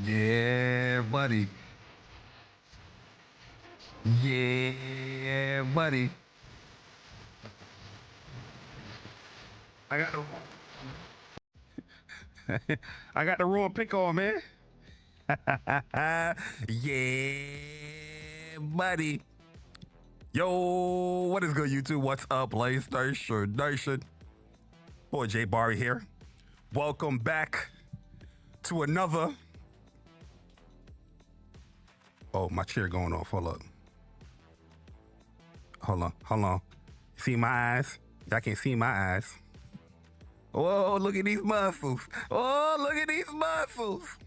Yeah, buddy. Yeah, buddy. I got the I got the raw pick on, man. Yeah, buddy. Yo, what is good, YouTube? What's up, PlayStation Nation? Boy, JayBari here. Welcome back to another. Oh, my chair going off. Hold up. Hold on. See my eyes? Y'all can see my eyes. Oh, look at these muscles. Oh, look at these muscles.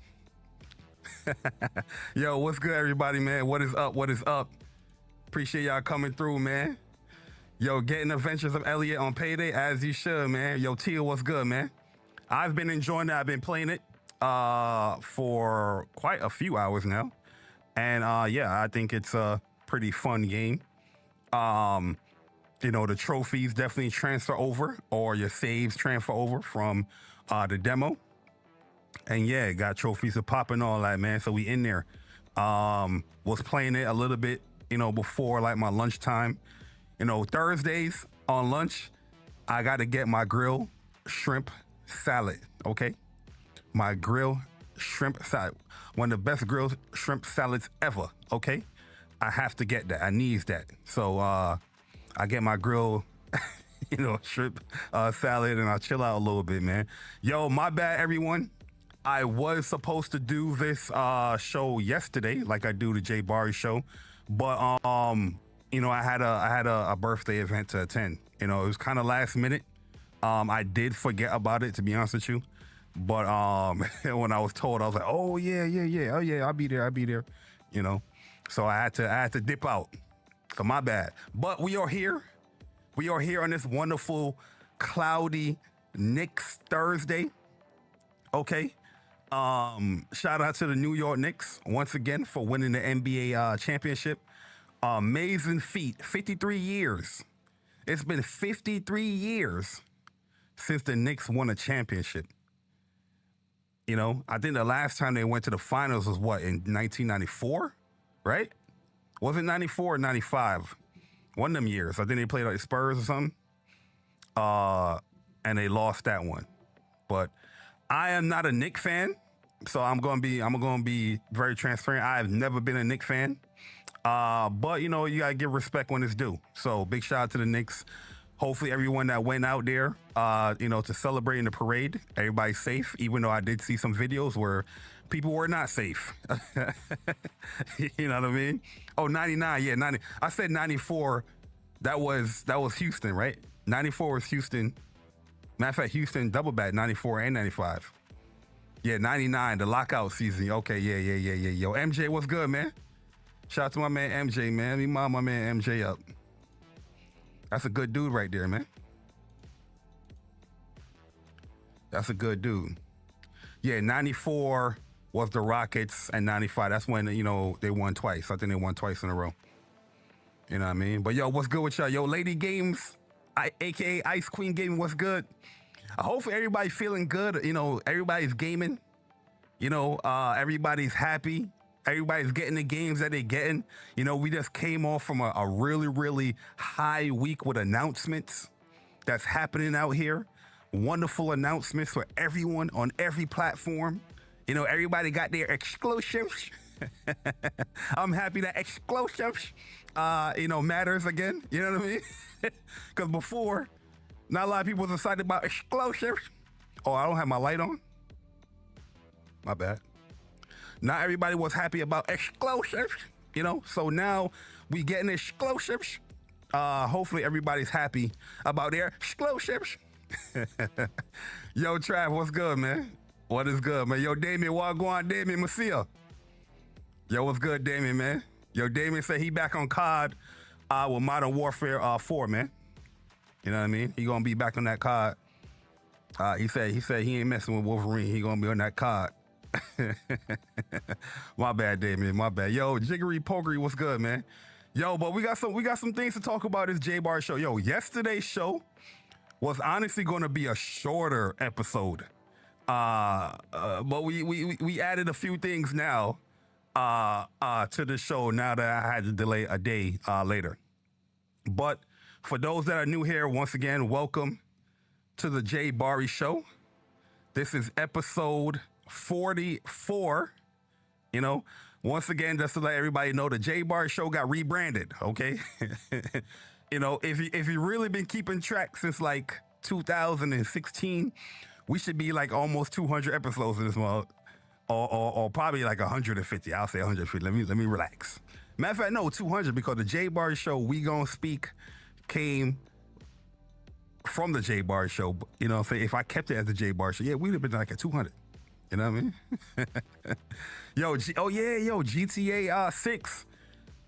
Yo, what's good, everybody, man? What is up? What is up? Appreciate y'all coming through, man. Yo, getting Adventures of Elliot on Payday, as you should, man. Yo, Tia, what's good, man? I've been enjoying it. I've been playing it for quite a few hours now. And yeah, I think it's a pretty fun game. You know, the trophies definitely transfer over, or your saves transfer over from the demo. And yeah, got trophies to pop and all that, man. So we in there. Was playing it a little bit you know, before like my lunchtime. You know, Thursdays on lunch, I got to get my grilled shrimp salad, okay? My grilled shrimp salad. One of the best grilled shrimp salads ever, okay? I have to get that. I needs that. So I get my grilled, you know, shrimp salad, and I chill out a little bit, man. Yo, my bad, everyone. I was supposed to do this show yesterday, like I do the JayBari show, but you know, I had a birthday event to attend. You know, it was kind of last minute. I did forget about it, to be honest with you, but when I was told, I was like, oh yeah, oh yeah, I'll be there. You know, so I had to dip out. So my bad. But we are here. We are here on this wonderful, cloudy Knicks Thursday. Okay. Shout out to the New York Knicks once again for winning the NBA championship. Amazing feat. 53 years. It's been 53 years since the Knicks won a championship. You know, I think the last time they went to the finals was what, in 1994, right? Was it 94 or 95? One of them years. I think they played like Spurs or something. And they lost that one. But I am not a Knicks fan, so I'm gonna be very transparent. I have never been a Knicks fan, but you know, you gotta give respect when it's due. So big shout out to the Knicks. Hopefully everyone that went out there, you know, to celebrate in the parade, everybody's safe. Even though I did see some videos where people were not safe. You know what I mean? Oh, 99, yeah, 90. I said 94. That was Houston, right? 94 was Houston. Matter of fact, Houston double back 94 and 95. Yeah, 99, the lockout season. Okay, yeah. Yo, MJ, what's good, man? Shout out to my man MJ, man. Let me mind my man MJ up. That's a good dude right there, man. That's a good dude. Yeah, 94 was the Rockets, and 95, that's when, you know, they won twice. I think they won twice in a row. You know what I mean? But yo, what's good with y'all? Yo, Lady Games, aka Ice Queen Gaming, what's good? Hopefully everybody's feeling good. You know, everybody's gaming. You know, everybody's happy. Everybody's getting the games that they're getting. You know, we just came off from a really, really high week with announcements that's happening out here. Wonderful announcements for everyone on every platform. You know, everybody got their exclusives. I'm happy that exclusives, you know, matters again. You know what I mean? Because before, not a lot of people was excited about exclusives. Oh, I don't have my light on? My bad. Not everybody was happy about exclusives, you know? So now we getting exclusives. Hopefully everybody's happy about their exclusives. Yo, Trav, what's good, man? What is good, man? Yo, Damien, Wagwan, Damien Macia. Yo, what's good, Damien, man? Yo, Damien said he back on COD with Modern Warfare 4, man. You know what I mean? He gonna be back on that COD. He said he ain't messing with Wolverine. He gonna be on that COD. My bad, Damien. My bad. Yo, Jiggery Pokery, what's good, man? Yo, but we got some things to talk about this JayBari show. Yo, yesterday's show was honestly gonna be a shorter episode. But we added a few things now to the show now that I had to delay a day later. But for those that are new here, once again, welcome to the JayBari show. This is episode 44. You know, once again, just to let everybody know, the JayBari show got rebranded, okay? You know, if you really been keeping track since like 2016, we should be like almost 200 episodes in this month, or probably like 150. I'll say 150. Let me relax. Matter of fact, no, 200, because the JayBari show We Gon' Speak came from the JayBari show. You know, if I kept it as the JayBari show, yeah, we'd have been like at 200. You know what I mean? Yo, GTA 6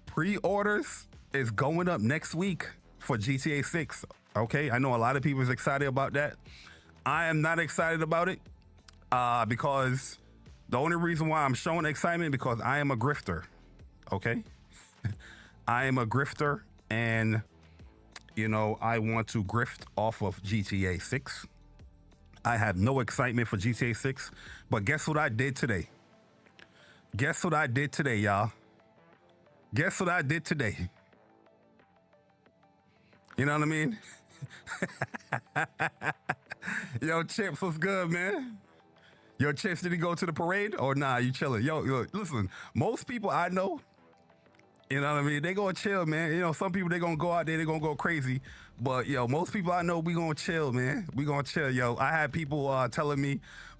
pre-orders is going up next week for GTA 6. Okay, I know a lot of people is excited about that. I am not excited about it because the only reason why I'm showing excitement because I am a grifter. Okay, I am a grifter, and you know, I want to grift off of GTA 6. I have no excitement for GTA 6, but guess what I did today? Guess what I did today, y'all? Guess what I did today? You know what I mean? Yo, Chips, what's good, man? Yo, Chips, did he go to the parade? Or nah, you chilling? Yo, listen, most people I know, you know what I mean? They gonna chill, man. You know, some people, they gonna go out there, they gonna go crazy. But, yo, most people I know, we gonna chill, man. We gonna chill, yo. I had people telling me,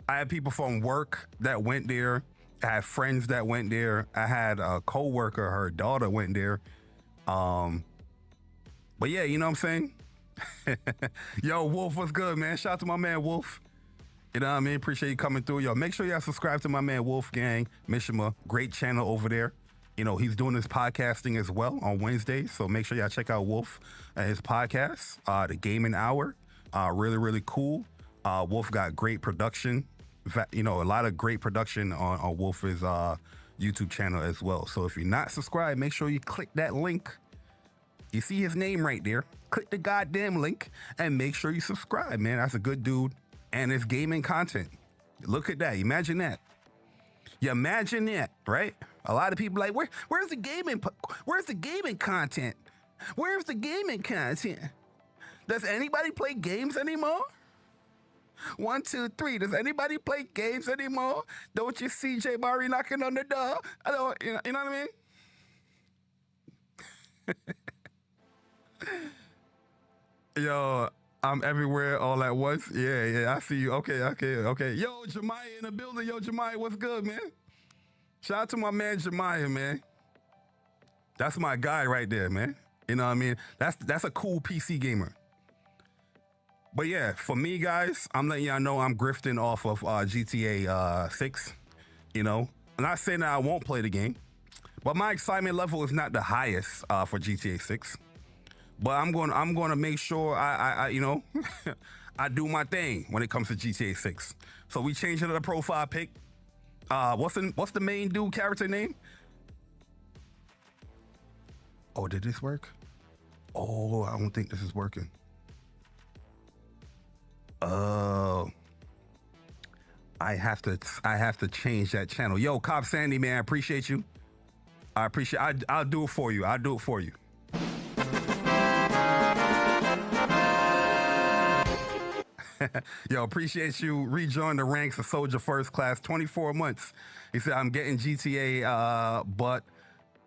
I had people from work that went there. I had friends that went there. I had a coworker, her daughter went there. But yeah, you know what I'm saying? Yo, Wolf, what's good, man? Shout out to my man, Wolf. You know what I mean? Appreciate you coming through. Yo, make sure y'all subscribe to my man, Wolf Gang Mishima. Great channel over there. You know, he's doing his podcasting as well on Wednesdays. So make sure y'all check out Wolf and his podcast, The Gaming Hour. Really, really cool. Wolf got great production. In fact, you know, a lot of great production on Wolf's YouTube channel as well. So if you're not subscribed, make sure you click that link. You see his name right there. Click the goddamn link and make sure you subscribe, man. That's a good dude. And it's gaming content. Look at that. Imagine that. You imagine that, right? A lot of people like, where's the gaming content? Where's the gaming content? Does anybody play games anymore? 1, 2, 3. Does anybody play games anymore? Don't you see JayBari knocking on the door? I don't, you know what I mean? Yo, I'm everywhere all at once. Yeah, I see you. Okay. Yo, Jemiah in the building. Yo, Jemiah, what's good, man? Shout out to my man, Jemiah, man. That's my guy right there, man. You know what I mean? That's a cool PC gamer. But yeah, for me, guys, I'm letting y'all know I'm grifting off of GTA 6. You know, I'm not saying that I won't play the game, but my excitement level is not the highest for GTA 6. But I'm going to make sure I you know, I do my thing when it comes to GTA 6. So we changed it to the profile pic. What's the main dude character name? Oh, did this work? Oh, I don't think this is working. I have to change that channel. Yo, Cop Sandy, man, I appreciate you. I'll do it for you. I'll do it for you. Yo, appreciate you rejoin the ranks of Soldier First Class. 24 months. He said, I'm getting GTA, but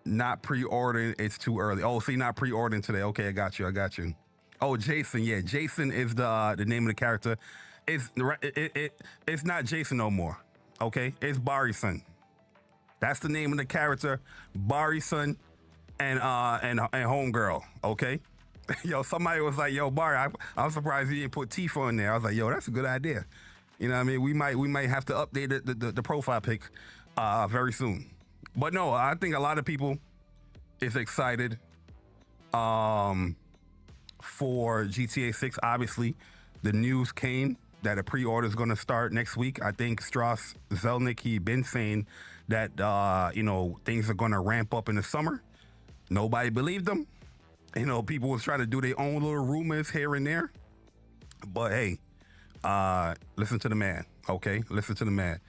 not pre-ordering. It's too early. Oh, see, not pre-ordering today. Okay, I got you. Oh, Jason. Yeah, Jason is the name of the character. It's not Jason no more. Okay, it's Bari's son. That's the name of the character, Bari's son, and homegirl. Okay. Yo, somebody was like, yo, Bari, I'm surprised you didn't put Tifa in there. I was like, yo, that's a good idea. You know what I mean? We might have to update the profile pic very soon. But no, I think a lot of people is excited for GTA 6. Obviously, the news came that a pre-order is going to start next week. I think Strauss Zelnick, he been saying that, you know, things are going to ramp up in the summer. Nobody believed them. You know, people was trying to do their own little rumors here and there. But hey, listen to the man, okay? Listen to the man.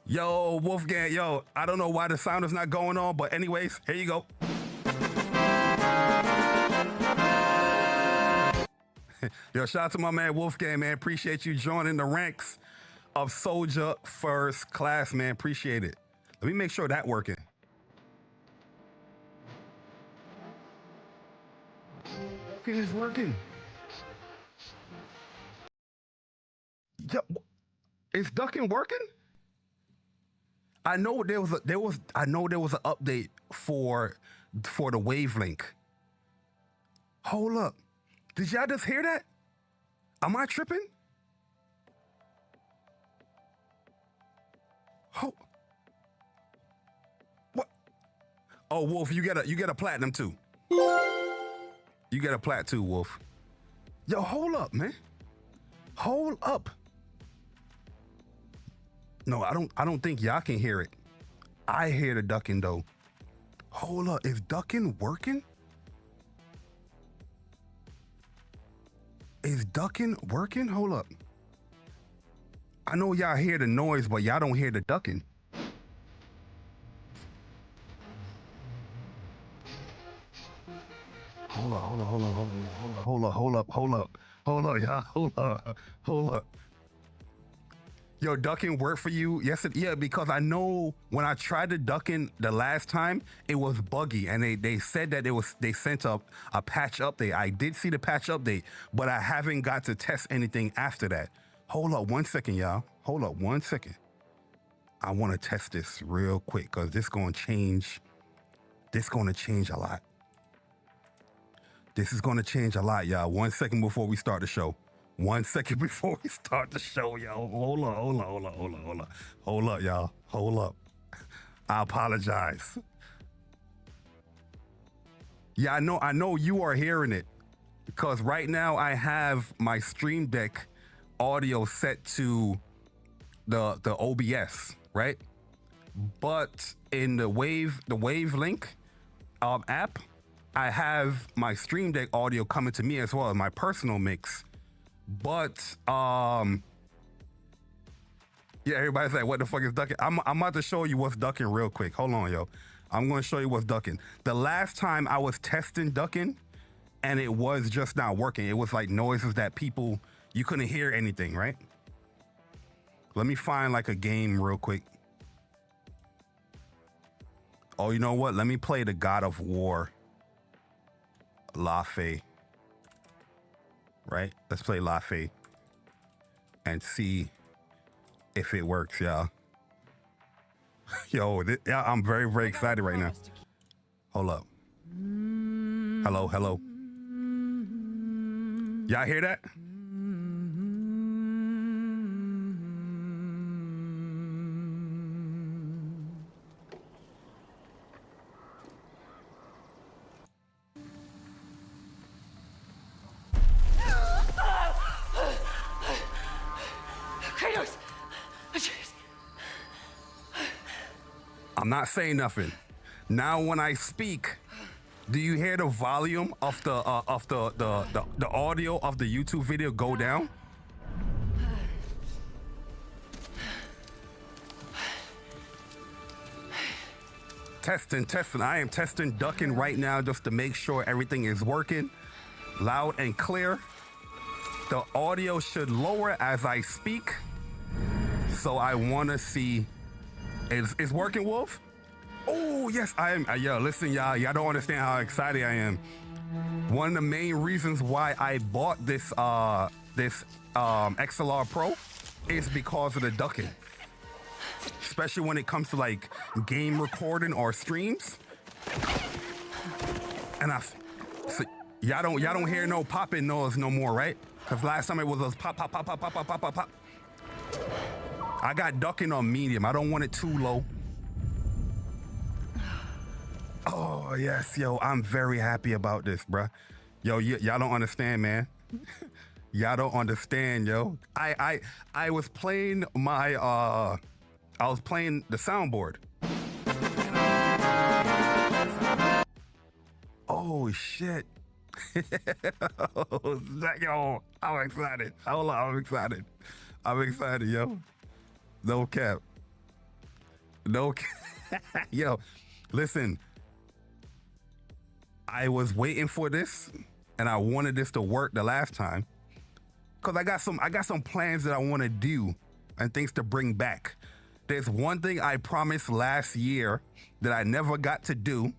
Yo, Wolfgang, yo, I don't know why the sound is not going on, but anyways, here you go. Yo, shout out to my man Wolfgang, man. Appreciate you joining the ranks of Soldier First Class, man. Appreciate it. Let me make sure that working. Okay, it's working. Yo, is ducking working? I know there was an update for the wavelength. Hold up. Did y'all just hear that? Am I tripping? Oh. What? Oh, Wolf, you get a platinum too. You get a plat too, Wolf. Yo, hold up, man. Hold up. No, I don't think y'all can hear it. I hear the ducking though. Hold up, is ducking working? Is ducking working? Hold up. I know y'all hear the noise, but y'all don't hear the ducking. hold up. Yo, ducking worked for you? Yes, yeah, because I know when I tried to duck in the last time, it was buggy, and they said that they sent up a patch update. I did see the patch update, but I haven't got to test anything after that. Hold up 1 second, y'all. Hold up 1 second. I want to test this real quick because this gonna change. This gonna change a lot. This is gonna change a lot, y'all. 1 second before we start the show. 1 second before we start the show, y'all. Hold up, y'all. Hold up. I apologize. Yeah, I know you are hearing it because right now I have my Stream Deck audio set to the OBS, right? But in the Wave Link app, I have my Stream Deck audio coming to me as well as my personal mix. But yeah, everybody's like, what the fuck is ducking? I'm about to show you what's ducking real quick. Hold on, yo. I'm gonna show you what's ducking. The last time I was testing ducking and it was just not working. It was like noises that you couldn't hear anything, right? Let me find like a game real quick. Oh, you know what? Let me play the God of War. La Fey. Right? Let's play La Fey and see if it works, y'all. Yo, I'm very, very excited right now. Hold up. Hello. Y'all hear that? I'm not saying nothing. Now when I speak, do you hear the volume of the audio of the YouTube video go down? Testing. I am testing ducking right now just to make sure everything is working loud and clear. The audio should lower as I speak. So I want to see. Is working, Wolf? Oh, yes, I am. Yo, listen, y'all don't understand how excited I am. One of the main reasons why I bought this XLR Pro is because of the ducking. Especially when it comes to like game recording or streams. And so y'all don't hear no popping noise no more, right? Because last time it was those pop. I got ducking on medium. I don't want it too low. Oh, yes, yo, I'm very happy about this, bruh. Yo, y'all don't understand, man. Y'all don't understand, yo. I was playing my, I was playing the soundboard. Oh, shit. Yo, I'm excited. Hold on, I'm excited, yo. No cap. Yo, listen. I was waiting for this, and I wanted this to work the last time, cause I got some plans that I want to do and things to bring back. There's one thing I promised last year that I never got to do,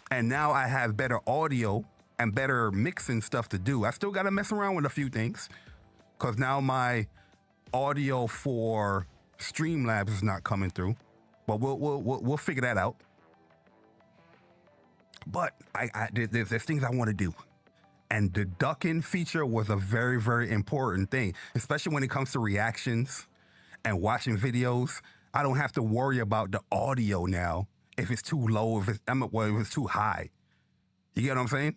and now I have better audio and better mixing stuff to do. I still got to mess around with a few things, cause now my audio for Streamlabs is not coming through, but we'll figure that out. But there's things I want to do, and the ducking feature was a very, very important thing, especially when it comes to reactions and watching videos. I don't have to worry about the audio now if it's too low, if it's too high. You get what I'm saying?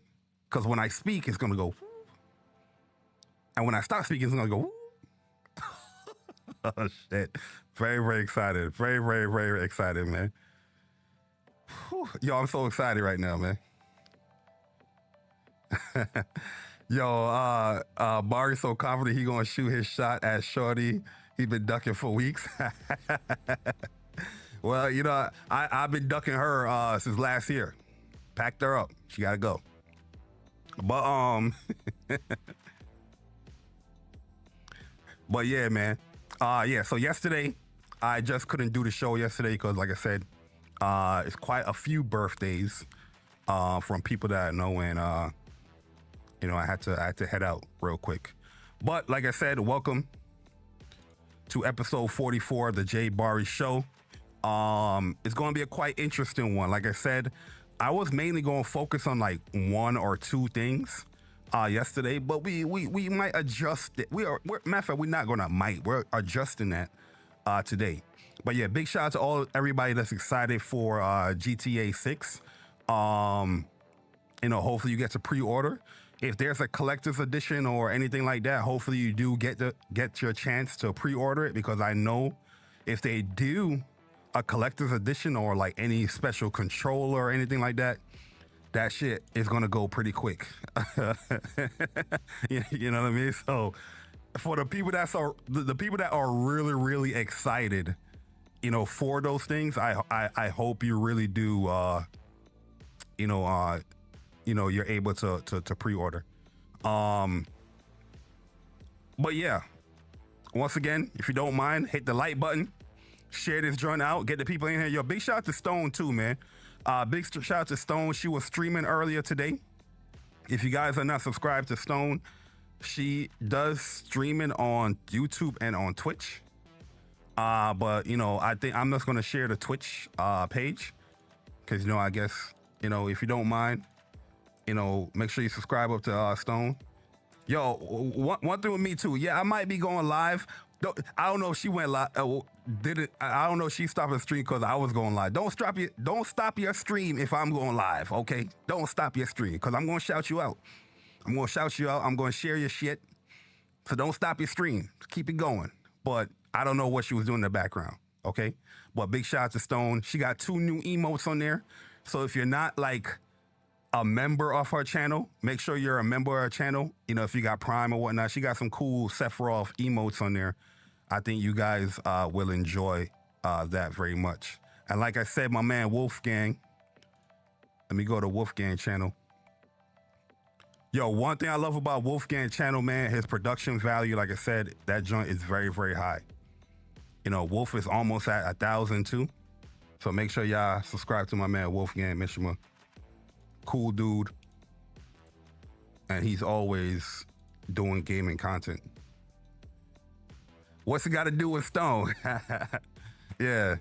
Because when I speak, it's gonna go, and when I stop speaking, it's gonna go. Oh shit! Very, very excited. Very, very, very excited, man. Whew. Yo, I'm so excited right now, man. Yo, Bari's so confident he gonna shoot his shot at Shorty. He been ducking for weeks. Well, you know, I've been ducking her since last year. Packed her up. She gotta go. But but yeah, man. Yeah. So yesterday, I just couldn't do the show yesterday because, like I said, it's quite a few birthdays from people that I know, and I had to head out real quick. But like I said, welcome to episode 44 of the JayBari show. It's going to be a quite interesting one. Like I said, I was mainly going to focus on like one or two things yesterday, but we might adjust it. Matter of fact, we're not going to we're adjusting that today. But yeah, big shout out to everybody that's excited for GTA 6. Hopefully you get to pre-order. If there's a collector's edition or anything like that, hopefully you do get your chance to pre-order it, because I know if they do a collector's edition or like any special controller or anything like that, that shit is gonna go pretty quick. You know what I mean? So for the people that are really, really excited, for those things, I hope you really do you're able to pre-order. But yeah, once again, if you don't mind, hit the like button, share this joint out, get the people in here. Yo, big shout out to Stone too, man. Big shout out to Stone. She was streaming earlier today. If you guys are not subscribed to Stone, she does streaming on YouTube and on Twitch. But I think I'm just gonna share the Twitch page, because I guess if you don't mind, make sure you subscribe up to Stone. Yo, one thing with me too. Yeah, I might be going live. I don't know if she went live. Did it? I don't know if she stopped the stream because I was going live. Don't stop your stream if I'm going live. Okay, don't stop your stream, because I'm gonna shout you out. I'm gonna share your shit. So don't stop your stream. Keep it going. But I don't know what she was doing in the background. Okay, but big shout out to Stone. She got 2 new emotes on there. So if you're not like a member of her channel, make sure you're a member of her channel. If you got Prime or whatnot, she got some cool Sephiroth emotes on there. I think you guys will enjoy that very much. And like I said, my man Wolfgang, let me go to Wolfgang channel. Yo, one thing I love about Wolfgang channel, man, his production value, like I said, that joint is very, very high. Wolf is almost at 1,000 too. So make sure y'all subscribe to my man Wolfgang Mishima. Cool dude. And he's always doing gaming content. What's it got to do with Stone? Yeah.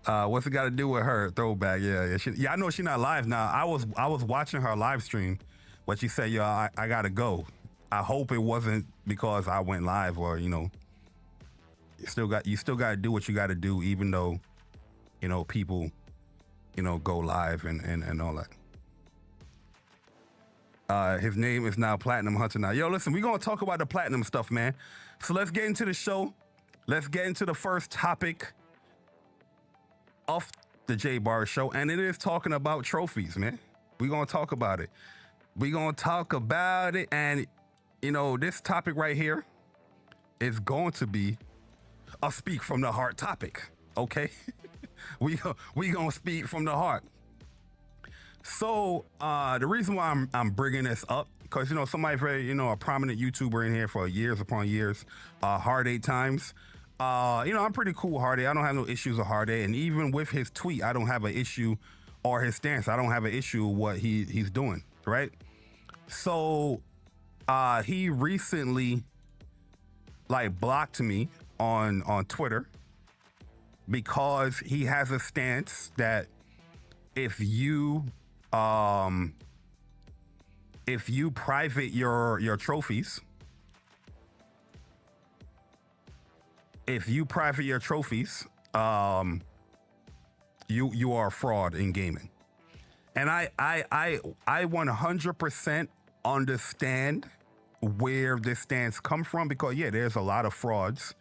What's it got to do with her? Throwback. Yeah. I know she's not live now. I was watching her live stream, but she said, yo, I got to go. I hope it wasn't because I went live, or, you still got to do what you got to do, even though, people, go live and all that. His name is now Platinum Hunter now. Yo, listen, we're going to talk about the platinum stuff, man. So let's get into the show. Let's get into the first topic of the JayBari show, and it is talking about trophies, man. We're going to talk about it. And, this topic right here is going to be a speak from the heart topic, okay? we going to speak from the heart. So the reason why I'm bringing this up, because somebody very a prominent YouTuber in here for years upon years, Hard 8 times. I'm pretty cool, Hard 8. I don't have no issues with Hard 8, and even with his tweet, I don't have an issue, or his stance. I don't have an issue with what he's doing, right? So he recently blocked me on Twitter, because he has a stance that if you private your trophies, you are a fraud in gaming. And I 100% understand where this stance comes from, because there's a lot of frauds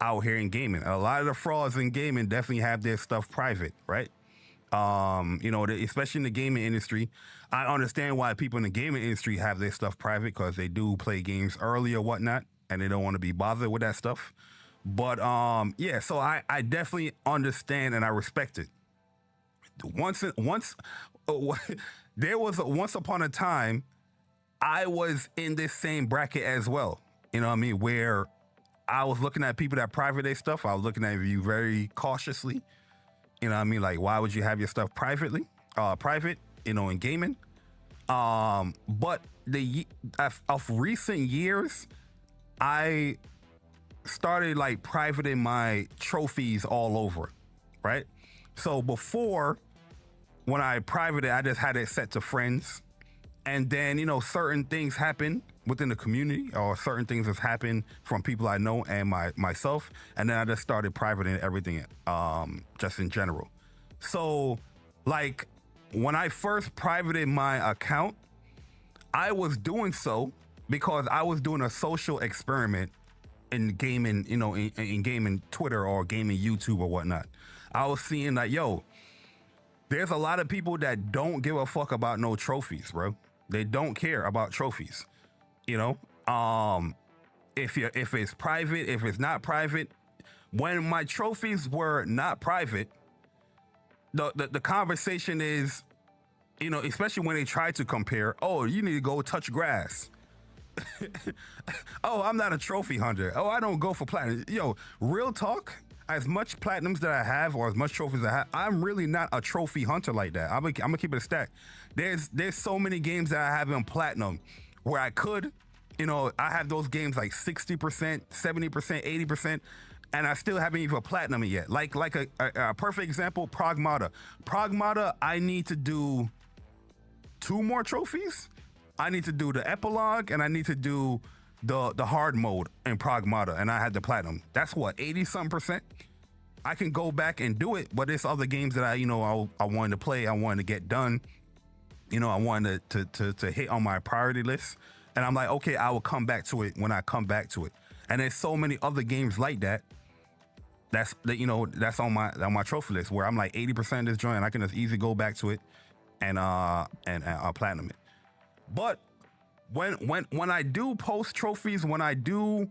out here in gaming. A lot of the frauds in gaming definitely have their stuff private, right? Especially in the gaming industry. I understand why people in the gaming industry have their stuff private, because they do play games early or whatnot, and they don't want to be bothered with that stuff. But so I definitely understand and I respect it. Once upon a time, I was in this same bracket as well. You know what I mean? Where I was looking at people that private their stuff. I was looking at you very cautiously. You know what I mean? Like, why would you have your stuff private, you know, in gaming? But of recent years, I started like privating my trophies all over, right? So before, when I privated, I just had it set to friends. And then, you know, certain things happen within the community, or certain things have happened from people I know and myself. And then I just started privating everything, just in general. So like when I first privated my account, I was doing so because I was doing a social experiment in gaming, you know, in gaming Twitter or gaming YouTube or whatnot. I was seeing that, yo, there's a lot of people that don't give a fuck about no trophies, bro. They don't care about trophies, you know? If it's private, if it's not private. When my trophies were not private, the conversation is, you know, especially when they try to compare, oh, you need to go touch grass. Oh, I'm not a trophy hunter. Oh, I don't go for platinum. Yo, real talk, as much platinums that I have or as much trophies I have, I'm really not a trophy hunter like that. I'm gonna keep it a stack. There's so many games that I have in platinum where I could, you know, I have those games like 60%, 70%, 80%, and I still haven't even platinum it yet. Like a perfect example, Pragmata. Pragmata, I need to do 2 more trophies. I need to do the epilogue and I need to do the hard mode in Pragmata, and I had the platinum. That's what, 80-something%. I can go back and do it, but there's other games that I wanted to play, I wanted to get done. You know, I wanted to hit on my priority list, and I'm like, okay, I will come back to it when I come back to it. And there's so many other games like that. That's on my trophy list where I'm like 80% of this joint, and I can just easily go back to it and platinum it. But when I do post trophies, when I do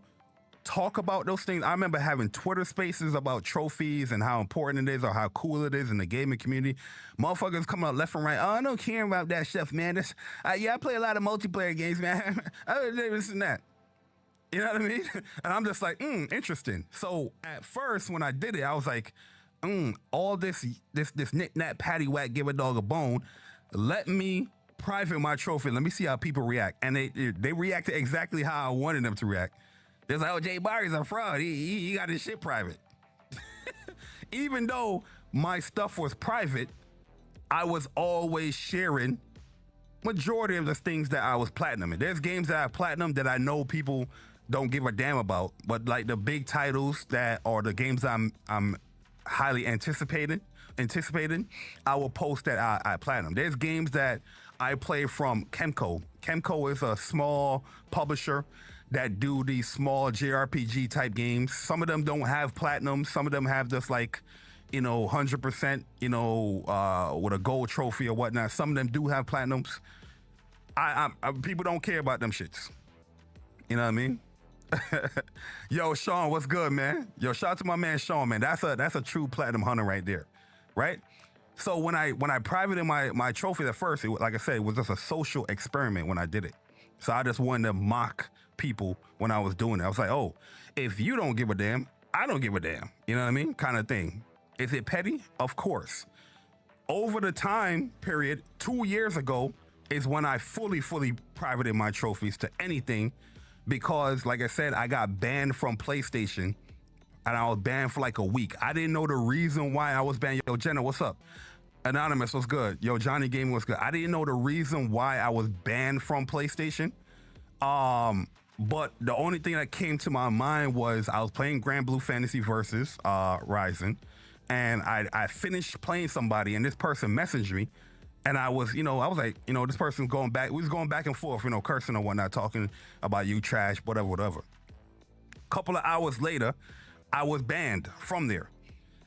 talk about those things, I remember having Twitter spaces about trophies and how important it is or how cool it is in the gaming community. Motherfuckers coming up left and right. Oh, I don't care about that stuff, man. I play a lot of multiplayer games, man. This and that. You know what I mean? And I'm just like, interesting. So at first, when I did it, I was like, all this knick-knack, paddywhack, give a dog a bone. Let me private my trophy. Let me see how people react. And they reacted exactly how I wanted them to react. They're like, oh, JayBari's a fraud. He got his shit private. Even though my stuff was private, I was always sharing majority of the things that I was platinuming. There's games that I platinum that I know people don't give a damn about, but like the big titles that are the games I'm highly anticipating, I will post that I platinum. There's games that I play from Kemco. Kemco is a small publisher that do these small JRPG type games. Some of them don't have platinum. Some of them have just like, 100%, with a gold trophy or whatnot. Some of them do have platinums. People don't care about them shits. You know what I mean? Yo, Sean, what's good, man? Yo, shout out to my man Sean, man. That's a true platinum hunter right there, right? So when I privated my trophy at first, like I said, it was just a social experiment when I did it. So I just wanted to mock people when I was doing it. I was like, oh, if you don't give a damn, I don't give a damn. You know what I mean? Kind of thing. Is it petty? Of course. Over the time period, 2 years ago is when I fully privated my trophies to anything, because like I said, I got banned from PlayStation, and I was banned for like a week. I didn't know the reason why I was banned. Yo, Jenna, what's up? Anonymous, what's good? Yo, Johnny Gaming, what's good? I didn't know the reason why I was banned from PlayStation. But the only thing that came to my mind was I was playing Grand Blue Fantasy versus Ryzen, and I finished playing somebody, and this person messaged me, and I was like, this person's going back. We was going back and forth, cursing and whatnot, talking about you trash, whatever. Couple of hours later, I was banned from there.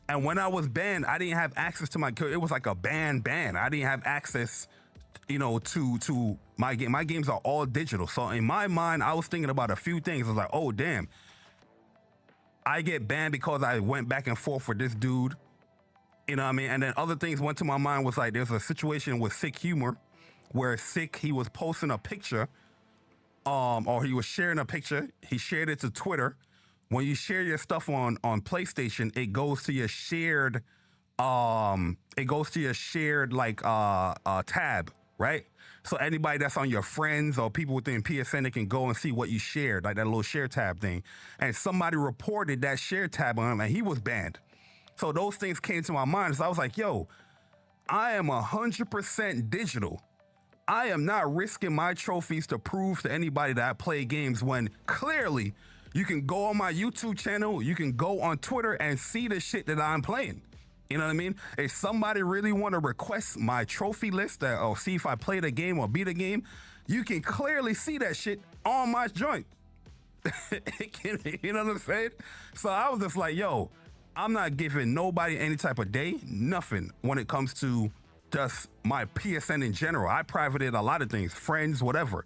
And when I was banned, I didn't have access to it was like a ban. I didn't have access, to my game. My games are all digital. So in my mind, I was thinking about a few things. I was like, oh, damn. I get banned because I went back and forth with this dude. You know what I mean? And then other things went to my mind was like, there's a situation with Sick Humor where Sick, he was posting a picture or he was sharing a picture. He shared it to Twitter. When you share your stuff on PlayStation, it goes to your shared like tab, right? So anybody that's on your friends or people within PSN, they can go and see what you shared, like that little share tab thing. And somebody reported that share tab on him, and he was banned. So those things came to my mind. So I was like, yo, I am 100% digital. I am not risking my trophies to prove to anybody that I play games, when clearly you can go on my YouTube channel, you can go on Twitter and see the shit that I'm playing. You know what I mean? If somebody really want to request my trophy list or see if I played a game or beat a game, you can clearly see that shit on my joint. You know what I'm saying? So I was just like, yo, I'm not giving nobody any type of day, nothing, when it comes to just my PSN in general. I privated a lot of things, friends, whatever.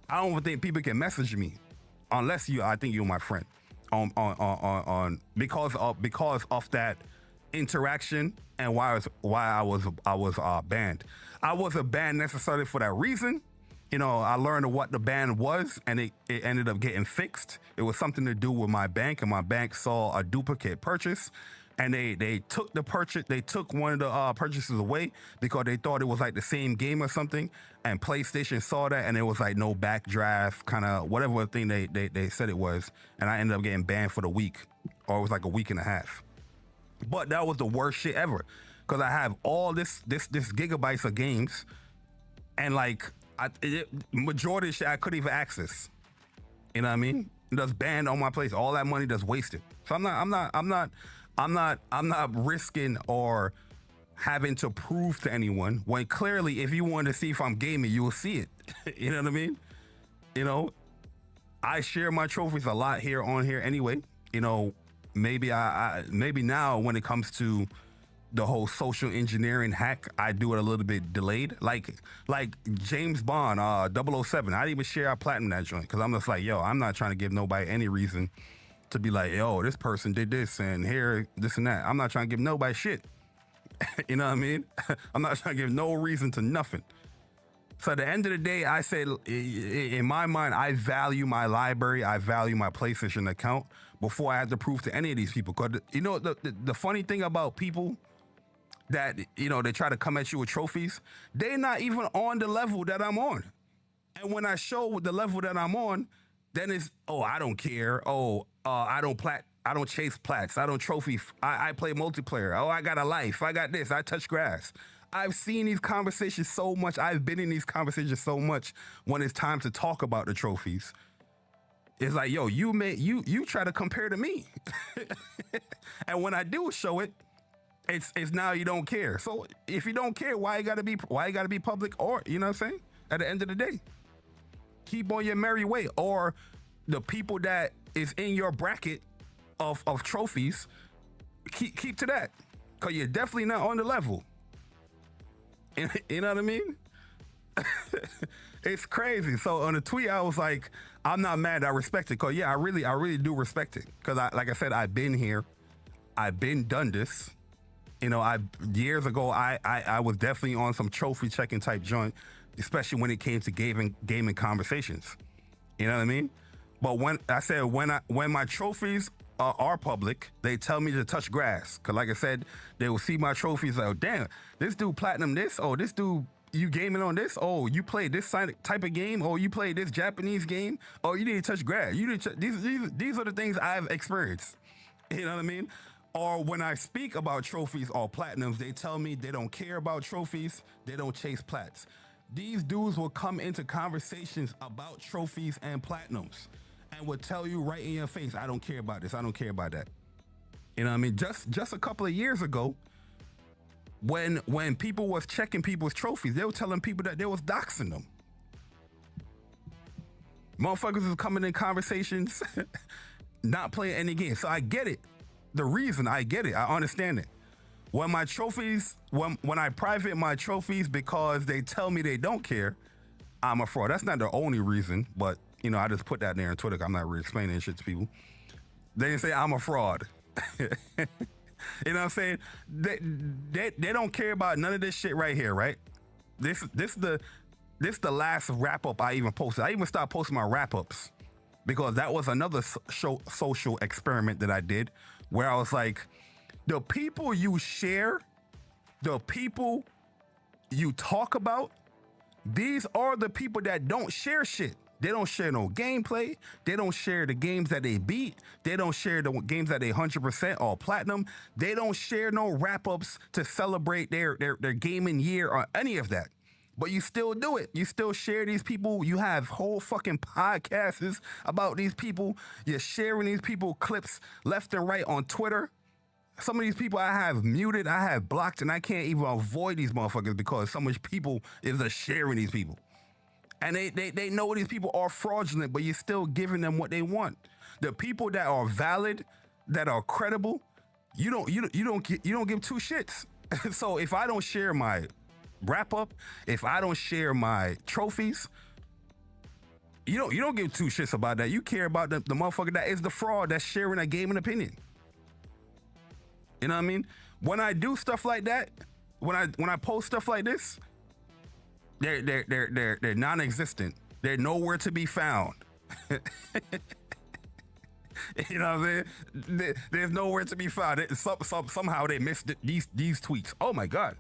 I don't even think people can message me unless I think you're my friend on because of that interaction and why I was banned. I wasn't banned necessarily for that reason. You know, I learned what the ban was, and it ended up getting fixed. It was something to do with my bank, and my bank saw a duplicate purchase, and they took the purchase. They took one of the purchases away because they thought it was like the same game or something. And PlayStation saw that, and it was like no backdraft, kind of whatever thing they said it was. And I ended up getting banned for the week, or it was like a week and a half. But that was the worst shit ever, because I have all this gigabytes of games, and like majority of shit I couldn't even access. You know what I mean? That's banned on my place. All that money just wasted. So I'm not risking or having to prove to anyone, when clearly if you want to see if I'm gaming, you will see it. You know what I mean? You know, I share my trophies a lot on here anyway. You know, maybe maybe now when it comes to the whole social engineering hack, I do it a little bit delayed. Like James Bond, 007. I didn't even share our platinum that joint, because I'm just like, yo, I'm not trying to give nobody any reason to be like, yo, this person did this and here, this and that. I'm not trying to give nobody shit. You know what I mean? I'm not trying to give no reason to nothing. So at the end of the day, I said, in my mind, I value my library. I value my PlayStation account before I have to prove to any of these people. Because, you know, the funny thing about people that, you know, they try to come at you with trophies, they're not even on the level that I'm on. And when I show the level that I'm on, then it's, oh, I don't care. Oh, I don't chase plats. I don't trophy. I play multiplayer. Oh, I got a life. I got this. I touch grass. I've seen these conversations so much. I've been in these conversations so much. When it's time to talk about the trophies, it's like, yo, you try to compare to me. And when I do show it, it's now you don't care. So if you don't care, why you gotta be public? Or, you know what I'm saying? At the end of the day, keep on your merry way. Or the people that is in your bracket of trophies, keep to that, because you're definitely not on the level. You know what I mean? It's crazy. So on the tweet, I was like, I'm not mad. I respect it, because yeah, I really do respect it, because like I said, I've been here, I've been done this. You know, years ago, I was definitely on some trophy checking type joint, especially when it came to gaming conversations. You know what I mean? But when my trophies are public, they tell me to touch grass. Cause like I said, they will see my trophies like, oh, damn, this dude platinum this. Oh, this dude, you gaming on this. Oh, you play this type of game. Oh, you play this Japanese game. Oh, you need to touch grass. You need to these are the things I've experienced. You know what I mean? Or when I speak about trophies or platinums, they tell me they don't care about trophies. They don't chase plats. These dudes will come into conversations about trophies and platinums and will tell you right in your face, I don't care about this. I don't care about that. You know what I mean? Just a couple of years ago, when people was checking people's trophies, they were telling people that they was doxing them. Motherfuckers was coming in conversations, not playing any games. So I get it. The reason, I get it. I understand it. When my trophies, when I private my trophies because they tell me they don't care, I'm a fraud. That's not the only reason, but you know, I just put that there on Twitter. I'm not really explaining shit to people. They didn't say I'm a fraud. You know what I'm saying? They don't care about none of this shit right here, right? This this the last wrap up I even posted. I even stopped posting my wrap ups because that was another social experiment that I did where I was like, the people you share, the people you talk about, these are the people that don't share shit. They don't share no gameplay. They don't share the games that they beat. They don't share the games that they 100% or platinum. They don't share no wrap-ups to celebrate their gaming year or any of that. But you still do it. You still share these people. You have whole fucking podcasts about these people. You're sharing these people clips left and right on Twitter. Some of these people I have muted, I have blocked, and I can't even avoid these motherfuckers because so much people is just sharing these people. And they know these people are fraudulent, but you're still giving them what they want. The people that are valid, that are credible, you don't give two shits. So if I don't share my wrap up, if I don't share my trophies, you don't give two shits about that. You care about the motherfucker that is the fraud that's sharing a gaming opinion. You know what I mean? When I do stuff like that, when I post stuff like this, they're non-existent. They're nowhere to be found. You know what I'm saying? There's nowhere to be found. Somehow they missed these tweets. Oh my God.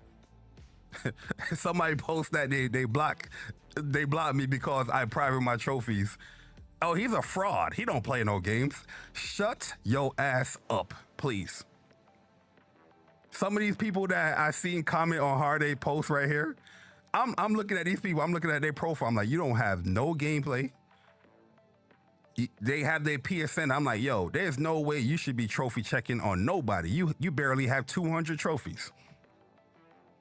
Somebody post that they block me because I private my trophies. Oh, he's a fraud. He don't play no games. Shut your ass up, please. Some of these people that I seen comment on Hard Day post right here, I'm looking at these people. I'm looking at their profile. I'm like, you don't have no gameplay. They have their PSN. I'm like, yo, there's no way you should be trophy checking on nobody. You barely have 200 trophies.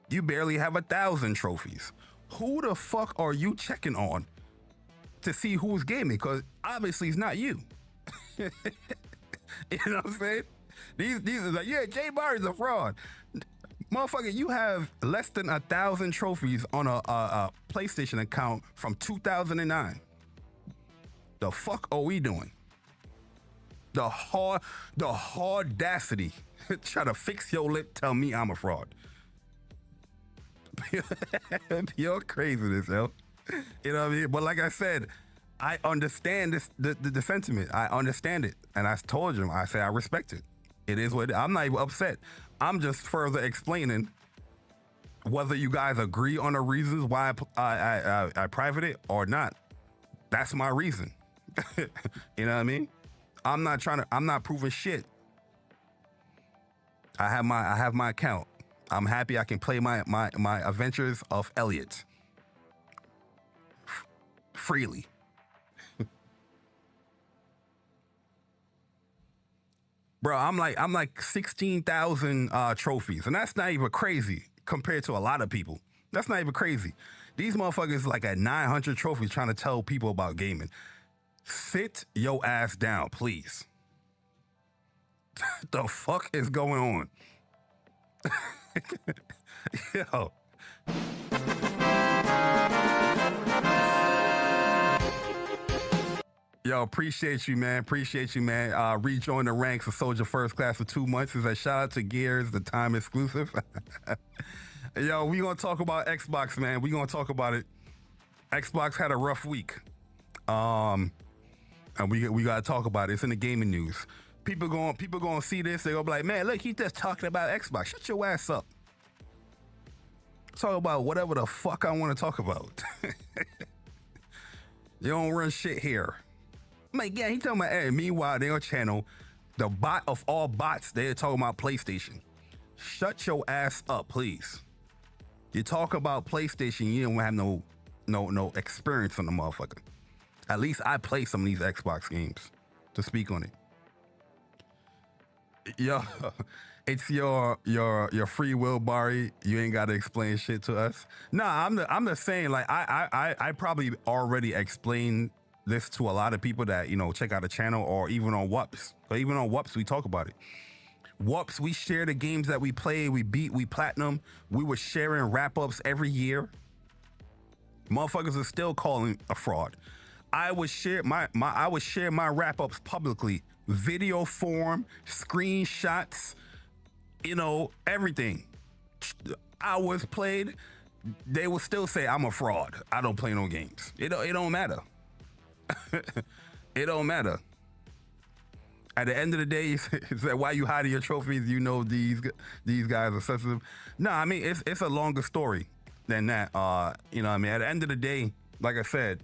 You barely have 1,000 trophies. Who the fuck are you checking on to see who's gaming? Because obviously it's not you. You know what I'm saying? These are like, yeah, JayBari's a fraud. Motherfucker, you have less than 1,000 trophies on a PlayStation account from 2009. The fuck are we doing? The audacity. Try to fix your lip, tell me I'm a fraud. You're craziness, yo. You know what I mean? But like I said, I understand the sentiment. I understand it. And I told you, I said I respect it. It is what it is. I'm not even upset. I'm just further explaining whether you guys agree on the reasons why I private it or not. That's my reason. You know what I mean? I'm not proving shit. I have my account. I'm happy I can play my Adventures of Elliot freely. Bro, I'm like 16,000 trophies, and that's not even crazy compared to a lot of people. That's not even crazy. These motherfuckers like at 900 trophies trying to tell people about gaming. Sit your ass down, please. The fuck is going on? Yo. Yo, appreciate you, man. Appreciate you, man. Rejoin the ranks of Soldier First Class for 2 months. Is a shout out to Gears, the time exclusive. Yo, we gonna talk about Xbox, man. We gonna talk about it. Xbox had a rough week. And we gotta talk about it. It's in the gaming news. People gonna see this, they gonna be like, man, look, he just talking about Xbox. Shut your ass up. Talk about whatever the fuck I want to talk about. You don't run shit here. I'm like, yeah, he talking about, hey, meanwhile, their channel, the bot of all bots, they're talking about PlayStation. Shut your ass up, please. You talk about PlayStation, you don't have no experience on the motherfucker. At least I play some of these Xbox games to speak on it. Yo, it's your free will, Bari. You ain't gotta explain shit to us. Nah, I'm just saying, like, I probably already explained this to a lot of people that, you know, check out the channel or even on WUPS. But even on WUPS, we talk about it. WUPS, we share the games that we play, we beat, we platinum. We were sharing wrap-ups every year. Motherfuckers are still calling a fraud. I would share my wrap-ups publicly. Video form, screenshots, you know, everything. Hours played, they will still say I'm a fraud. I don't play no games. It don't matter. It don't matter. At the end of the day, it's like, why you hiding your trophies? You know these guys are sensitive. No, I mean it's a longer story than that. You know what I mean? At the end of the day, like I said,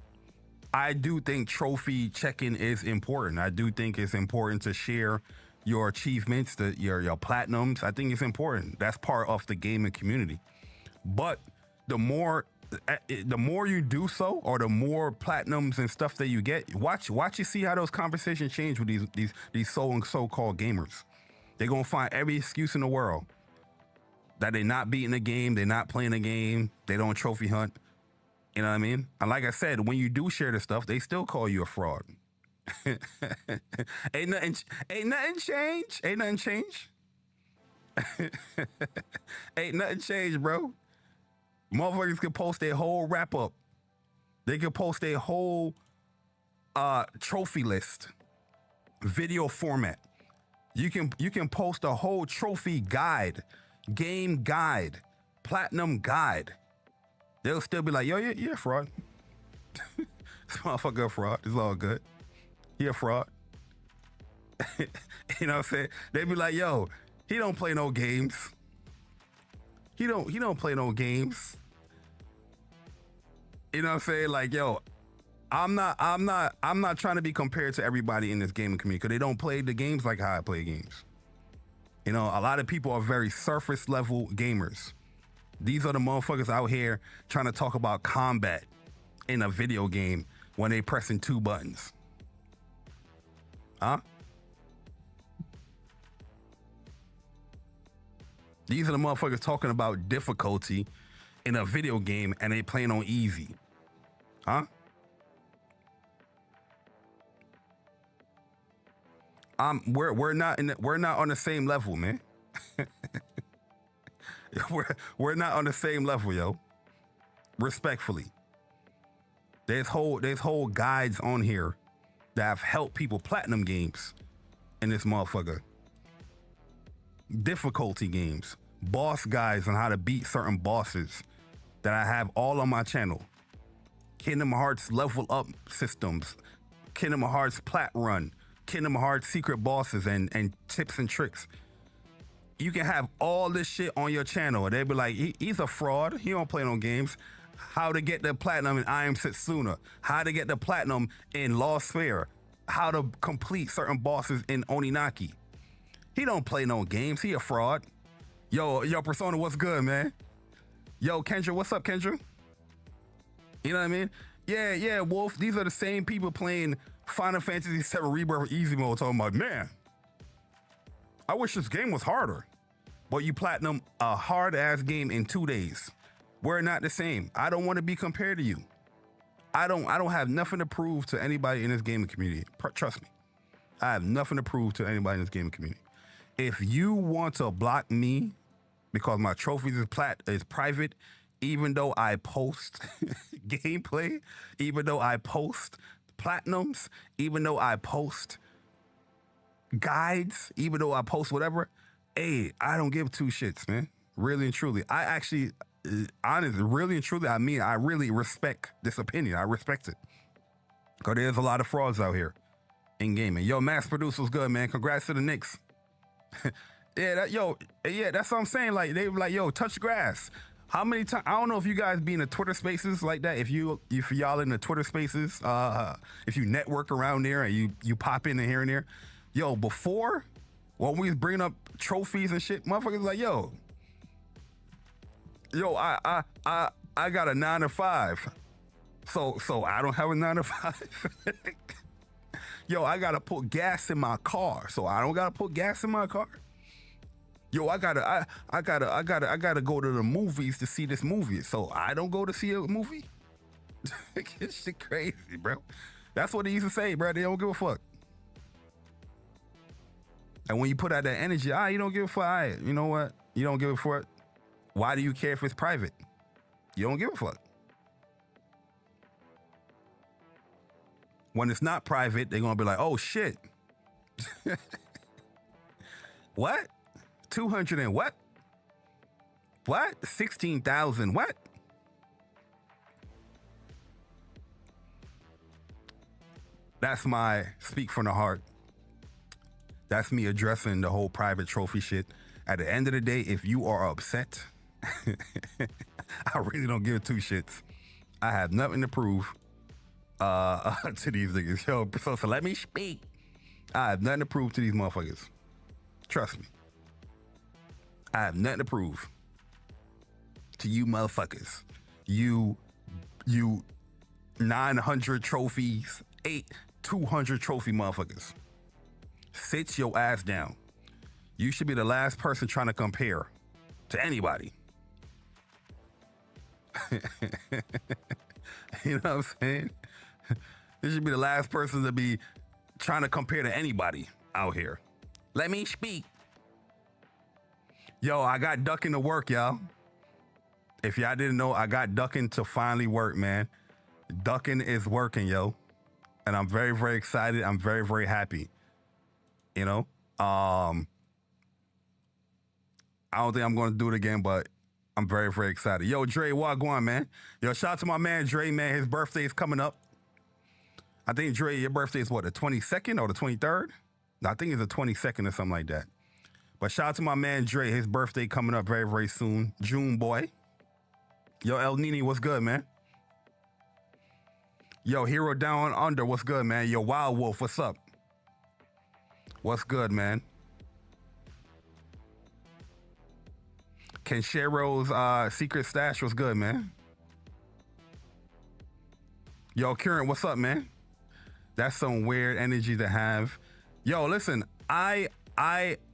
I do think trophy checking is important. I do think it's important to share your achievements, your platinums. I think it's important. That's part of the gaming community. But the more you do so, or the more platinums and stuff that you get, watch you see how those conversations change with these so-called gamers. They're gonna find every excuse in the world that they're not beating a game, they're not playing a game, they don't trophy hunt. You know what I mean? And like I said, when you do share the stuff, they still call you a fraud. Ain't nothing changed. Ain't nothing changed. Ain't nothing changed, bro. Motherfuckers can post their whole wrap up. They can post their whole trophy list, video format. You can post a whole trophy guide, game guide, platinum guide. They'll still be like, yo, you're a fraud. This motherfucker a fraud. It's all good. He a fraud. You know what I'm saying? They be like, yo, he don't play no games. He don't play no games. You know what I'm saying? Like, yo, I'm not trying to be compared to everybody in this gaming community because they don't play the games like how I play games. You know, a lot of people are very surface level gamers. These are the motherfuckers out here trying to talk about combat in a video game when they pressing 2 buttons. Huh? These are the motherfuckers talking about difficulty in a video game and they playing on easy. Huh? We're not on the same level, man. we're not on the same level, yo. Respectfully. There's whole guides on here that have helped people platinum games in this motherfucker. Difficulty games, boss guides on how to beat certain bosses that I have all on my channel. Kingdom Hearts level up systems, Kingdom Hearts plat run, Kingdom Hearts secret bosses and tips and tricks. You can have all this shit on your channel and they'll be like, he's a fraud, he don't play no games. How to get the platinum in I Am Setsuna, how to get the platinum in Lost Sphere, how to complete certain bosses in Oninaki. He don't play no games. He a fraud. Yo, Persona, what's good, man? Yo, Kendra, what's up, Kendra? You know what I mean? Yeah, Wolf. These are the same people playing Final Fantasy VII Rebirth Easy Mode talking about, man, I wish this game was harder. But you platinum a hard-ass game in 2 days. We're not the same. I don't want to be compared to you. I don't have nothing to prove to anybody in this gaming community. Trust me. I have nothing to prove to anybody in this gaming community. If you want to block me because my trophies is private, even though I post gameplay, even though I post platinums, even though I post guides, even though I post whatever, hey, I don't give 2 shits, man. Really and truly. I actually, honestly, really and truly, I mean, I really respect this opinion. I respect it. Because there's a lot of frauds out here in gaming. Yo, Mass Producer's good, man. Congrats to the Knicks. That's what I'm saying. Like, they were like, yo, touch grass. How many times? I don't know if you guys be in the Twitter spaces like that. If y'all in the Twitter spaces, if you network around there and you pop in here and there. Yo, before, when we was bringing up trophies and shit, motherfuckers like, yo, I got a 9 to 5. So I don't have a 9 to 5. Yo, I gotta put gas in my car, so I don't gotta put gas in my car. Yo, I gotta go to the movies to see this movie, so I don't go to see a movie. This shit crazy, bro. That's what they used to say, bro. They don't give a fuck. And when you put out that energy, you don't give a fuck. You know what? You don't give a fuck. Why do you care if it's private? You don't give a fuck. When it's not private, they're gonna be like, oh shit. What? 200 and what? What? 16,000 what? That's my speak from the heart. That's me addressing the whole private trophy shit. At the end of the day, if you are upset, I really don't give two shits. I have nothing to prove to these niggas. Yo, so let me speak. I have nothing to prove to these motherfuckers. Trust me. I have nothing to prove to you motherfuckers. You 900 trophies, 200 trophy motherfuckers. Sit your ass down. You should be the last person trying to compare to anybody. You know what I'm saying? You should be the last person to be trying to compare to anybody out here. Let me speak. Yo, I got ducking to work, y'all. If y'all didn't know, I got ducking to finally work, man. Ducking is working, yo. And I'm very, very excited. I'm very, very happy. You know? I don't think I'm going to do it again, but I'm very, very excited. Yo, Dre, what going, man? Yo, shout out to my man, Dre, man. His birthday is coming up. I think, Dre, your birthday is what, the 22nd or the 23rd? No, I think it's the 22nd or something like that. But shout out to my man, Dre. His birthday coming up very, very soon. June, boy. Yo, El Nini, what's good, man? Yo, Hero Down Under, what's good, man? Yo, Wild Wolf, what's up? What's good, man? Kenshiro's Secret Stash, what's good, man? Yo, Kieran, what's up, man? That's some weird energy to have. Yo, listen, I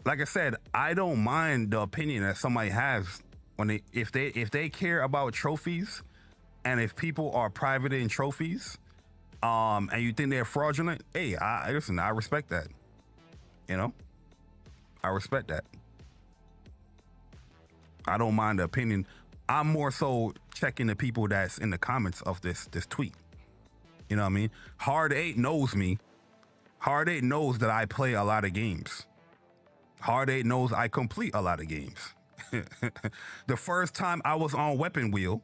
like I said, I don't mind the opinion that somebody has when if they care about trophies, and if people are private in trophies, and you think they're fraudulent, hey, listen, I respect that. You know, I respect that. I don't mind the opinion. I'm more so checking the people that's in the comments of this tweet. You know what I mean? Hard 8 knows me. Hard 8 knows that I play a lot of games. Hard 8 knows I complete a lot of games. The first time I was on Weapon Wheel,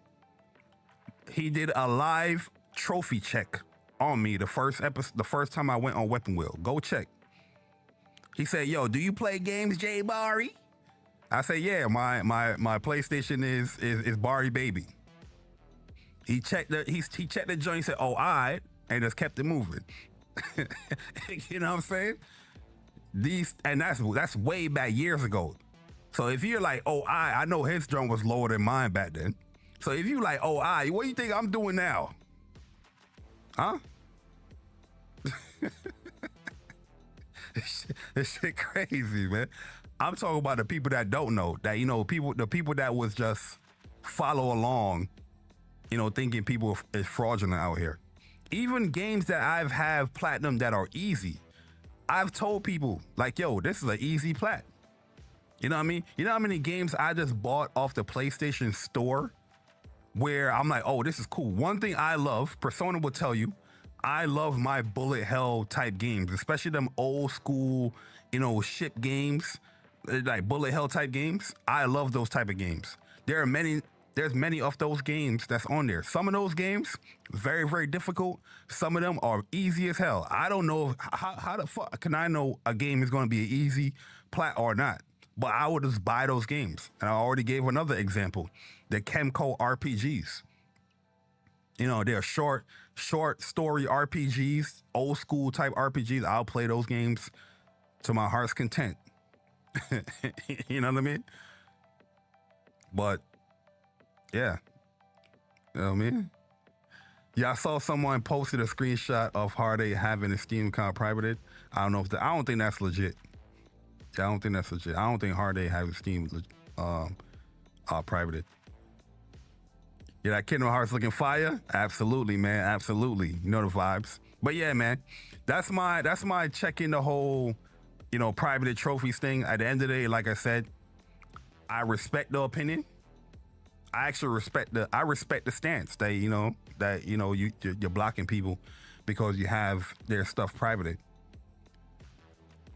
he did a live trophy check on me. The first time I went on Weapon Wheel. Go check. He said, "Yo, do you play games, JayBari?" I say, "Yeah, my PlayStation is Bari baby." He checked the joint. He said, "Oh, all right," and just kept it moving. You know what I'm saying? That's way back years ago. So if you're like, "Oh, I know his joint was lower than mine back then." So if you like, "Oh, what do you think I'm doing now?" Huh? This shit crazy, man. I'm talking about the people that don't know, that, you know, the people that was just follow along, you know, thinking people is fraudulent out here. Even games that I've have platinum that are easy, I've told people like, "Yo, this is an easy plat." You know what I mean? You know how many games I just bought off the PlayStation Store where I'm like, "Oh, this is cool." One thing I love, Persona will tell you, I love my bullet hell type games, especially them old school, you know, ship games, like bullet hell type games. I love those type of games. There's many of those games that's on there. Some of those games, very, very difficult. Some of them are easy as hell. I don't know how the fuck can I know a game is going to be an easy plat or not. But I would just buy those games. And I already gave another example, the Kemco RPGs. You know, they're short story RPGs, old school type RPGs. I'll play those games to my heart's content. You know what I mean? But yeah, you know what I mean? Yeah, I saw someone posted a screenshot of Hard 8 having a Steam account privated. I don't know if I don't think that's legit. Yeah, I don't think that's legit. I don't think Hard 8 has a Steam privated. Yeah, that Kingdom Hearts looking fire? Absolutely, man. Absolutely. You know the vibes. But yeah, man, that's my checking the whole, you know, privated trophies thing. At the end of the day, like I said, I respect the opinion. I actually respect the stance that you're blocking people because you have their stuff privated.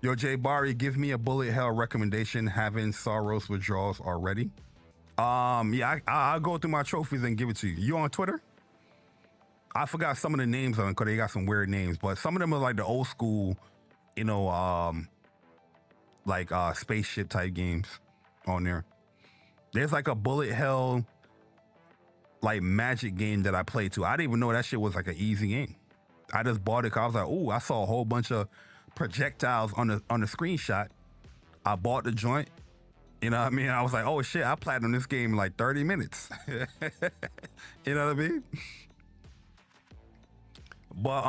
Yo, JayBari, give me a bullet hell recommendation. Having Soros withdrawals already. Yeah, I'll go through my trophies and give it to you. You on Twitter? I forgot some of the names of them because they got some weird names, but some of them are like the old school, you know, like spaceship type games on there. There's like a bullet hell like magic game that I played too. I didn't even know that shit was like an easy game. I just bought it because I was like, oh, I saw a whole bunch of projectiles on the screenshot. I bought the joint. You know what I mean? I was like, oh shit, I platinumed this game in like 30 minutes. You know what I mean? But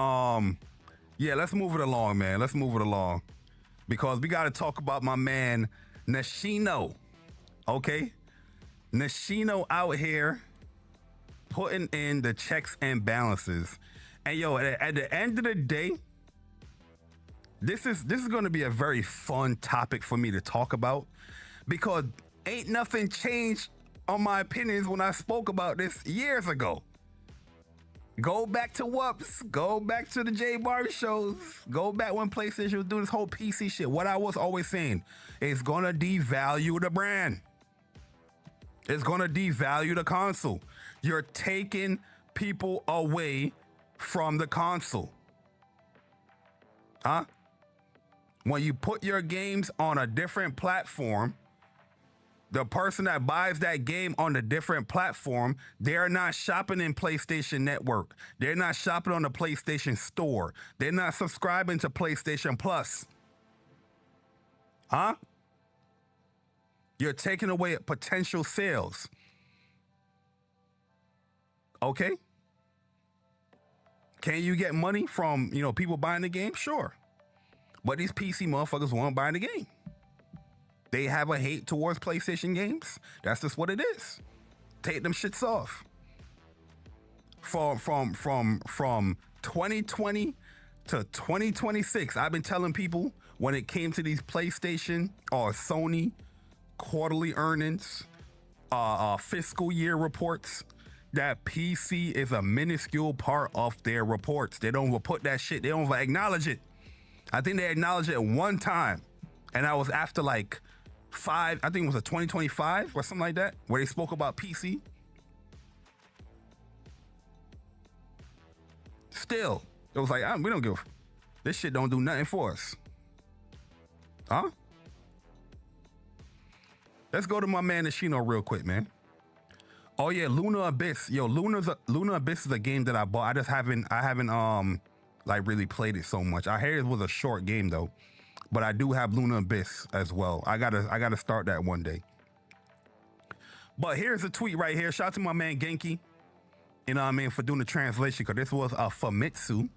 yeah, let's move it along, man. Let's move it along. Because we gotta talk about my man Nashino. Okay? Nashino out here putting in the checks and balances. And yo, at the end of the day, this is going to be a very fun topic for me to talk about, because ain't nothing changed on my opinions when I spoke about this years ago. Go back to Whoops, go back to the JayBari shows, go back when PlayStation was doing this whole PC shit. What I was always saying, it's gonna devalue the brand. It's gonna devalue the console. You're taking people away from the console. Huh? When you put your games on a different platform, the person that buys that game on a different platform, they're not shopping in PlayStation Network. They're not shopping on the PlayStation Store. They're not subscribing to PlayStation Plus. Huh? You're taking away potential sales. Okay? Can you get money from, you know, people buying the game? Sure. But these PC motherfuckers won't buy the game. They have a hate towards PlayStation games. That's just what it is. Take them shits off. From 2020 to 2026, I've been telling people when it came to these PlayStation or Sony quarterly earnings, fiscal year reports, that PC is a minuscule part of their reports. They don't even put that shit, they don't even acknowledge it. I think they acknowledged it one time, and that was after like I think it was a 2025 or something like that, where they spoke about PC. Still, it was like, we don't give, this shit don't do nothing for us. Huh? Let's go to my man Nashino real quick, man. Oh yeah, Luna Abyss. Yo, Luna Abyss is a game that I bought. I haven't like really played it so much. I heard it was a short game though, but I do have Luna Abyss as well. I gotta start that one day. But here's a tweet right here. Shout out to my man Genki, you know what I mean, for doing the translation, because this was a Famitsu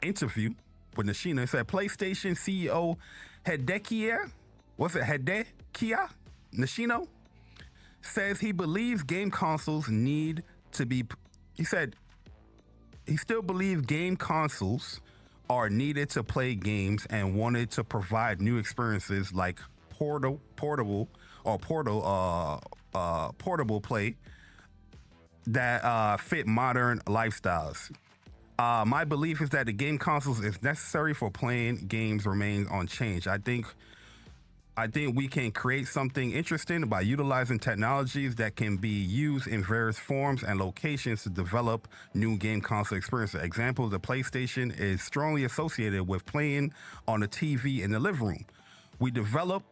interview with Nashino. It said PlayStation CEO Hidekiya Nashino says he believes game consoles need to be, he said he still believes game consoles are needed to play games and wanted to provide new experiences like portable play that fit modern lifestyles. My belief is that the game consoles is necessary for playing games remains unchanged. I think we can create something interesting by utilizing technologies that can be used in various forms and locations to develop new game console experiences. Example, the PlayStation is strongly associated with playing on the TV in the living room. We developed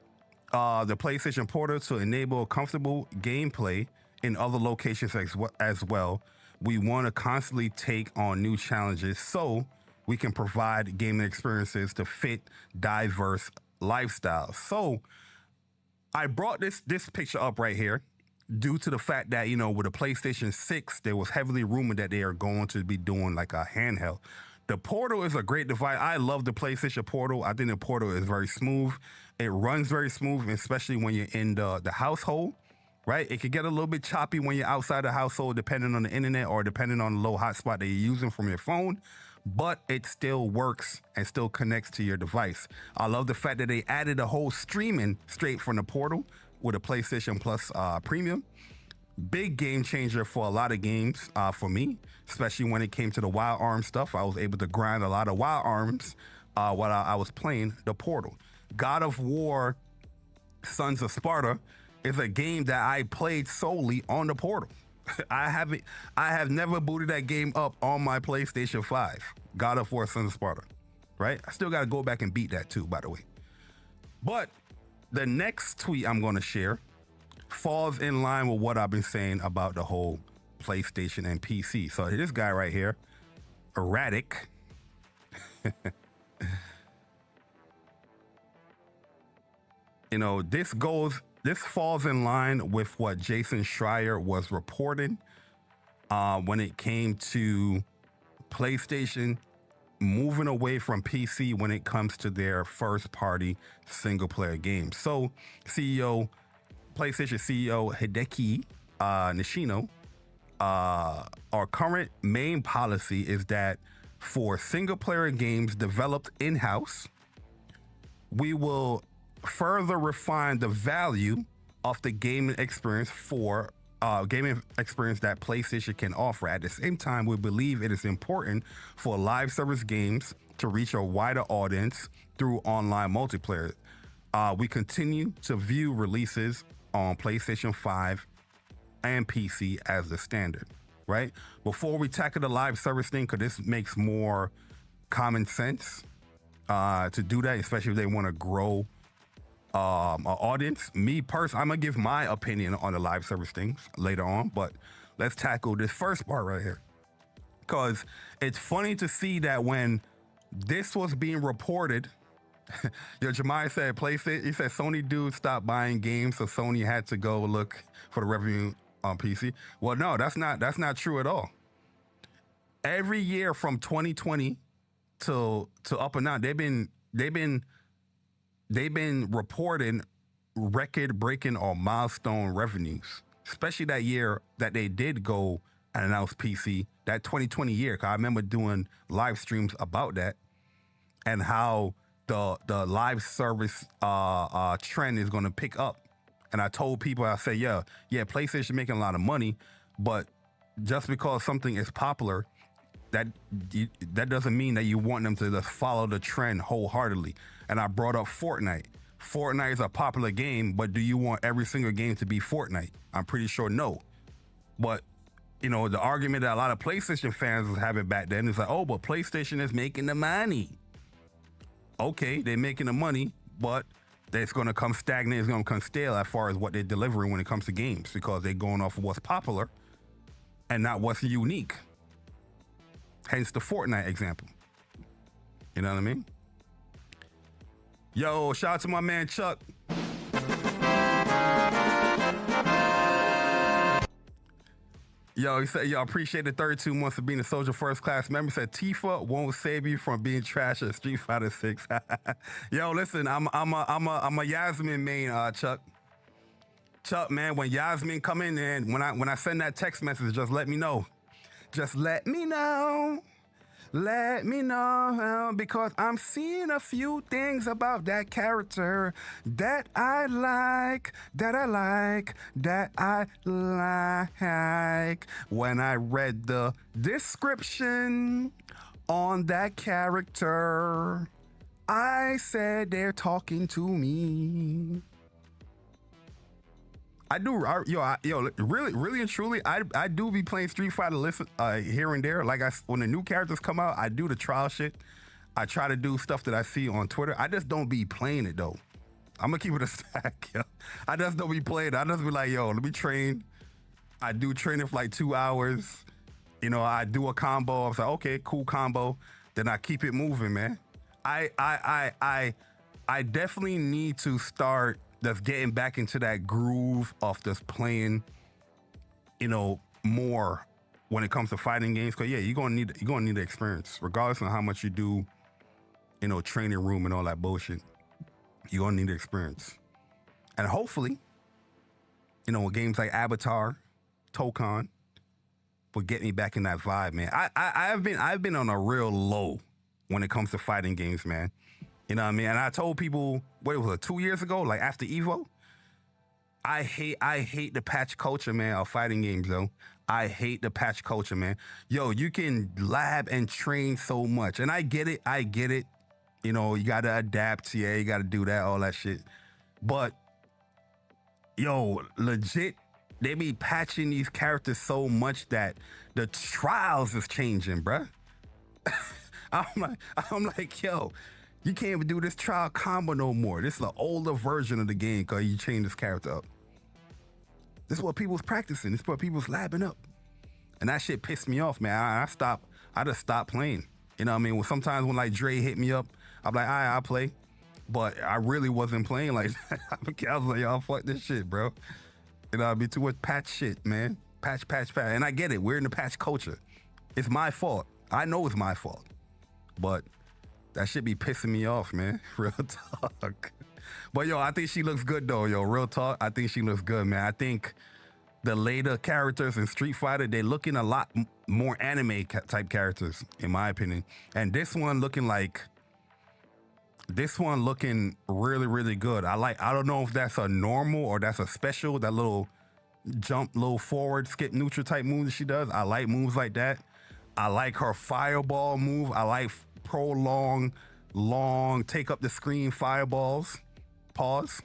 the PlayStation Portal to enable comfortable gameplay in other locations as well. We want to constantly take on new challenges so we can provide gaming experiences to fit diverse lifestyles. So I brought this picture up right here due to the fact that, you know, with the PlayStation 6, there was heavily rumored that they are going to be doing like a handheld. The Portal is a great device. I love the PlayStation Portal. I think the Portal is very smooth. It runs very smooth, especially when you're in the household, right? It can get a little bit choppy when you're outside the household, depending on the internet or depending on the low hotspot that you're using from your phone. But it still works and still connects to your device. I love the fact that they added a whole streaming straight from the Portal with a PlayStation Plus Premium. Big game changer for a lot of games for me, especially when it came to the Wild Arms stuff. I was able to grind a lot of Wild Arms while I was playing the Portal. God of War Sons of Sparta is a game that I played solely on the Portal. I have never booted that game up on my PlayStation 5. God of War: Sons of Sparta. Right? I still got to go back and beat that too, by the way. But the next tweet I'm going to share falls in line with what I've been saying about the whole PlayStation and PC. So this guy right here, Erratic, this falls in line with what Jason Schreier was reporting when it came to PlayStation moving away from PC when it comes to their first party single player games. So PlayStation CEO Hideki Nishino, our current main policy is that for single player games developed in-house, we will further refine the value of the gaming experience that PlayStation can offer. At the same time, we believe it is important for live service games to reach a wider audience through online multiplayer. We continue to view releases on PlayStation 5 and PC as the standard, right? Before we tackle the live service thing, because this makes more common sense to do that, especially if they want to grow an audience. Me personally, I'm gonna give my opinion on the live service things later on, but let's tackle this first part right here, because it's funny to see that when this was being reported, Jamai said PlayStation. He said Sony dudes stopped buying games, so Sony had to go look for the revenue on PC. Well, no, that's not true at all. Every year from 2020 to up and down, they've been reporting record-breaking or milestone revenues, especially that year that they did go and announce PC, that 2020 year. Cause I remember doing live streams about that and how the live service trend is going to pick up. And I told people, I said, yeah, PlayStation making a lot of money, but just because something is popular, that doesn't mean that you want them to just follow the trend wholeheartedly. And I brought up Fortnite. Fortnite is a popular game, but do you want every single game to be Fortnite? I'm pretty sure no. But, the argument that a lot of PlayStation fans was having back then is like, oh, but PlayStation is making the money. Okay, they're making the money, but it's going to come stagnant. It's going to come stale as far as what they're delivering when it comes to games, because they're going off of what's popular and not what's unique. Hence the Fortnite example. You know what I mean? Yo, shout out to my man Chuck. Yo, he said, yo, I appreciate the 32 months of being a Soldier First Class member. He said Tifa won't save you from being trash at Street Fighter 6. Yo, listen, I'm a Yasmin main, Chuck. Chuck, man, when Yasmin come in and when I send that text message, just let me know. Just let me know. Let me know, because I'm seeing a few things about that character that I like. When I read the description on that character, I said they're talking to me. I do, really and truly, I do be playing Street Fighter here and there. Like when the new characters come out, I do the trial shit. I try to do stuff that I see on Twitter. I just don't be playing it though. I'm gonna keep it a stack. Yo. I just don't be playing it. I just be like, yo, let me train. I do training for like 2 hours. I do a combo. I was like, okay, cool combo. Then I keep it moving, man. I definitely need to start just getting back into that groove of just playing, more when it comes to fighting games. Cause yeah, you're gonna need the experience, regardless of how much you do, training room and all that bullshit. You're gonna need the experience, and hopefully, with games like Avatar, Tokon, will get me back in that vibe, man. I've been on a real low when it comes to fighting games, man. You know what I mean? And I told people, what was it, 2 years ago, like after Evo? I hate the patch culture, man, of fighting games, though. I hate the patch culture, man. Yo, you can lab and train so much. And I get it. You got to adapt. Yeah, you got to do that, all that shit. But, yo, legit, they be patching these characters so much that the trials is changing, bruh. I'm like, yo, you can't even do this trial combo no more. This is an older version of the game because you changed this character up. This is what people's practicing. This is what people's labbing up. And that shit pissed me off, man. I just stopped playing. You know what I mean? Well, sometimes when like Dre hit me up, I'm like, all right, I'll play. But I really wasn't playing like that. I was like, y'all fuck this shit, bro. You know, I'd be too much patch shit, man. Patch. And I get it. We're in the patch culture. It's my fault. I know it's my fault. But that shit be pissing me off, man. Real talk. But yo, I think she looks good though, yo. Real talk. I think she looks good, man. I think the later characters in Street Fighter, they're looking a lot more anime type characters, in my opinion. And this one looking really, really good. I don't know if that's a normal or that's a special, that little jump, little forward, skip neutral type move that she does. I like moves like that. I like her fireball move. I like prolonged, long, take up the screen fireballs. Pause.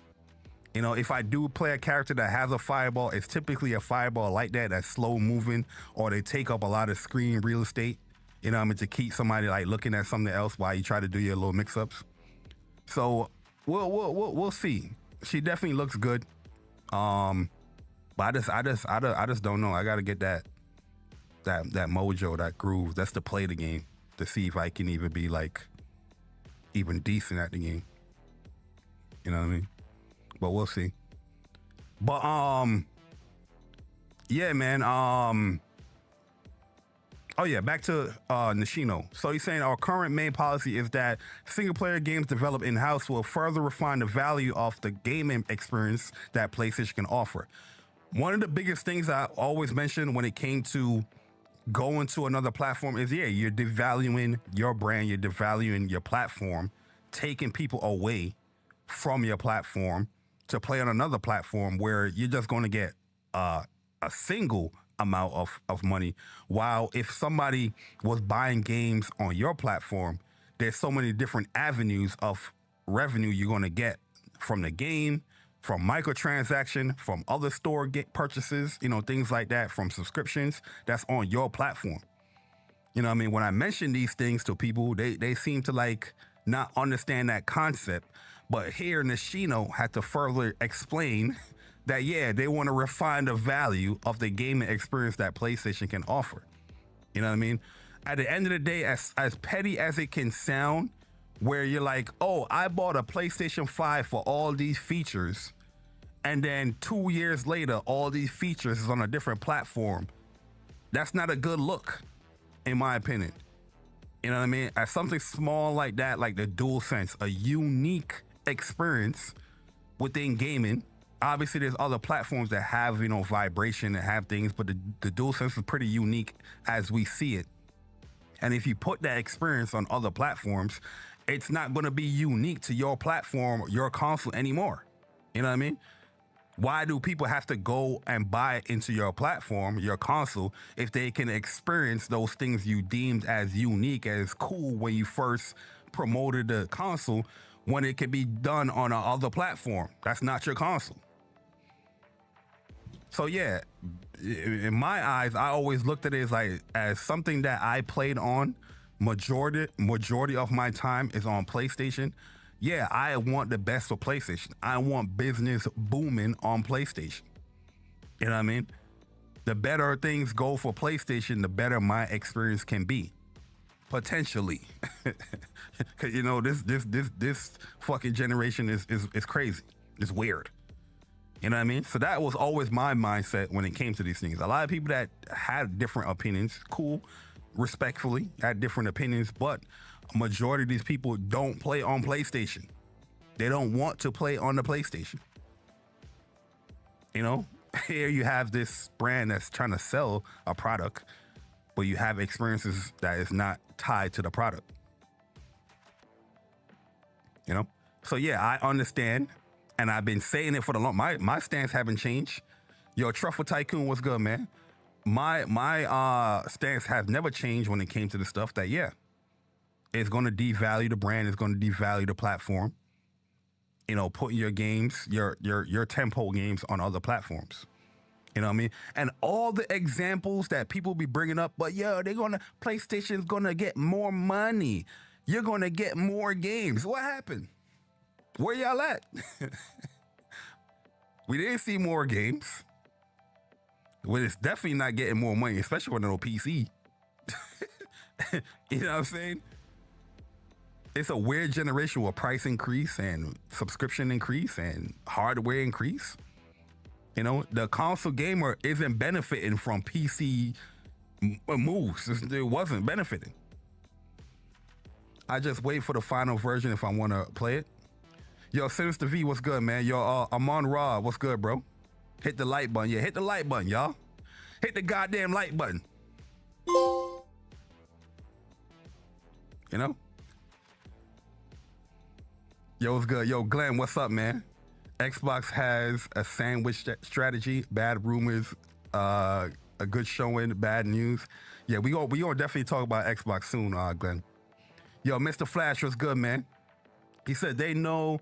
You know, if I do play a character that has a fireball, it's typically a fireball like that that's slow moving, or they take up a lot of screen real estate. You know what I mean, to keep somebody like looking at something else while you try to do your little mix-ups. So we'll see. She definitely looks good. But I just don't know. I gotta get that mojo, that groove. That's to play the game, to see if I can even be like even decent at the game. You know what I mean? But we'll see. But yeah, man. Oh yeah, back to Nishino. So he's saying our current main policy is that single player games developed in-house will further refine the value of the gaming experience that PlayStation can offer. One of the biggest things I always mentioned when it came to going to another platform is, yeah, you're devaluing your brand, you're devaluing your platform, taking people away from your platform to play on another platform where you're just going to get a single amount of money. While if somebody was buying games on your platform, there's so many different avenues of revenue you're going to get from the game, from microtransaction, from other store purchases, you know, things like that, from subscriptions that's on your platform. You know what I mean? When I mention these things to people, they seem to like not understand that concept. But here, Nishino had to further explain that, yeah, they want to refine the value of the gaming experience that PlayStation can offer. You know what I mean? At the end of the day, as petty as it can sound, where you're like, oh, I bought a PlayStation 5 for all these features, and then 2 years later, all these features is on a different platform. That's not a good look, in my opinion. You know what I mean? As something small like that, like the DualSense, a unique experience within gaming. Obviously, there's other platforms that have, you know, vibration and have things, but the DualSense is pretty unique as we see it. And if you put that experience on other platforms, it's not going to be unique to your platform, your console anymore. You know what I mean? Why do people have to go and buy into your platform, your console, if they can experience those things you deemed as unique, as cool when you first promoted the console, when it can be done on another platform? That's not your console. So yeah, in my eyes, I always looked at it as something that I played on. Majority of my time is on PlayStation. Yeah, I want the best for PlayStation. I want business booming on PlayStation. You know what I mean? The better things go for PlayStation, the better my experience can be. Potentially. Cause you know, this fucking generation is crazy. It's weird. You know what I mean? So that was always my mindset when it came to these things. A lot of people that had different opinions, cool, respectfully, had different opinions, but a majority of these people don't play on PlayStation. They don't want to play on the PlayStation. You know, here you have this brand that's trying to sell a product, but you have experiences that is not tied to the product. You know? So yeah, I understand. And I've been saying it for the long. My stance haven't changed. Yo, Truffle Tycoon, what's good, man? My stance has never changed when it came to the stuff that, yeah, it's going to devalue the brand. It's going to devalue the platform. You know, putting your games, your tentpole games on other platforms. You know what I mean? And all the examples that people be bringing up, but yo, PlayStation's gonna get more money. You're gonna get more games. What happened? Where y'all at? We didn't see more games. Well, it's definitely not getting more money, especially when on PC. You know what I'm saying? It's a weird generation with price increase and subscription increase and hardware increase. You know, the console gamer isn't benefiting from PC moves. It wasn't benefiting. I just wait for the final version if I want to play it. Yo, Sinister V, what's good, man? Yo, Amon Ra, what's good, bro? Hit the like button. Yeah, hit the like button, y'all. Hit the goddamn like button. You know? Yo, what's good? Yo, Glenn, what's up, man? Xbox has a sandwich strategy, bad rumors, a good showing, bad news. Yeah, we gonna definitely talk about Xbox soon, Glenn. Yo, Mr. Flash, what's good, man? He said they know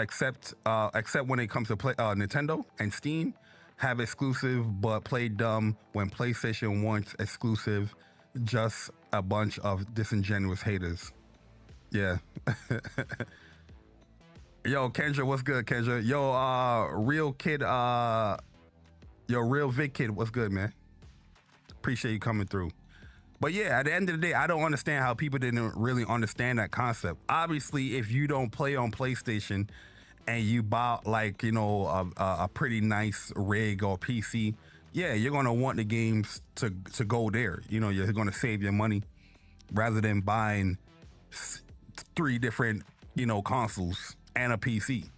except when it comes to Nintendo and Steam have exclusive, but play dumb when PlayStation wants exclusive. Just a bunch of disingenuous haters. Yeah. Yo, Kendra, what's good, Kendra? Yo, real kid, real Vic kid, what's good, man? Appreciate you coming through. But yeah, at the end of the day, I don't understand how people didn't really understand that concept. Obviously, if you don't play on PlayStation and you buy like, you know, a pretty nice rig or PC, yeah, you're gonna want the games to go there. You know, you're gonna save your money rather than buying 3 different, you know, consoles and a PC.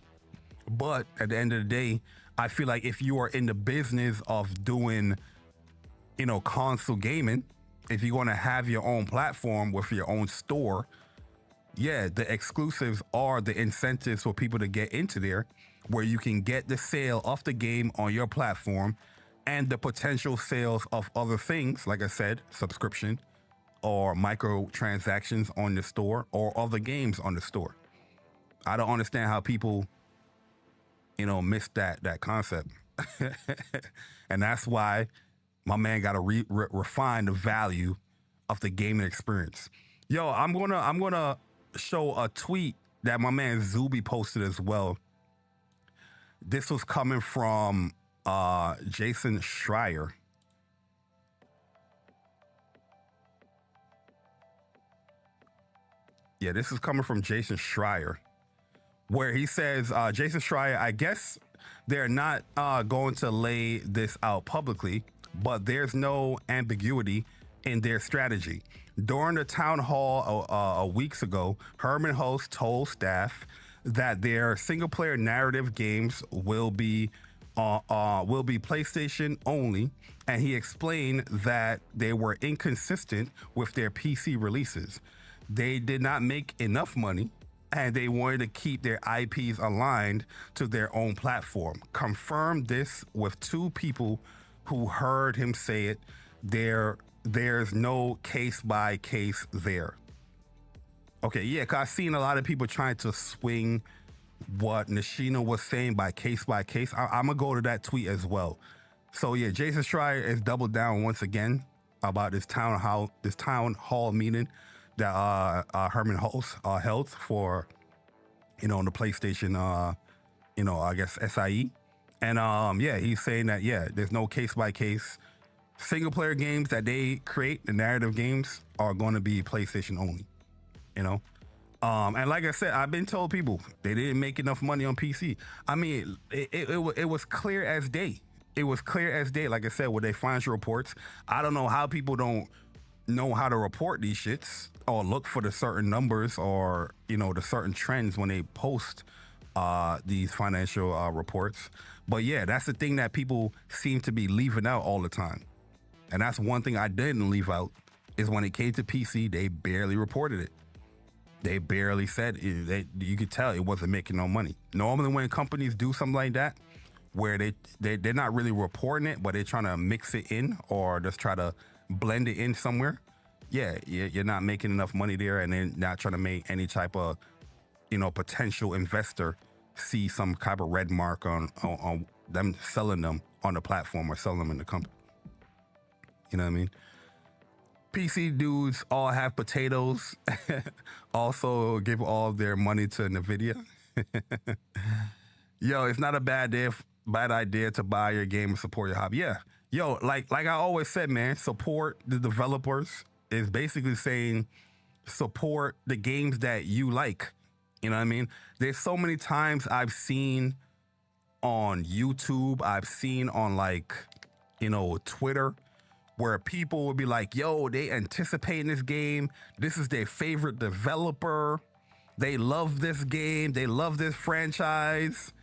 But at the end of the day, I feel like if you are in the business of doing, you know, console gaming, if you're going to have your own platform with your own store, yeah, the exclusives are the incentives for people to get into there, where you can get the sale of the game on your platform and the potential sales of other things, like I said, subscription or microtransactions on the store or other games on the store. I don't understand how people, you know, miss that concept. And that's why my man got to refine the value of the gaming experience. Yo, I'm gonna show a tweet that my man Zuby posted as well. This was coming from Jason Schreier. Yeah, this is coming from Jason Schreier, where he says, Jason Schreier, I guess they're not going to lay this out publicly, but there's no ambiguity in their strategy. During the town hall weeks ago, Herman Host told staff that their single-player narrative games will be PlayStation only, and he explained that they were inconsistent with their PC releases. They did not make enough money, and they wanted to keep their IPs aligned to their own platform. Confirmed this with 2 people who heard him say it. There's no case by case there. Okay, yeah, because I've seen a lot of people trying to swing what Nishino was saying by case. I'm gonna go to that tweet as well. So yeah, Jason Schreier has doubled down once again about this town hall meeting that Herman Host held for, you know, on the PlayStation, you know, I guess SIE. And yeah, he's saying that, yeah, there's no case by case. Single player games that they create, the narrative games, are going to be PlayStation only, you know? And like I said, I've been told people they didn't make enough money on PC. I mean, it was clear as day. It was clear as day, like I said, with their financial reports. I don't know how people don't know how to report these shits or look for the certain numbers or, you know, the certain trends when they post these financial reports. But yeah, that's the thing that people seem to be leaving out all the time. And that's one thing I didn't leave out, is when it came to PC, they barely reported it. They barely said it. You could tell it wasn't making no money. Normally when companies do something like that, where they're not really reporting it, but they're trying to mix it in or just try to blend it in somewhere, yeah, you're not making enough money there, and they're not trying to make any type of, you know, potential investor see some type of red mark on them selling them on the platform or selling them in the company. You know what I mean? PC dudes all have potatoes. Also give all of their money to NVIDIA. Yo, it's not a bad idea to buy your game and support your hobby. Yeah. Yo, like I always said, man, support the developers is basically saying support the games that you like. You know what I mean? There's so many times I've seen on YouTube, I've seen on like, you know, Twitter, where people would be like, yo, they anticipating this game. This is their favorite developer. They love this game. They love this franchise.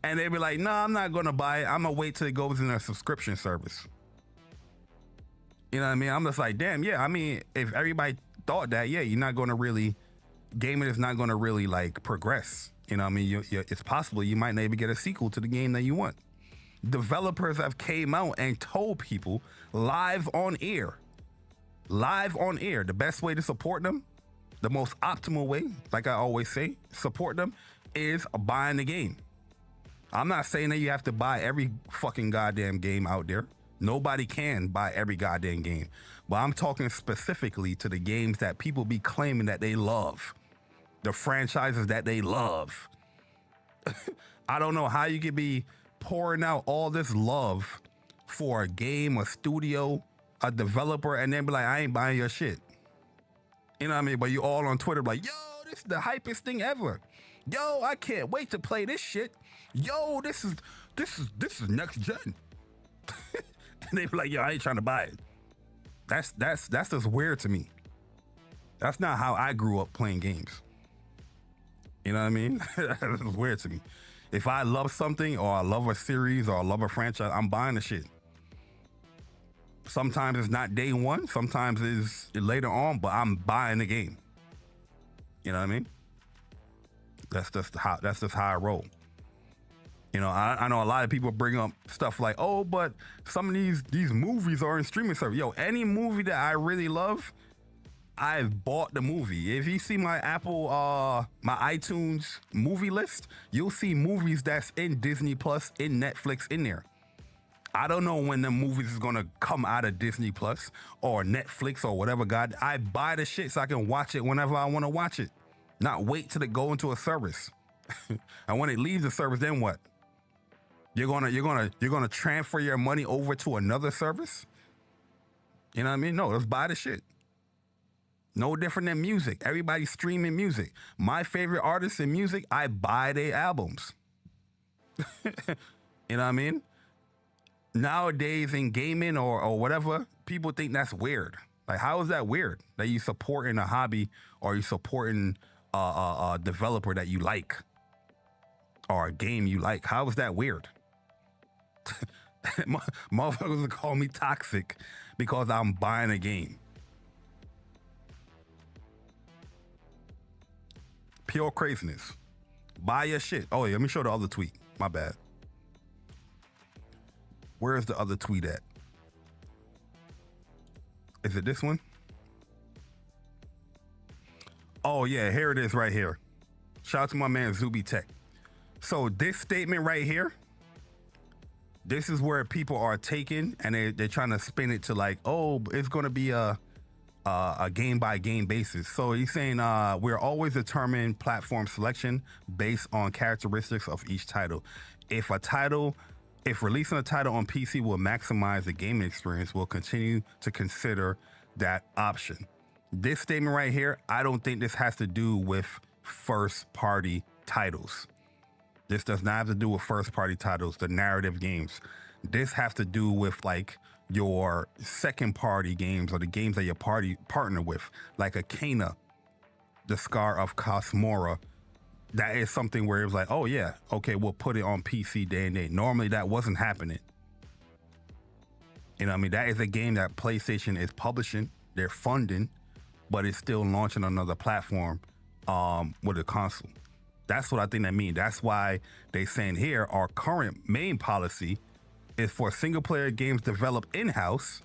And they'd be like, no, I'm not going to buy it. I'm going to wait till it goes in a subscription service. You know what I mean? I'm just like, damn, yeah. I mean, if everybody thought that, yeah, you're not going to really, gaming is not going to really like progress. You know what I mean? It's possible you might not even get a sequel to the game that you want. Developers have came out and told people live on air, the best way to support them, the most optimal way, like I always say, support them, is buying the game. I'm not saying that you have to buy every fucking goddamn game out there. Nobody can buy every goddamn game. But I'm talking specifically to the games that people be claiming that they love, the franchises that they love. I don't know how you could be pouring out all this love for a game, a studio, a developer, and then be like, I ain't buying your shit. You know what I mean? But you all on Twitter like, yo, this is the hypest thing ever. Yo, I can't wait to play this shit. Yo, this is next gen. And they be like, yo, I ain't trying to buy it. That's just weird to me. That's not how I grew up playing games. You know what I mean? That's weird to me. If I love something or I love a series or I love a franchise, I'm buying the shit. Sometimes it's not day one. Sometimes it's later on, but I'm buying the game. You know what I mean? That's just how I roll. You know, I know a lot of people bring up stuff like, oh, but some of these movies are in streaming service. Yo, any movie that I really love, I've bought the movie. If you see my my iTunes movie list, you'll see movies that's in Disney Plus, in Netflix, in there. I don't know when the movies is gonna come out of Disney Plus or Netflix or whatever. God, I buy the shit so I can watch it whenever I want to watch it, not wait till it go into a service. And when it leaves the service, then what? You're gonna transfer your money over to another service? You know what I mean? No, let's buy the shit. No different than music. Everybody's streaming music. My favorite artists in music, I buy their albums. You know what I mean? Nowadays in gaming or whatever, people think that's weird. Like, how is that weird? That you supporting a hobby or you supporting a developer that you like or a game you like? How is that weird? Motherfuckers will call me toxic because I'm buying a game. Pure craziness. Buy your shit. Oh, yeah, let me show the other tweet. My bad. Where's the other tweet at? Is it this one? Oh, yeah, here it is right here. Shout out to my man Zuby Tech. So this statement right here, this is where people are taking and they're trying to spin it to like, oh, it's going to be a game by game basis. So he's saying we're always determining platform selection based on characteristics of each title. If releasing a title on PC will maximize the gaming experience, we'll continue to consider that option. This statement right here, I don't think this has to do with first party titles. This does not have to do with first party titles, the narrative games. This has to do with like your second party games or the games that your partner with, like Akana, the Scar of Cosmora. That is something where it was like, oh yeah, okay, we'll put it on PC day and date. Normally that wasn't happening. You know what I mean? That is a game that PlayStation is publishing, they're funding, but it's still launching on another platform with a console. That's what I think that means. That's why they saying here, our current main policy is for single player games developed in-house.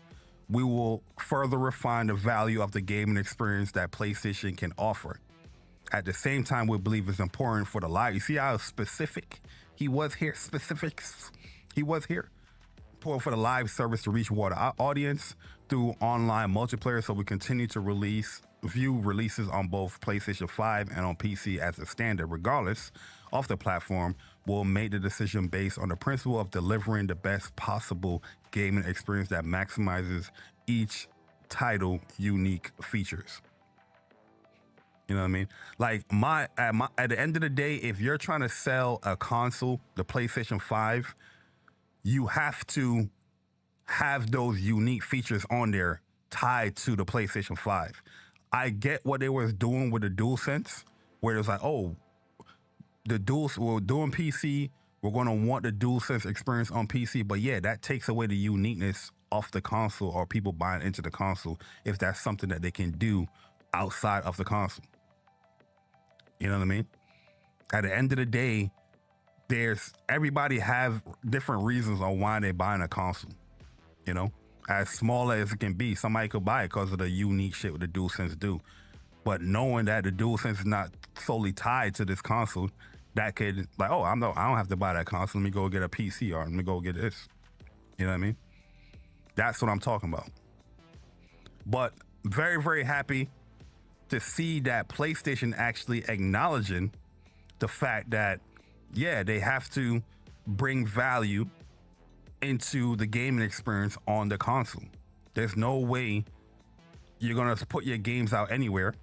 We will further refine the value of the gaming experience that PlayStation can offer. At the same time, we believe it's important for the live. You see how specific he was here? Specifics. He was here. Important for the live service to reach wider audience through online multiplayer. So we continue to view releases on both PlayStation 5 and on PC as a standard, regardless of the platform. We'll make the decision based on the principle of delivering the best possible gaming experience that maximizes each title unique features. You know what I mean? Like at the end of the day, if you're trying to sell a console, the PlayStation 5, you have to have those unique features on there tied to the PlayStation 5. I get what they was doing with the DualSense, where it was like, oh, we're doing PC, we're gonna want the DualSense experience on PC, but yeah, that takes away the uniqueness of the console or people buying into the console if that's something that they can do outside of the console. You know what I mean? At the end of the day, everybody have different reasons on why they're buying a console. You know, as small as it can be, somebody could buy it because of the unique shit what the DualSense do. But knowing that the DualSense is not solely tied to this console, that could like, oh, I don't have to buy that console. Let me go get a PC or let me go get this. You know what I mean? That's what I'm talking about. But very, very happy to see that PlayStation actually acknowledging the fact that, yeah, they have to bring value into the gaming experience on the console. There's no way you're gonna put your games out anywhere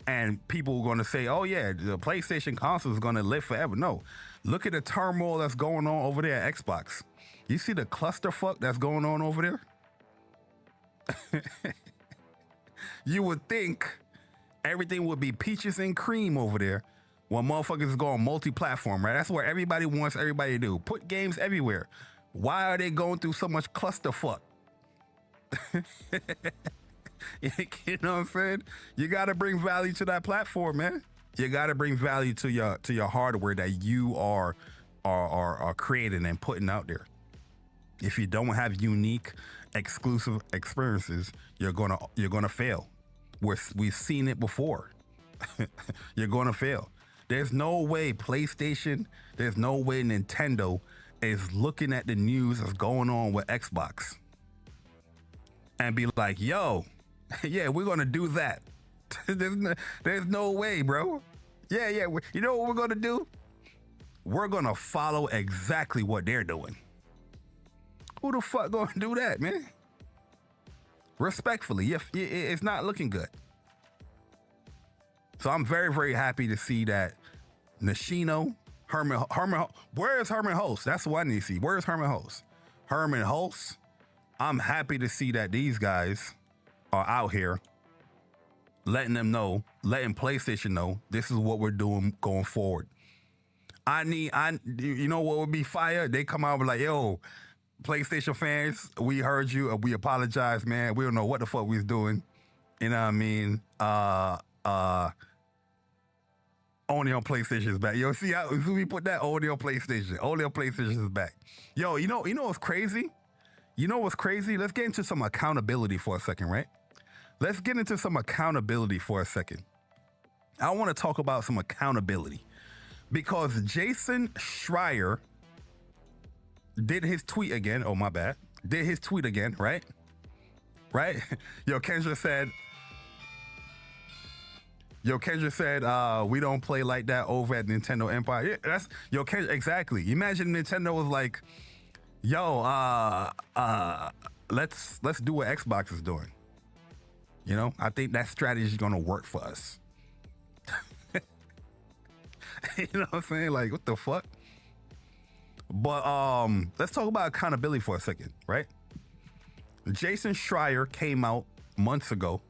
and people are gonna say, oh yeah, the PlayStation console is gonna live forever. No, look at the turmoil that's going on over there at Xbox. You see the clusterfuck that's going on over there? You would think everything would be peaches and cream over there when motherfuckers go on multi-platform, right? That's what everybody wants everybody to do. Put games everywhere. Why are they going through so much clusterfuck? You know what I'm saying? You got to bring value to that platform, man. You got to bring value to your hardware that you are creating and putting out there. If you don't have unique, exclusive experiences, you're gonna fail. We've seen it before. You're gonna fail. There's no way PlayStation, there's no way Nintendo is looking at the news that's going on with Xbox and be like, yo, yeah, we're gonna do that. There's no way, bro. Yeah, you know what we're gonna do? We're gonna follow exactly what they're doing. Who the fuck gonna do that, man? Respectfully, it's not looking good. So I'm very, very happy to see that Nishino, Herman, where is Herman Host? That's what I need to see. Where is Herman Host? Herman Host, I'm happy to see that these guys are out here letting letting PlayStation know this is what we're doing going forward. You know what would be fire? They come out and be like, yo, PlayStation fans, we heard you. We apologize, man. We don't know what the fuck we was doing. You know what I mean? Only on PlayStation is back. Yo, see how we put that only on PlayStation. Only on PlayStation is back. Yo, you know what's crazy? You know what's crazy? Let's get into some accountability for a second, right? Let's get into some accountability for a second. I want to talk about some accountability because Jason Schreier did his tweet again. Oh, my bad. Did his tweet again, right? Right? Yo, Kendra said, we don't play like that over at Nintendo Empire. Yeah, Kendra, exactly. Imagine Nintendo was like, yo, let's do what Xbox is doing. You know, I think that strategy is gonna work for us. You know what I'm saying? Like, what the fuck? But let's talk about accountability for a second, right? Jason Schreier came out months ago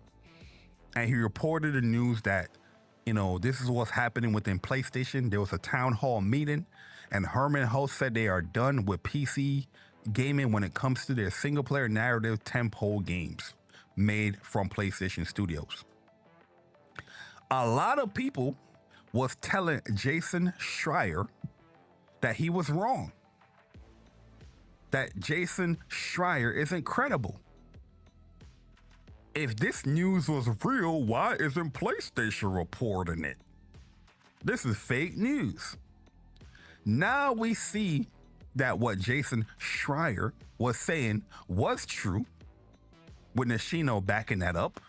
and he reported the news that, you know, this is what's happening within PlayStation. There was a town hall meeting and Herman Host said they are done with PC gaming when it comes to their single player narrative tentpole games made from PlayStation Studios. A lot of people was telling Jason Schreier that he was wrong. That Jason Schreier is incredible. If this news was real, why isn't PlayStation reporting it? This is fake news. Now we see that what Jason Schreier was saying was true, with Nishino backing that up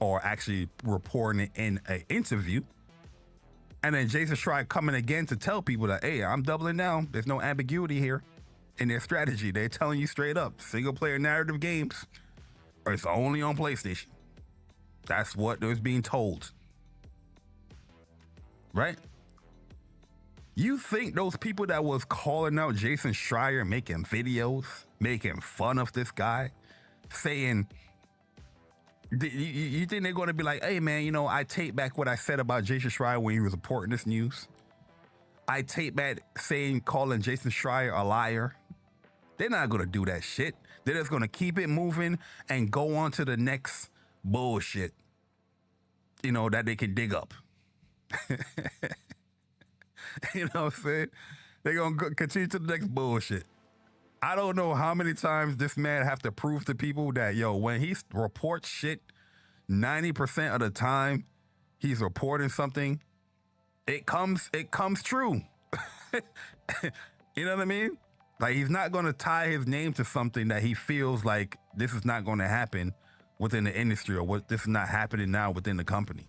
or actually reporting it in an interview. And then Jason Schreier coming again to tell people that, hey, I'm doubling down. There's no ambiguity here in their strategy. They're telling you straight up, single player narrative games, it's only on PlayStation. That's what was being told. Right? You think those people that was calling out Jason Schreier, making videos, making fun of this guy, saying, you think they're going to be like, hey man, you know, I take back what I said about Jason Schreier when he was reporting this news. I take back calling Jason Schreier a liar. They're not going to do that shit. They're just going to keep it moving and go on to the next bullshit, you know, that they can dig up. You know what I'm saying? They're going to continue to the next bullshit. I don't know how many times this man have to prove to people that, yo, when he reports shit, 90% of the time he's reporting something, it comes true. You know what I mean? Like, he's not going to tie his name to something that he feels like this is not going to happen within the industry, or what this is not happening now within the company.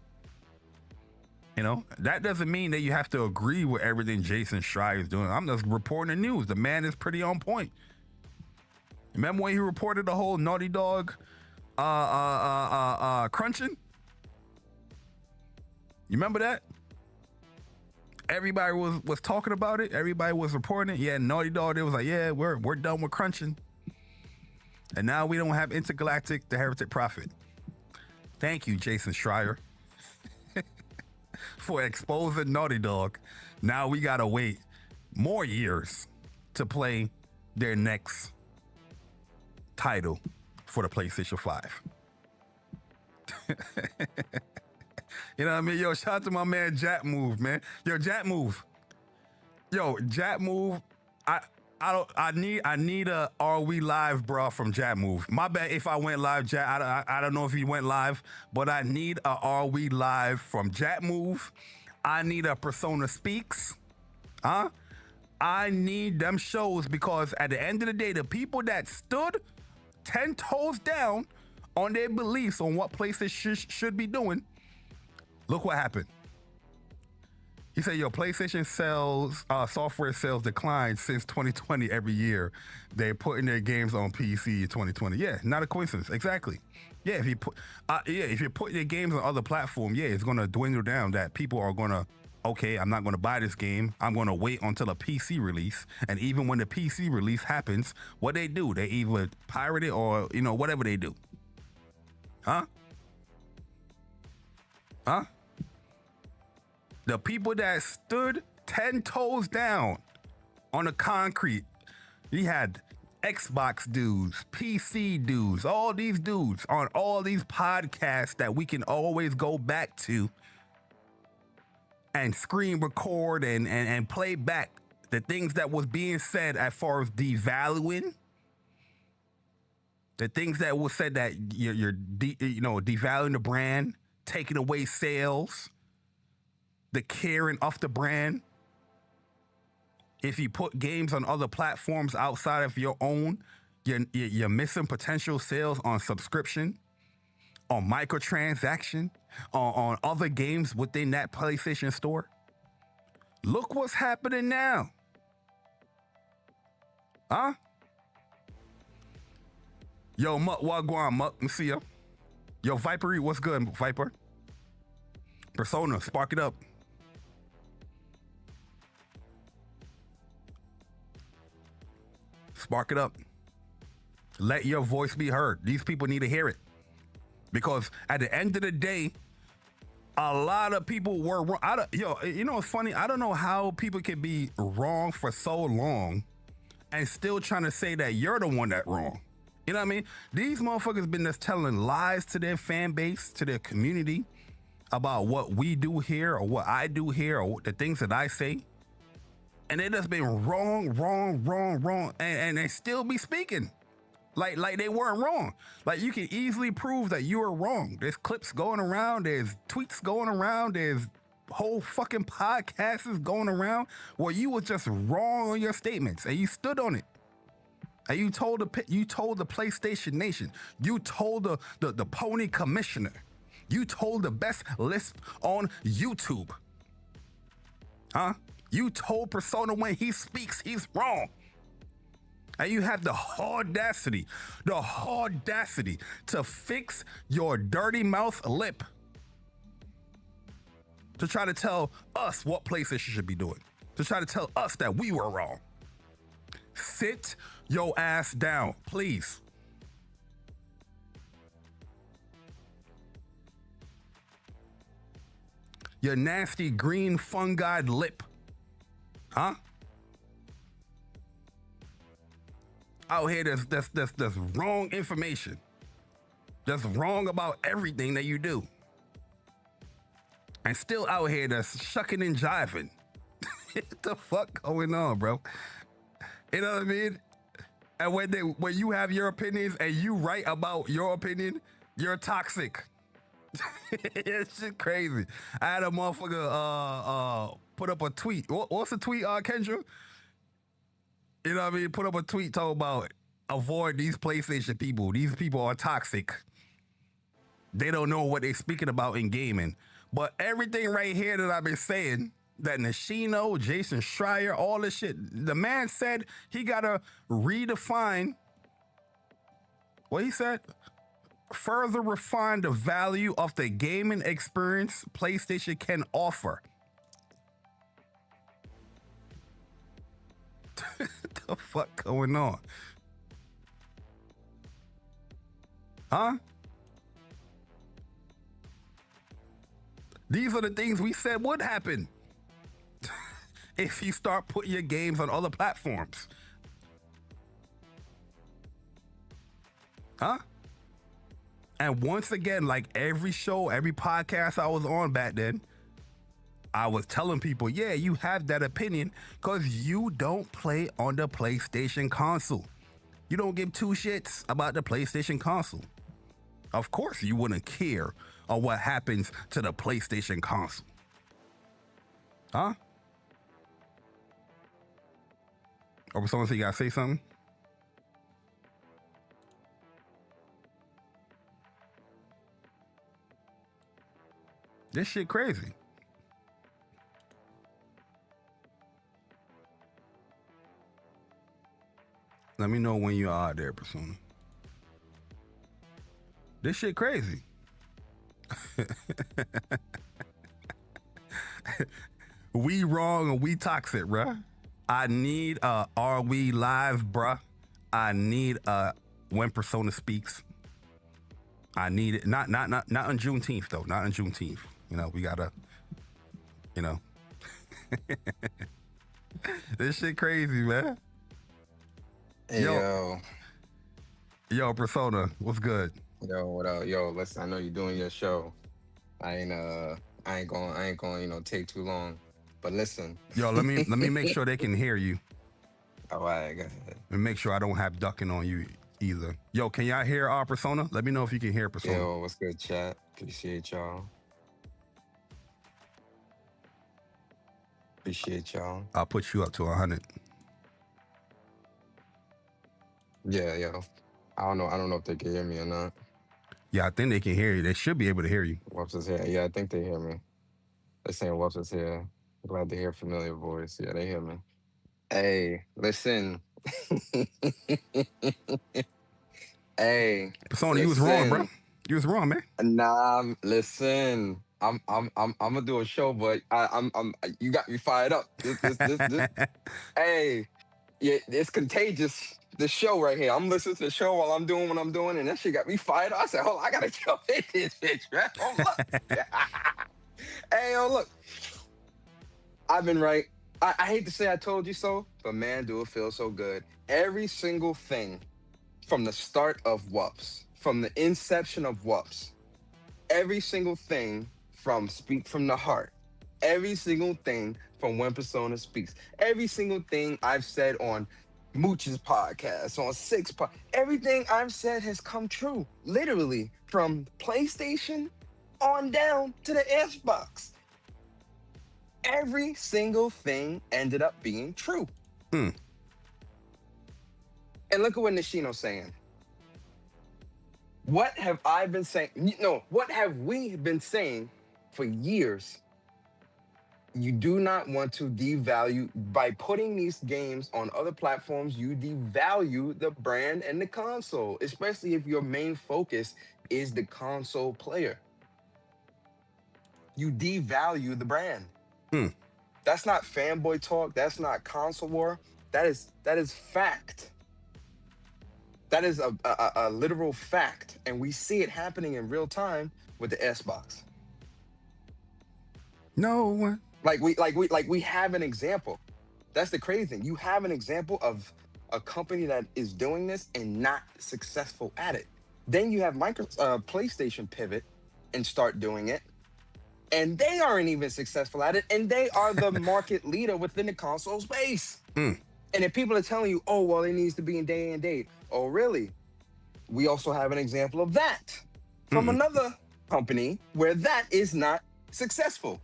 You know, that doesn't mean that you have to agree with everything Jason Schreier is doing. I'm just reporting the news. The man is pretty on point. Remember when he reported the whole Naughty Dog crunching? You remember that? Everybody was talking about it. Everybody was reporting it. Yeah, Naughty Dog, they was like, yeah, we're done with crunching. And now we don't have Intergalactic, the Heretic Prophet. Thank you, Jason Schreier, for exposing Naughty Dog. Now we gotta wait more years to play their next title for the PlayStation 5. You know what I mean? Yo, shout out to my man Jack Move, man. Yo, Jack Move. I need a Are We Live, bro, from Jack Move. My bad if I went live, Jack. I don't know if he went live, but I need a Are We Live from Jack Move. I need a Persona Speaks. I need them shows, because at the end of the day, the people that stood 10 toes down on their beliefs on what PlayStation should be doing, look what happened. He said, yo, PlayStation sales, software sales declined since 2020 every year. They're putting their games on PC in 2020. Yeah, not a coincidence. Exactly. Yeah, if you're putting your games on other platforms, yeah, it's gonna dwindle down. That people are gonna, okay, I'm not gonna buy this game. I'm gonna wait until a PC release. And even when the PC release happens, what they do, they either pirate it or, you know, whatever they do. Huh? The people that stood 10 toes down on the concrete, he had Xbox dudes, PC dudes, all these dudes on all these podcasts that we can always go back to and screen record and play back the things that was being said as far as devaluing, the things that was said that you're devaluing the brand, taking away sales, the caring of the brand. If you put games on other platforms outside of your own, you're missing potential sales on subscription, on microtransaction, on other games within that PlayStation store. Look what's happening now. Huh? Yo, Muck, Wagwan, Muck, let me see ya. Yo, Vipery, what's good, Viper? Persona, spark it up. Spark it up. Let your voice be heard. These people need to hear it. Because at the end of the day, a lot of people were wrong. You know what's funny? I don't know how people can be wrong for so long and still trying to say that you're the one that's wrong. You know what I mean? These motherfuckers been just telling lies to their fan base, to their community, about what we do here or what I do here or the things that I say. And they just been wrong, and they still be speaking like they weren't wrong. Like, you can easily prove that you are wrong. There's clips going around, there's tweets going around, there's whole fucking podcast is going around where you was just wrong on your statements and you stood on it. And you told the PlayStation Nation, you told the Pony Commissioner, you told the best lisp on YouTube. Huh? You told Persona when he speaks, he's wrong. And you have the audacity to fix your dirty mouth lip to try to tell us what PlayStation should be doing, to try to tell us that we were wrong. Sit your ass down, please. Your nasty green fungi lip. Huh? Out here, there's wrong information. That's wrong about everything that you do. And still out here, that's shucking and jiving. What the fuck going on, bro? You know what I mean? And when you have your opinions and you write about your opinion, you're toxic. It's just crazy. I had a motherfucker put up a tweet. What's the tweet, Kendra? You know what I mean? Put up a tweet talking about avoid these PlayStation people. These people are toxic. They don't know what they're speaking about in gaming. But everything right here that I've been saying, that Nishino, Jason Schreier, all this shit, the man said he gotta redefine what he said. Further refine the value of the gaming experience PlayStation can offer. What the fuck going on? Huh? These are the things we said would happen if you start putting your games on other platforms. Huh? And once again, like every show, every podcast I was on back then, I was telling people, yeah, you have that opinion because you don't play on the PlayStation console. You don't give two shits about the PlayStation console. Of course you wouldn't care on what happens to the PlayStation console. Huh? Or someone say you gotta say something? This shit crazy. Let me know when you are out there, Persona. This shit crazy. We wrong and we toxic, bruh. I need Are We Live, bruh. I need When Persona Speaks. I need it. Not on Juneteenth though. Not on Juneteenth. You know, we gotta, you know. This shit crazy, man. Hey, yo, Persona, what's good? Yo, what up? Yo, listen, I know you're doing your show. I ain't going, take too long. But listen. Yo, let me make sure they can hear you. All right, go ahead. And make sure I don't have ducking on you either. Yo, can y'all hear our Persona? Let me know if you can hear Persona. Yo, what's good, chat? Appreciate y'all. I'll put you up to 100. Yeah, yo. I don't know if they can hear me or not. Yeah, I think they can hear you. They should be able to hear you. Whoops is here. Yeah, I think they hear me. They're saying Whoops is here. Glad to hear a familiar voice. Yeah, they hear me. Hey, listen. Hey, Persona, you was wrong, bro. You was wrong, man. Nah, listen. I'm gonna do a show, but I'm you got me fired up. This. Hey, yeah, it's contagious. This show right here. I'm listening to the show while I'm doing what I'm doing, and that shit got me fired up. I said, hold on, I gotta jump in this bitch, man. Hold up. Hey, look. I've been right. I hate to say I told you so, but man, do it feel so good. Every single thing from the start of Whoops, from the inception of Whoops, every single thing from Speak from the Heart, every single thing from When Persona Speaks, every single thing I've said on Mooch's podcast, on everything I've said has come true. Literally, from PlayStation on down to the Xbox. Every single thing ended up being true. Mm. And look at what Nishino's saying. What have I been saying? No, what have we been saying for years? You do not want to devalue by putting these games on other platforms. You devalue the brand and the console, especially if your main focus is the console player. You devalue the brand. Mm. That's not fanboy talk. That's not console war. That is fact. That is a literal fact, and we see it happening in real time with the Xbox. No. Like we have an example. That's the crazy thing. You have an example of a company that is doing this and not successful at it. Then you have PlayStation pivot and start doing it, and they aren't even successful at it, and they are the market leader within the console space. Mm. And if people are telling you, oh, well, it needs to be in day and date. Oh, really? We also have an example of that from another company where that is not successful.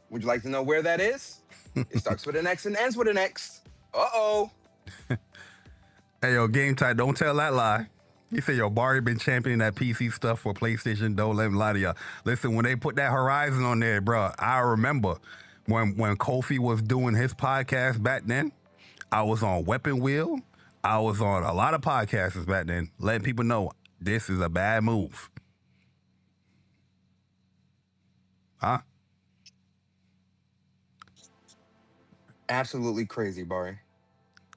Would you like to know where that is? It starts with an X and ends with an X. Uh-oh. Hey, yo, Game Type, don't tell that lie. He said, yo, Bari been championing that PC stuff for PlayStation. Don't let him lie to y'all. Listen, when they put that Horizon on there, bro, I remember when Kofi was doing his podcast back then, I was on Weapon Wheel. I was on a lot of podcasts back then, letting people know this is a bad move. Huh? Absolutely crazy, Bari.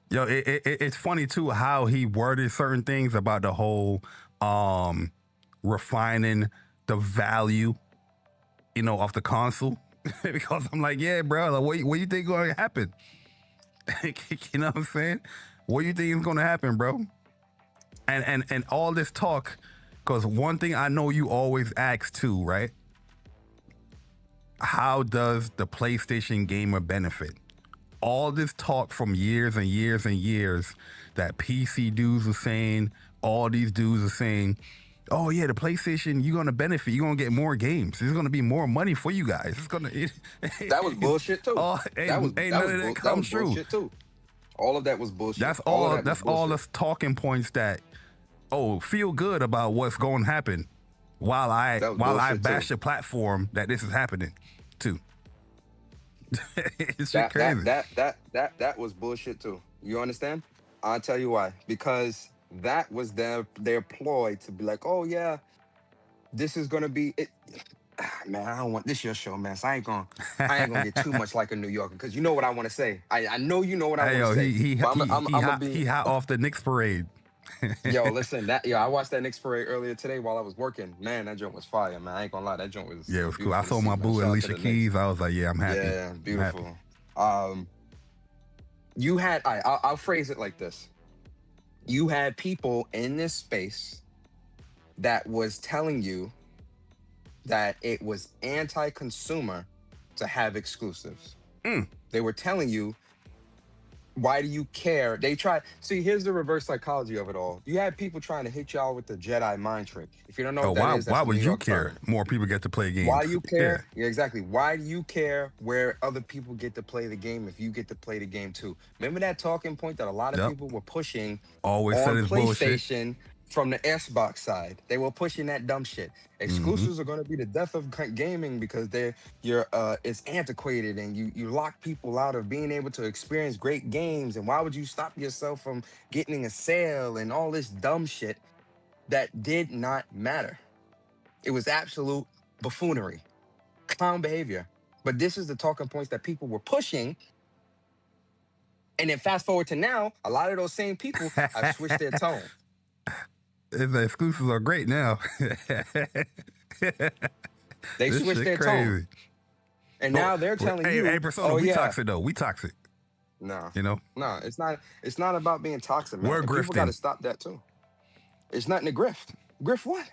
Yo, it's funny too how he worded certain things about the whole refining the value, of the console. Because I'm like, yeah, bro, like, what you think going to happen? You know what I'm saying? What do you think is going to happen, bro? And all this talk, because one thing I know you always ask too, right? How does the PlayStation gamer benefit? All this talk from years and years and years that PC dudes are saying, all these dudes are saying, oh yeah, the PlayStation, you're gonna benefit. You're gonna get more games. There's gonna be more money for you guys. It's gonna. That was bullshit too. None of that comes true. Bullshit too. All of that was bullshit. That's all. That's all the talking points that. Oh, feel good about what's going to happen, while I bash the platform that this is happening, too. It's just crazy. That was bullshit too. You understand? I'll tell you why. Because that was their ploy to be like, oh yeah, this is gonna be it. Man, I don't want this your show, man. So I ain't gonna get too much like a New Yorker, because you know what I want to say. I know you know what I want to say. He hot off the Knicks parade. Yo, listen, I watched that Knicks parade earlier today while I was working. Man, that joint was fire, man. I ain't gonna lie, that joint was it was cool. I saw my boo Alicia Keys. I was like, yeah, I'm happy. Yeah, beautiful. You had I'll phrase it like this. You had people in this space that was telling you that it was anti-consumer to have exclusives. They were telling you, why do you care? They try. See, here's the reverse psychology of it all. You had people trying to hit y'all with the Jedi mind trick. If you don't know what that is, why would you care? More people get to play games. Why do you care? Yeah, exactly. Why do you care where other people get to play the game if you get to play the game too? Remember that talking point that a lot of people were pushing on PlayStation from the Xbox side? They were pushing that dumb shit. Exclusives are going to be the death of gaming because it's antiquated, and you lock people out of being able to experience great games. And why would you stop yourself from getting a sale and all this dumb shit that did not matter? It was absolute buffoonery, clown behavior. But this is the talking points that people were pushing. And then fast forward to now, a lot of those same people have switched their tone. The exclusives are great now. They switched their tone. And now they're telling you, hey, Persona, we toxic though. We toxic. No. You know? No, it's not about being toxic, man. We're grifting. People gotta stop that too. It's nothing to grift. Grift what?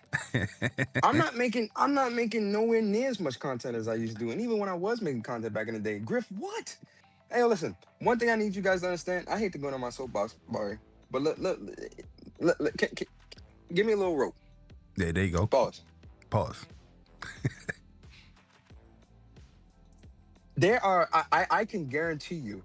I'm not making nowhere near as much content as I used to do. And even when I was making content back in the day, grift what? Hey, listen, one thing I need you guys to understand, I hate to go on my soapbox, Bari, but look, give me a little rope. Yeah, there you go. Pause. There are, I can guarantee you,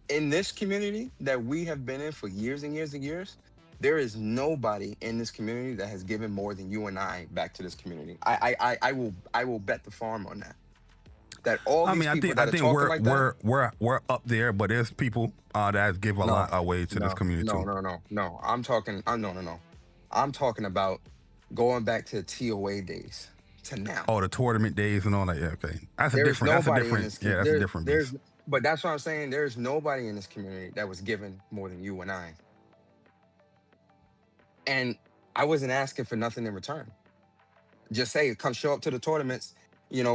in this community that we have been in for years and years and years, there is nobody in this community that has given more than you and I back to this community. I will bet the farm on that. That all I these mean, people I that are think talking like that. we're up there, but there's people that give a No, lot away to this no, community no, too. no, no, no. I'm talking. No, no, no. I'm talking about going back to the TOA days to now. Oh, the tournament days and all that. Yeah, okay. There's nobody in this. Yeah, that's a different beast. But that's what I'm saying. There's nobody in this community that was given more than you and I. And I wasn't asking for nothing in return. Just say, come show up to the tournaments.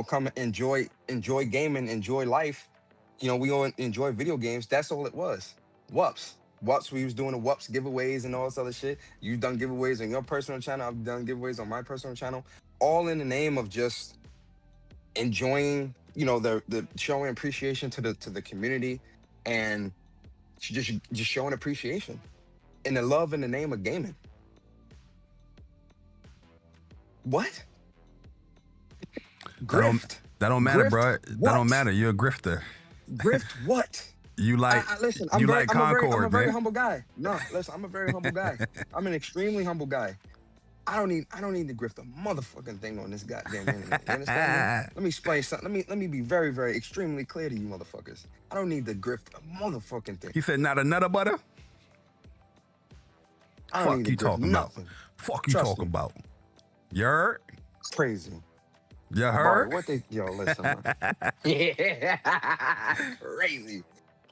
Come enjoy gaming, enjoy life. We all enjoy video games. That's all it was. Wups. Wups, we was doing the Wups giveaways and all this other shit. You've done giveaways on your personal channel. I've done giveaways on my personal channel. All in the name of just enjoying, the showing appreciation to the community and just showing appreciation and the love in the name of gaming. What? Grift. That don't matter, Grift bro. what? That don't matter. You're a grifter. Grift what? You like listen. I'm I'm a very man. humble guy. No, listen. I'm a very humble guy. I'm an extremely humble guy. I don't need to grift a motherfucking thing on this goddamn internet. You understand me? Let me explain something. Let me be very, very extremely clear to you motherfuckers. I don't need to grift a motherfucking thing. He said not a nutter butter? I don't Fuck need you to grift talking nothing. about. Fuck you Trust talking me. about. You heard? Crazy. You heard? Listen, man. Yeah. Crazy.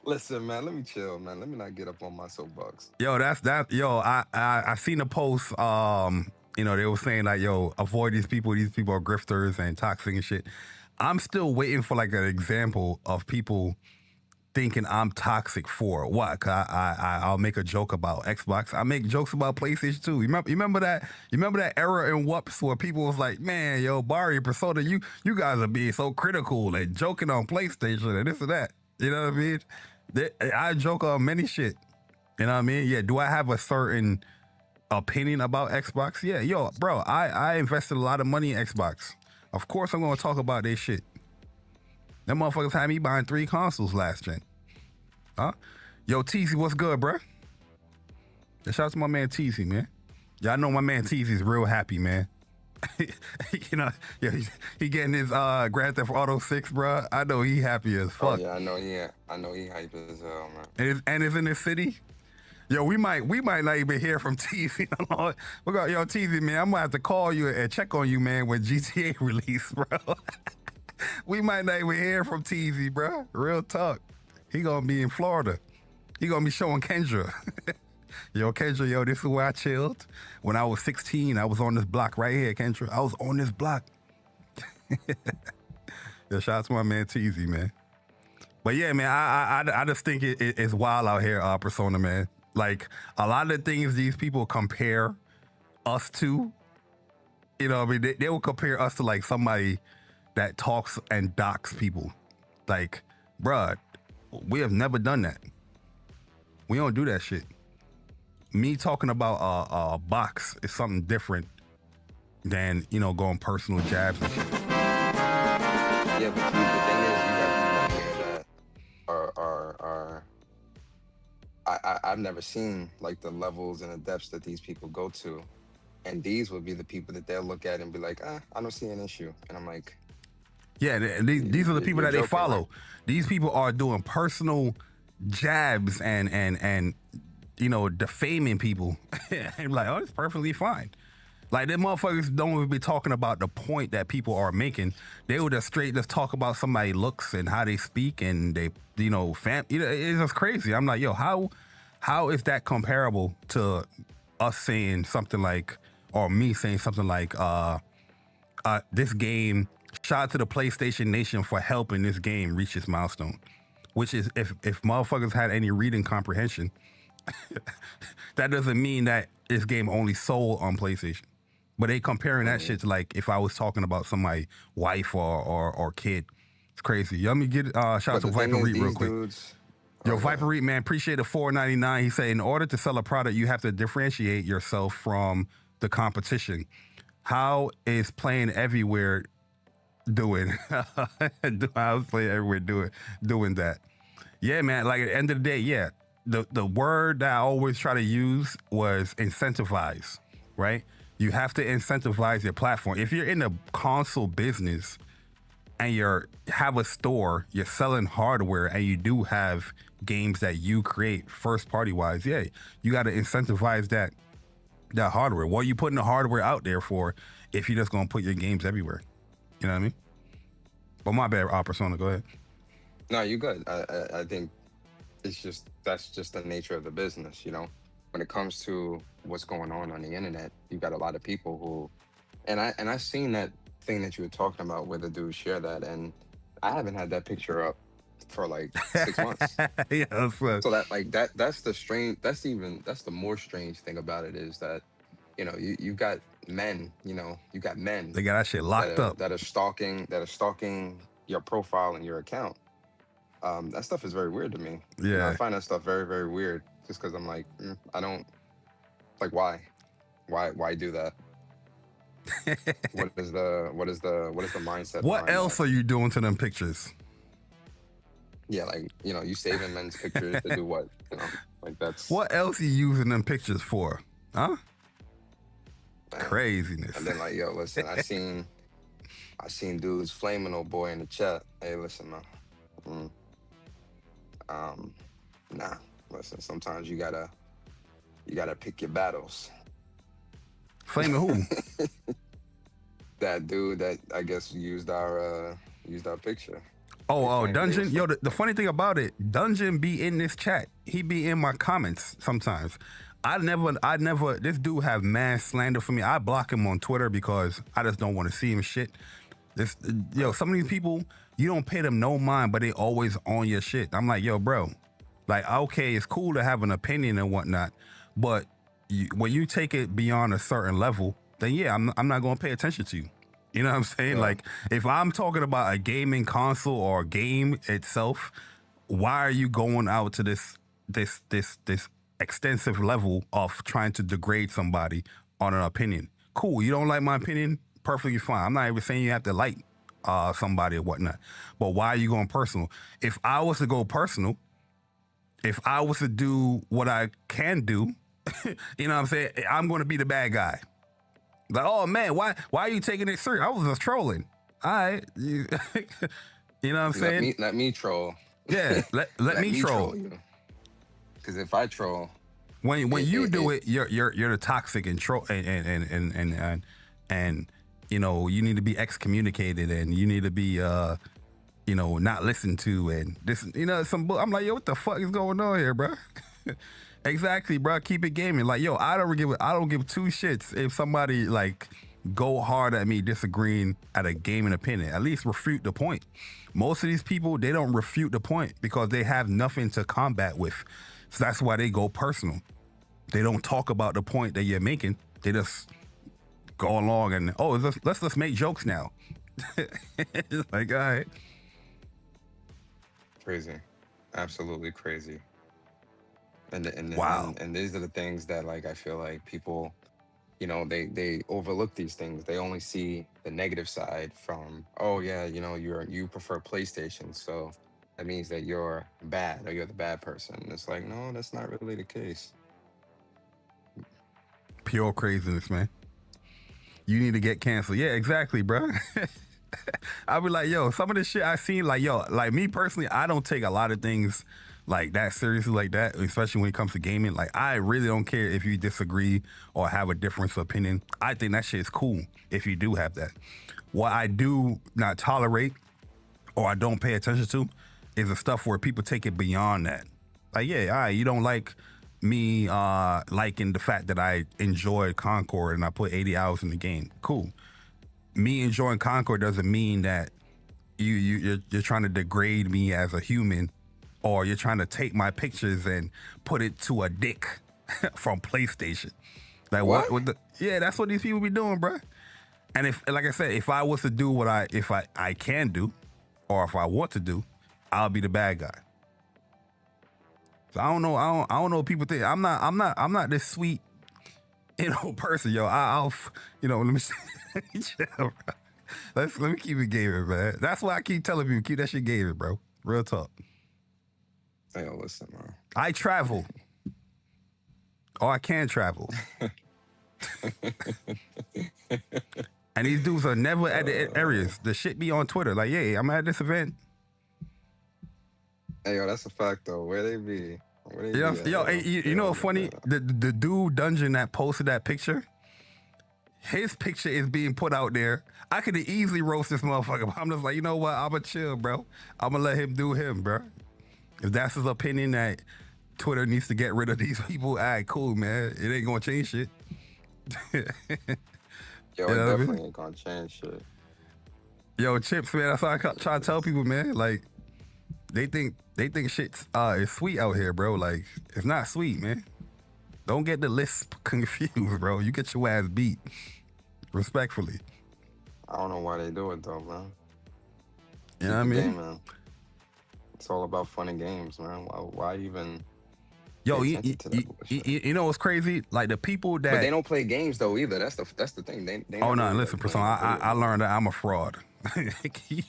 Listen, man, let me chill, man. Let me not get up on my soapbox. Yo, I seen a post, they were saying like, yo, avoid these people are grifters and toxic and shit. I'm still waiting for like an example of people thinking I'm toxic for what? Cause I'll make a joke about Xbox. I make jokes about PlayStation too. You remember that? You remember that era in Wups where people was like, man, yo, Bari, Persona, you guys are being so critical and joking on PlayStation and this and that. You know what I mean? I joke on many shit. You know what I mean? Yeah. Do I have a certain opinion about Xbox? Yeah. Yo, bro, I invested a lot of money in Xbox. Of course I'm gonna talk about this shit. Them motherfuckers had me buying 3 consoles last gen. Huh? Yo, Teezy, what's good, bruh? Yeah, shout out to my man Teezy, man. Y'all know my man Teezy's real happy, man. Yeah, he getting his Grand Theft Auto 6, bruh. I know he happy as fuck. Oh yeah, I know he hype as hell, man. And it's in the city. Yo, we might not even hear from Teezy. We got yo Teezy, man. I'm gonna have to call you and check on you, man, when GTA release, bro. We might not even hear from Teezy, bro. Real talk. He gonna be in Florida. He gonna be showing Kendra. Yo, Kendra, yo, this is where I chilled. When I was 16, I was on this block right here, Kendra. I was on this block. Yo, shout out to my man Teezy, man. But yeah, man, I just think it's wild out here, Persona, man. Like, a lot of the things these people compare us to, you know what I mean? They will compare us to, like, somebody that talks and docks people. Like, bruh, we have never done that. We don't do that shit. Me talking about a box is something different than, going personal jabs and shit. Yeah, but the thing is, you have people here that are I've never seen like the levels and the depths that these people go to, and these would be the people that they'll look at and be like, I don't see an issue, and I'm like, yeah, these are the people that they follow. Right? These people are doing personal jabs and defaming people. And like, oh, it's perfectly fine. Like, them motherfuckers don't even be talking about the point that people are making. They would just talk about somebody's looks and how they speak and they, it's just crazy. I'm like, yo, how is that comparable to us saying something like, or me saying something like, this game, shout out to the PlayStation Nation for helping this game reach its milestone. Which is, if motherfuckers had any reading comprehension, that doesn't mean that this game only sold on PlayStation. But they comparing that shit to like if I was talking about somebody's wife or kid. It's crazy. Let me get shout out to Viper Reed real quick. Yo, Viper Reed, man, appreciate the $4.99. He said, in order to sell a product, you have to differentiate yourself from the competition. How is playing everywhere doing. I was playing everywhere doing that. Yeah, man. Like at the end of the day, yeah. The word that I always try to use was incentivize, right? You have to incentivize your platform. If you're in the console business and you're have a store, you're selling hardware, and you do have games that you create first party wise, yeah, you got to incentivize that hardware. What are you putting the hardware out there for if you're just gonna put your games everywhere? You know what I mean? But my bad, Persona. Go ahead. No, you good. I think that's just the nature of the business, you know. When it comes to what's going on the internet, you got a lot of people who, and I seen that thing that you were talking about where the dude shared that, and I haven't had that picture up for like 6 months. Yeah, So that like that's the strange. That's the more strange thing about it is that, you know, you got men, you know, you got men they got that shit locked up. that are stalking your profile and your account. That stuff is very weird to me. You know, I Yeah. find that stuff very, very weird. Just because I'm like, I don't like why do that? What is the mindset? What behind else that? are you doing to them pictures? Yeah, like, you know, you saving men's pictures to do what? You know, like that's What else you using them pictures for? Huh? man. Craziness. And then like, yo, listen, I seen dudes flaming old boy in the chat. Hey, listen, man. Nah, listen. Sometimes you gotta pick your battles. Flaming who? That dude that I guess used our picture. Oh, Flamed it. Dungeon. Yo, the funny thing about it, Dungeon be in this chat. He be in my comments sometimes. I never. This dude have mad slander for me. I block him on Twitter because I just don't want to see him shit. Some of these people, you don't pay them no mind, but they always on your shit. I'm like, yo, bro, like, okay, it's cool to have an opinion and whatnot, but when you take it beyond a certain level, then yeah, I'm not gonna pay attention to you. You know what I'm saying? Yeah. Like, if I'm talking about a gaming console or a game itself, why are you going out to this extensive level of trying to degrade somebody on an opinion? Cool, you don't like my opinion? Perfectly fine. I'm not even saying you have to like somebody or whatnot. But why are you going personal? If I was to go personal, if I was to do what I can do, you know what I'm saying? I'm going to be the bad guy. Like, oh man, why are you taking it serious? I was just trolling. All right. You know what I'm saying? Let me troll. Yeah, let me troll. Because if I troll, when you do it, you're the toxic and troll and you know, you need to be excommunicated and you need to be you know, not listened to and this, you know, I'm like, yo, what the fuck is going on here, bro? Exactly, bro. Keep it gaming. Like, yo, I don't give two shits if somebody like go hard at me disagreeing at a gaming opinion. At least refute the point. Most of these people, they don't refute the point because they have nothing to combat with. So that's why they go personal. They don't talk about the point that you're making. They just go along and let's just make jokes now. It's like, all right. crazy, absolutely crazy. And Wow. and these are the things that, like, I feel like people, you know, they overlook these things. They only see the negative side from, oh yeah, you know, you prefer PlayStation, so that means that you're bad or you're the bad person. And it's like, no, that's not really the case. Pure craziness, man. You need to get canceled. Yeah, exactly, bro. I'll be like, yo, some of this shit I seen, like, yo, like me personally, I don't take a lot of things like that seriously like that, especially when it comes to gaming. Like, I really don't care if you disagree or have a difference of opinion. I think that shit is cool if you do have that. What I do not tolerate or I don't pay attention to is the stuff where people take it beyond that. Like, yeah, all right, you don't like me liking the fact that I enjoyed Concord and I put 80 hours in the game. Cool. Me enjoying Concord doesn't mean that you're trying to degrade me as a human, or you're trying to take my pictures and put it to a dick from PlayStation. Like, what? Yeah, that's what these people be doing, bro. And if, like I said, if I was to do what I can do, or if I want to do, I'll be the bad guy. So I don't know. I don't know what people think. I'm not this sweet, you know, person, yo. I'll you know, let me chill, bro. Let me keep it gaming, man. That's why I keep telling people, keep that shit gaming, bro. Real talk. Hey, yo, listen, man. I travel. Or I can travel. And these dudes are never at the areas. The shit be on Twitter. Like, yeah, I'm at this event. Hey, yo, that's a fact, though. Where they be? Where they Yo, be at, yo, hey, you know what's funny? The dude Dungeon that posted that picture, his picture is being put out there. I could have easily roast this motherfucker, but I'm just like, you know what? I'm going to chill, bro. I'm going to let him do him, bro. If that's his opinion that Twitter needs to get rid of these people, all right, cool, man. It ain't going to change shit. Yo, it definitely ain't going to change shit. Yo, Chips, man, that's why I try to tell people, man. Like, they think shit is sweet out here, bro. Like, it's not sweet, man. Don't get the list confused, bro. You get your ass beat. Respectfully. I don't know why they do it, though, man. You know what I mean? Man. It's all about fun and games, man. Why even... Yo, you know what's crazy? Like the people that... But they don't play games, though, either. That's the thing. They oh, no, listen, Persona, I learned that I'm a fraud. You know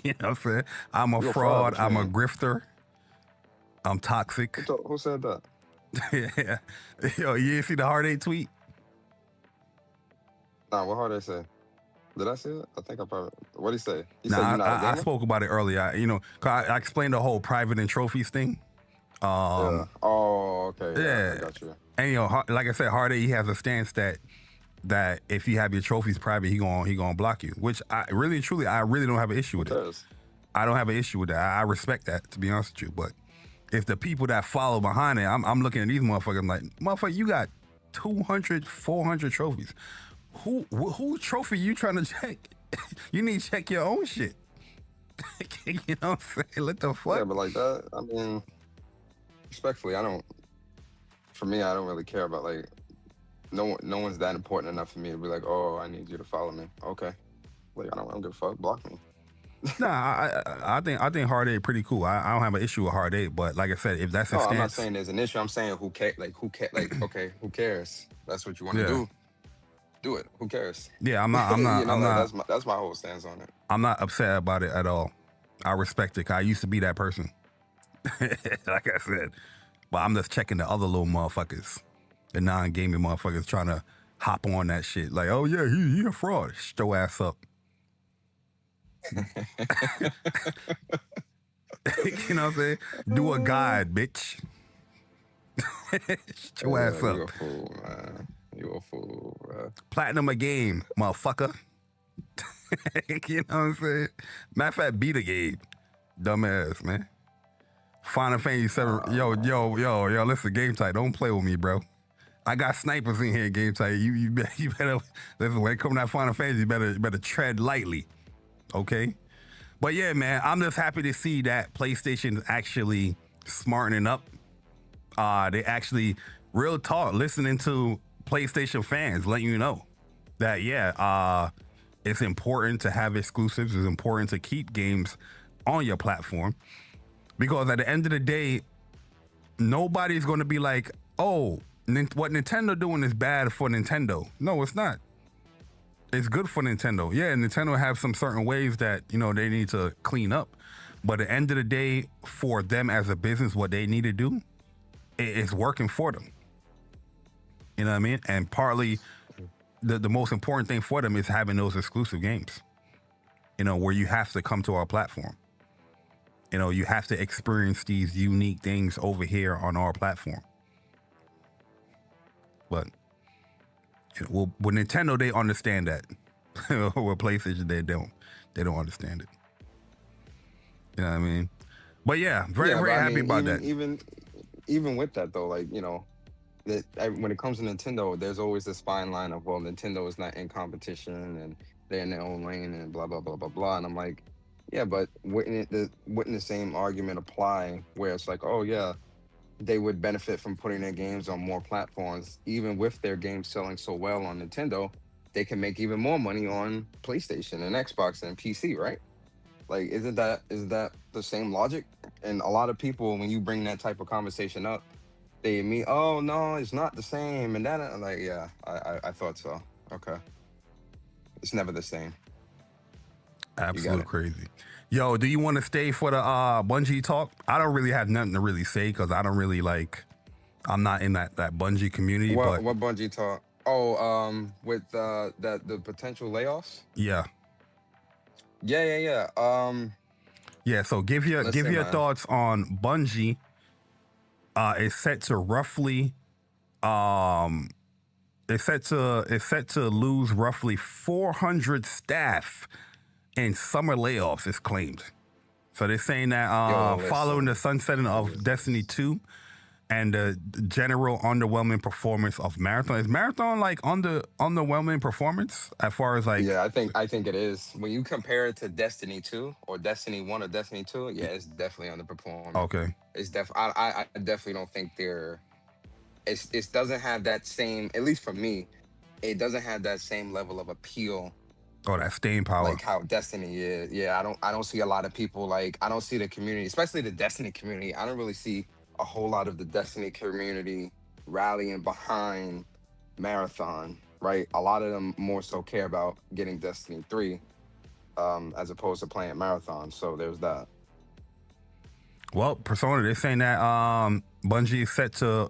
what I'm saying? I'm a fraud. I'm a grifter. I'm toxic. Who said that? Yeah. Yo, you didn't see the Hard 8 tweet? Nah, what Hard 8 say? Did I see it? I think I probably... What'd he say? He said Nah, you're not a gamer? I spoke about it earlier. You know, 'cause I explained the whole private and trophies thing. Yeah. Oh, okay. Yeah, I got you. And, you know, like I said, Hard 8, he has a stance that if you have your trophies private, he gonna block you. Which I really don't have an issue with it. I don't have an issue with that. I respect that, to be honest with you. But if the people that follow behind it, I'm looking at these motherfuckers, I'm like, motherfucker, you got 200, 400 trophies. Who trophy you trying to check? You need to check your own shit. You know what I'm saying? What the fuck? Yeah, but like that, I mean, respectfully, for me, I don't really care about, like, no one's that important enough for me to be like, oh, I need you to follow me. Okay. Like, I don't give a fuck. Block me. Nah, I think Hard 8 pretty cool. I don't have an issue with Hard 8, but like I said, if that's his stance... I'm not saying there's an issue. I'm saying who cares? Like, okay, who cares? That's what you want to do. Do it. Who cares? Yeah, I'm not. You know, that's my whole stance on it. I'm not upset about it at all. I respect it. 'Cause I used to be that person. Like I said, but I'm just checking the other little motherfuckers, the non-gaming motherfuckers, trying to hop on that shit. Like, oh yeah, he a fraud. Shut your ass up. You know what I'm saying? Do a guide, bitch. Shut your ass up. You a fool, man. You a fool, bro. Platinum a game, motherfucker. You know what I'm saying? Matter of fact, beat a game. Dumbass, man. Final Fantasy 7. Yo, listen, Game Tight, don't play with me, bro. I got snipers in here, Game Tight. You better listen, when it comes to that Final Fantasy, you better tread lightly. Okay? But yeah, man, I'm just happy to see that PlayStation is actually smartening up. They actually, real talk, listening to PlayStation fans, letting you know that, it's important to have exclusives. It's important to keep games on your platform. Because at the end of the day, nobody's going to be like, oh, what Nintendo doing is bad for Nintendo. No, it's not. It's good for Nintendo. Yeah, Nintendo have some certain ways that, you know, they need to clean up. But at the end of the day, for them as a business, what they need to do, it's working for them. You know what I mean? And partly, the most important thing for them is having those exclusive games, you know, where you have to come to our platform. You know, you have to experience these unique things over here on our platform. But with Nintendo, they understand that. With PlayStation, they don't understand it. You know what I mean? But yeah, very happy about that. Even with that though, like, you know, when it comes to Nintendo, there's always this fine line of, well, Nintendo is not in competition and they're in their own lane and blah blah blah blah blah. And I'm like, yeah, but wouldn't the same argument apply where it's like, oh yeah, they would benefit from putting their games on more platforms, even with their games selling so well on Nintendo, they can make even more money on PlayStation and Xbox and PC, right? Like, isn't that the same logic? And a lot of people, when you bring that type of conversation up, they mean, oh no, it's not the same, and that, I'm like, yeah, I thought so. Okay, it's never the same. Absolute crazy. Yo, do you want to stay for the Bungie talk? I don't really have nothing to really say because I don't really like. I'm not in that Bungie community. What But Bungie talk? Oh, with the potential layoffs. yeah, Yeah. yeah. So give Listen, your man. thoughts on Bungie. It's set to roughly it's set to lose roughly 400 staff in summer layoffs. It's claimed. So they're saying that following the sunsetting of Destiny 2 and the general underwhelming performance of Marathon. Is Marathon like underwhelming performance as far as like? Yeah, I think it is. When you compare it to Destiny 2 or Destiny 1 or Destiny 2, yeah, it's definitely underperforming. Okay. It's I definitely don't think it doesn't have that same, at least for me, it doesn't have that same level of appeal Oh, that staying power. like how Destiny is. Yeah, I don't see a lot of people, like I don't see the community, especially the Destiny community. I don't really see a whole lot of the Destiny community rallying behind Marathon, right? A lot of them more so care about getting Destiny 3 as opposed to playing Marathon. So there's that. Well, Persona, they're saying that Bungie is set to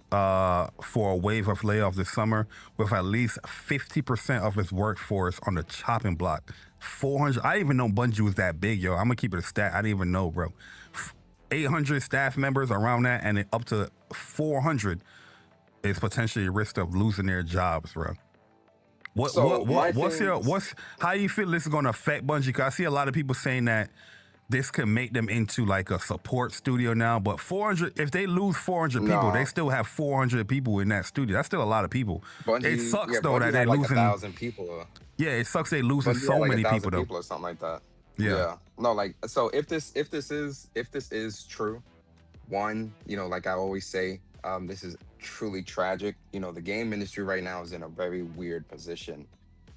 for a wave of layoffs this summer with at least 50% of its workforce on the chopping block. 400. I didn't even know Bungie was that big, yo. I'm gonna keep it a stat. I didn't even know, bro. 800 staff members around that, and up to 400 is potentially a risk of losing their jobs, bro. What's how you feel this is gonna affect Bungie? Cause I see a lot of people saying that this could make them into like a support studio now, but 400, if they lose 400 people, they still have 400 people in that studio. That's still a lot of people. It sucks though that they're like losing 1,000 people. Yeah, it sucks they're losing so like many 1,000 people though. people or something like that. Yeah. No, like, so if this is true, one, like I always say, this is truly tragic. The game industry right now is in a very weird position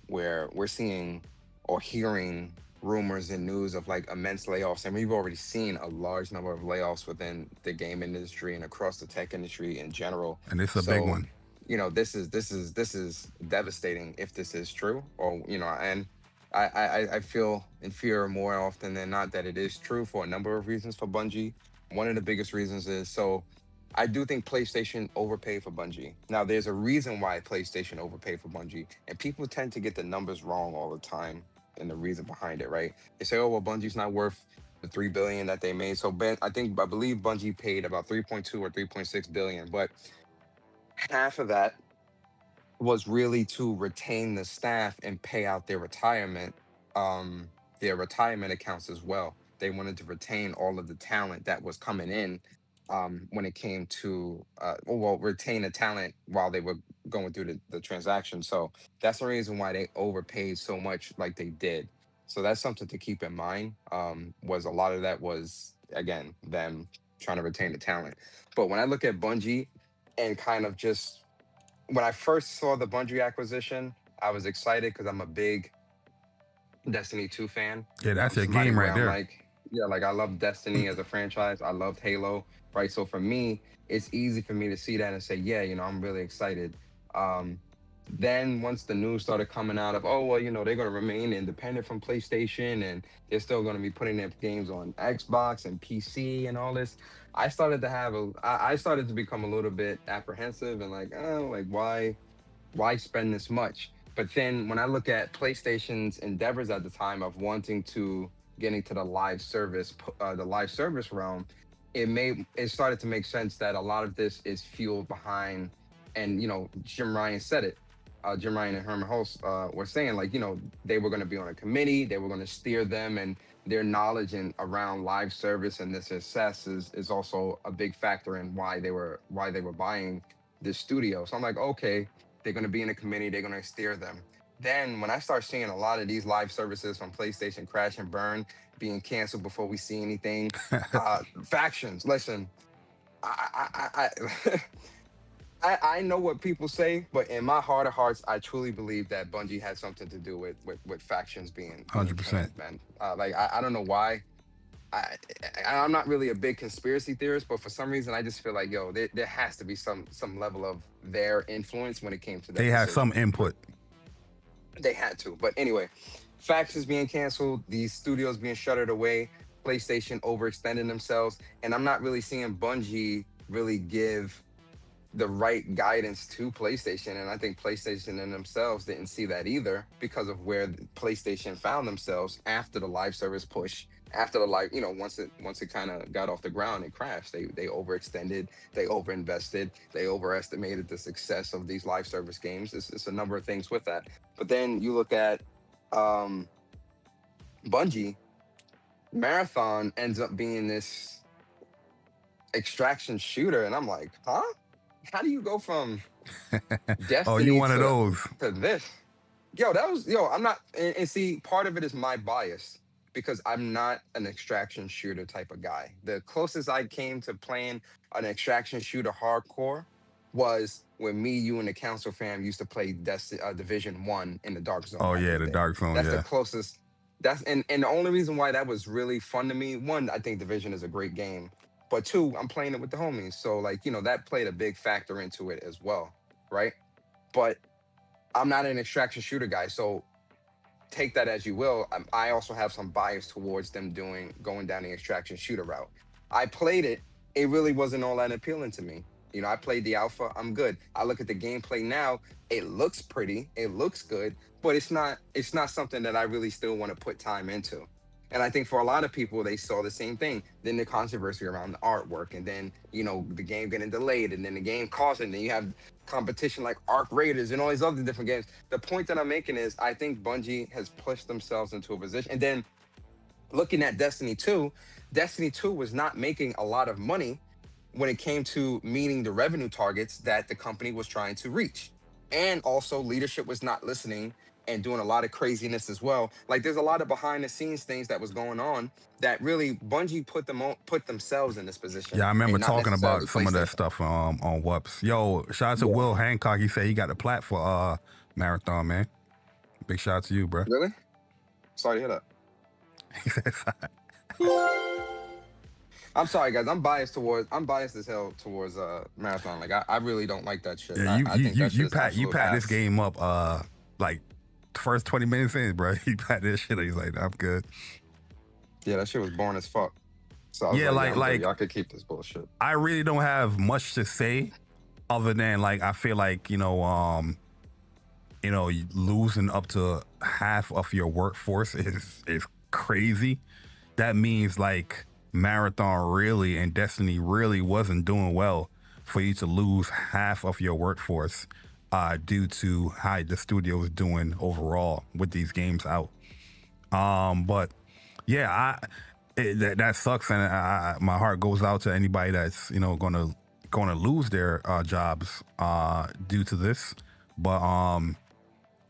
where we're seeing or hearing rumors and news of like immense layoffs, and we've already seen a large number of layoffs within the game industry and across the tech industry in general. And it's a big one. This is devastating if this is true, or and I feel in fear more often than not that it is true for a number of reasons for Bungie. One of the biggest reasons is, so I do think PlayStation overpaid for Bungie. Now, there's a reason why PlayStation overpaid for Bungie, and people tend to get the numbers wrong all the time and the reason behind it, right? They say, oh, well, Bungie's not worth the $3 billion that they made. So I believe Bungie paid about 3.2 or 3.6 billion, but half of that was really to retain the staff and pay out their retirement accounts as well. They wanted to retain all of the talent that was coming in when it came to retain the talent while they were going through the transaction. So that's the reason why they overpaid so much like they did. So that's something to keep in mind. Was a lot of that was, again, them trying to retain the talent. But when I look at Bungie and kind of just, when I first saw the Bungie acquisition, I was excited because I'm a big Destiny 2 fan. Yeah, that's a game right there. Like I love Destiny as a franchise. I loved Halo, right? So for me, it's easy for me to see that and say, yeah, I'm really excited. Then once the news started coming out of, oh, well, they're going to remain independent from PlayStation and they're still going to be putting their games on Xbox and PC and all this, I started to become a little bit apprehensive and like, oh, like why spend this much? But then when I look at PlayStation's endeavors at the time of wanting to get into the live service realm, it started to make sense that a lot of this is fueled behind, and Jim Ryan said it. Jim Ryan and Herman Hulse were saying, like, they were going to be on a committee, they were going to steer them, and their knowledge around live service and the success is also a big factor in why they were buying this studio. So I'm like, okay, they're going to be in a committee, they're going to steer them. Then when I start seeing a lot of these live services from PlayStation crash and burn, being canceled before we see anything, factions, listen, I know what people say, but in my heart of hearts, I truly believe that Bungie had something to do with factions being 100%, man. Like I don't know why. I'm not really a big conspiracy theorist, but for some reason, I just feel like, there has to be some level of their influence when it came to that. They had some input. They had to. But anyway, factions being canceled, these studios being shuttered away, PlayStation overextending themselves, and I'm not really seeing Bungie really give the right guidance to PlayStation. And I think PlayStation in themselves didn't see that either because of where PlayStation found themselves after the live service push. After the live, once it kind of got off the ground, it crashed. They overextended, they overinvested, they overestimated the success of these live service games. It's a number of things with that. But then you look at um, Bungie, Marathon ends up being this extraction shooter, and I'm like, huh? How do you go from Oh, you Destiny one of those? to this? Yo, I'm not, and see, part of it is my bias because I'm not an extraction shooter type of guy. The closest I came to playing an extraction shooter hardcore was when me, you, and the council fam used to play Division 1 in the Dark Zone. Oh back yeah, in the day. Dark Zone. That's Yeah. the closest. And the only reason why that was really fun to me, one, I think Division is a great game, but two, I'm playing it with the homies, so like that played a big factor into it as well, right? But I'm not an extraction shooter guy, so take that as you will. I also have some bias towards them going down the extraction shooter route. I played it. It really wasn't all that appealing to me. I played the alpha. I'm good. I look at the gameplay now. It looks pretty. It looks good, but it's not something that I really still want to put time into. And I think for a lot of people, they saw the same thing. Then the controversy around the artwork, and then the game getting delayed, and then the game costing. Then you have competition like Arc Raiders and all these other different games. The point that I'm making is I think Bungie has pushed themselves into a position. And then looking at Destiny 2, Destiny 2 was not making a lot of money when it came to meeting the revenue targets that the company was trying to reach. And also leadership was not listening and doing a lot of craziness as well. Like there's a lot of behind the scenes things that was going on that really Bungie put themselves in this position. Yeah, I remember and not talking about necessarily some of that PlayStation. stuff on Whoops. Yo, shout out to Yeah. Will Hancock. He said he got the plat for Marathon, man. Big shout out to you, bro. Really? Sorry to hear that. He said, I'm sorry, guys. I'm biased as hell towards Marathon. Like I really don't like that shit. yeah, I think that shit you is pat absolute this ass. game up like first 20 minutes in, bro. He pat this shit. He's like, I'm good. Yeah, that shit was boring as fuck. So I was Yeah, I'm good. like Y'all could keep this bullshit. I really don't have much to say other than like I feel like losing up to half of your workforce is crazy. That means like Marathon really and Destiny really wasn't doing well for you to lose half of your workforce due to how the studio is doing overall with these games out. But yeah, that sucks, and my heart goes out to anybody that's gonna lose their jobs due to this. But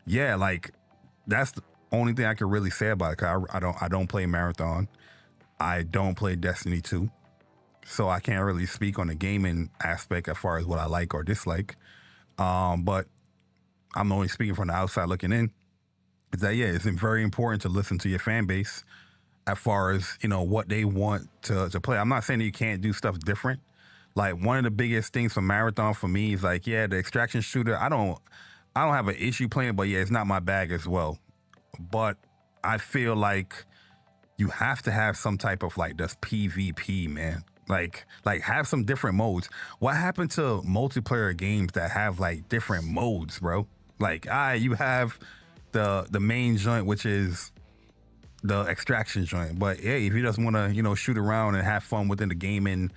yeah, like that's the only thing I can really say about it. 'Cause I don't play Marathon. I don't play Destiny 2. So I can't really speak on the gaming aspect as far as what I like or dislike. But I'm only speaking from the outside looking in. Is that it's very important to listen to your fan base as far as what they want to play. I'm not saying that you can't do stuff different. Like one of the biggest things for Marathon for me is like the extraction shooter. I don't have an issue playing, but it's not my bag as well. But I feel like you have to have some type of like this PvP, man. Like have some different modes. What happened to multiplayer games that have like different modes, bro? Like you have the main joint, which is the extraction joint. But hey, if you just want to shoot around and have fun within the gaming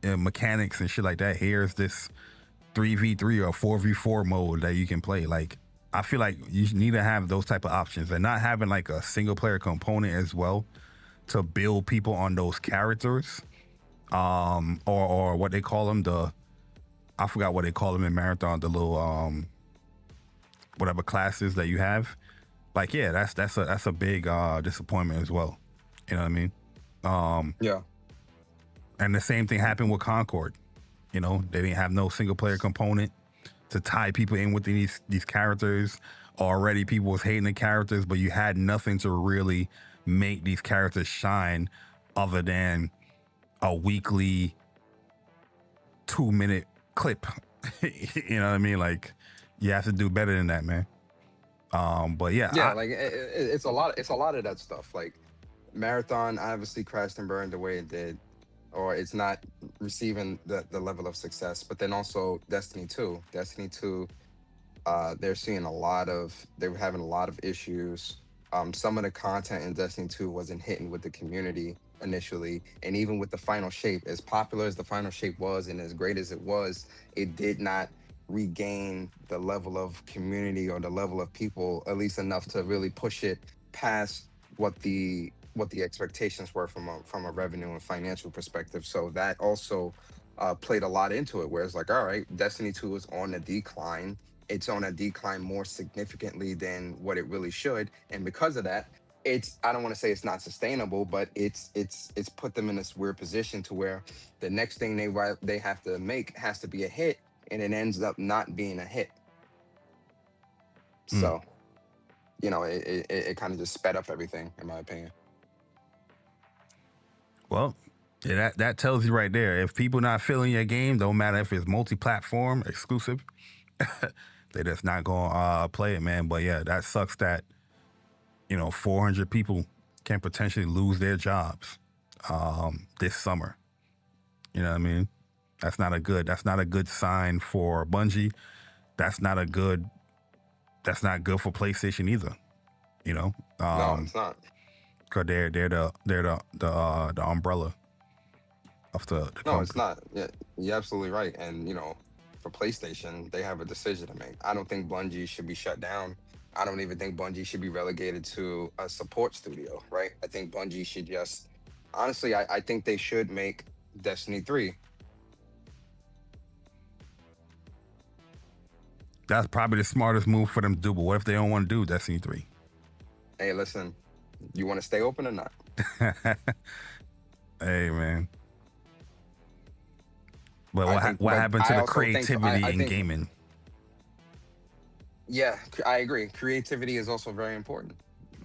mechanics and shit like that, here's this 3v3 or 4v4 mode that you can play. Like I feel like you need to have those type of options and not having like a single player component as well to build people on those characters, or what they call them, I forgot what they call them in Marathon, the little whatever classes that you have. Like that's a big disappointment as well. You know what I mean? Yeah. And the same thing happened with Concord. They didn't have no single player component to tie people in with these characters. Already people was hating the characters, but you had nothing to really make these characters shine other than a weekly 2-minute clip. You know what I mean? Like you have to do better than that, man. But yeah, Yeah, like it's a lot. It's a lot of that stuff. Like Marathon obviously crashed and burned the way it did, or it's not receiving the level of success. But then also Destiny 2. Destiny 2, they're seeing a lot of, they were having a lot of issues. Some of the content in Destiny 2 wasn't hitting with the community initially, and even with the final shape, as popular as the final shape was and as great as it did not regain the level of community or the level of people, at least enough to really push it past what the expectations were from a revenue and financial perspective. So that also played a lot into it, where it's like, all right, Destiny 2 is on a decline. It's on a decline more significantly than what it really should, and because of that, it's, I don't want to say it's not sustainable, but it's put them in this weird position to where the next thing they have to make has to be a hit, and it ends up not being a hit. mm. So, it kind of just sped up everything, in my opinion. Well, yeah, that tells you right there. If people not feeling your game, don't matter if it's multi-platform, exclusive, they just not gonna play it, man. But yeah, that sucks that 400 people can potentially lose their jobs this summer. You know what I mean? That's not a good sign for Bungie. That's not good for PlayStation either. No, it's not. Cause they're the umbrella of the No, company. it's not. Yeah, you're absolutely right. And for PlayStation, they have a decision to make. I don't think Bungie should be shut down. I don't even think Bungie should be relegated to a support studio, right? I think Bungie should just, honestly, I think they should make Destiny 3. That's probably the smartest move for them to do. But what if they don't want to do Destiny 3? Hey, listen, you want to stay open or not? Hey, man. But what happened to the creativity in gaming? Yeah, I agree. Creativity is also very important.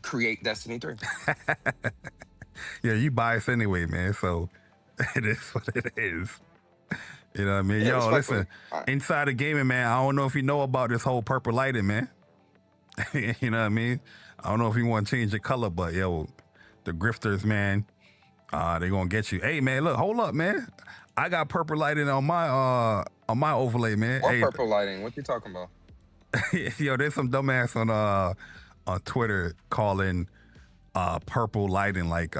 Create Destiny 3. Yeah, you biased anyway, man. So it is what it is. You know what I mean? Yeah, Yo, listen, right. Inside of gaming, man, I don't know if you know about this whole purple lighting, man. You know what I mean? I don't know if you want to change the color, but yo, the grifters, man, they gonna get you. Hey, man, look, hold up, man. I got purple lighting on my overlay, man. What hey, purple lighting? What you talking about? Yo, there's some dumbass on Twitter calling purple lighting like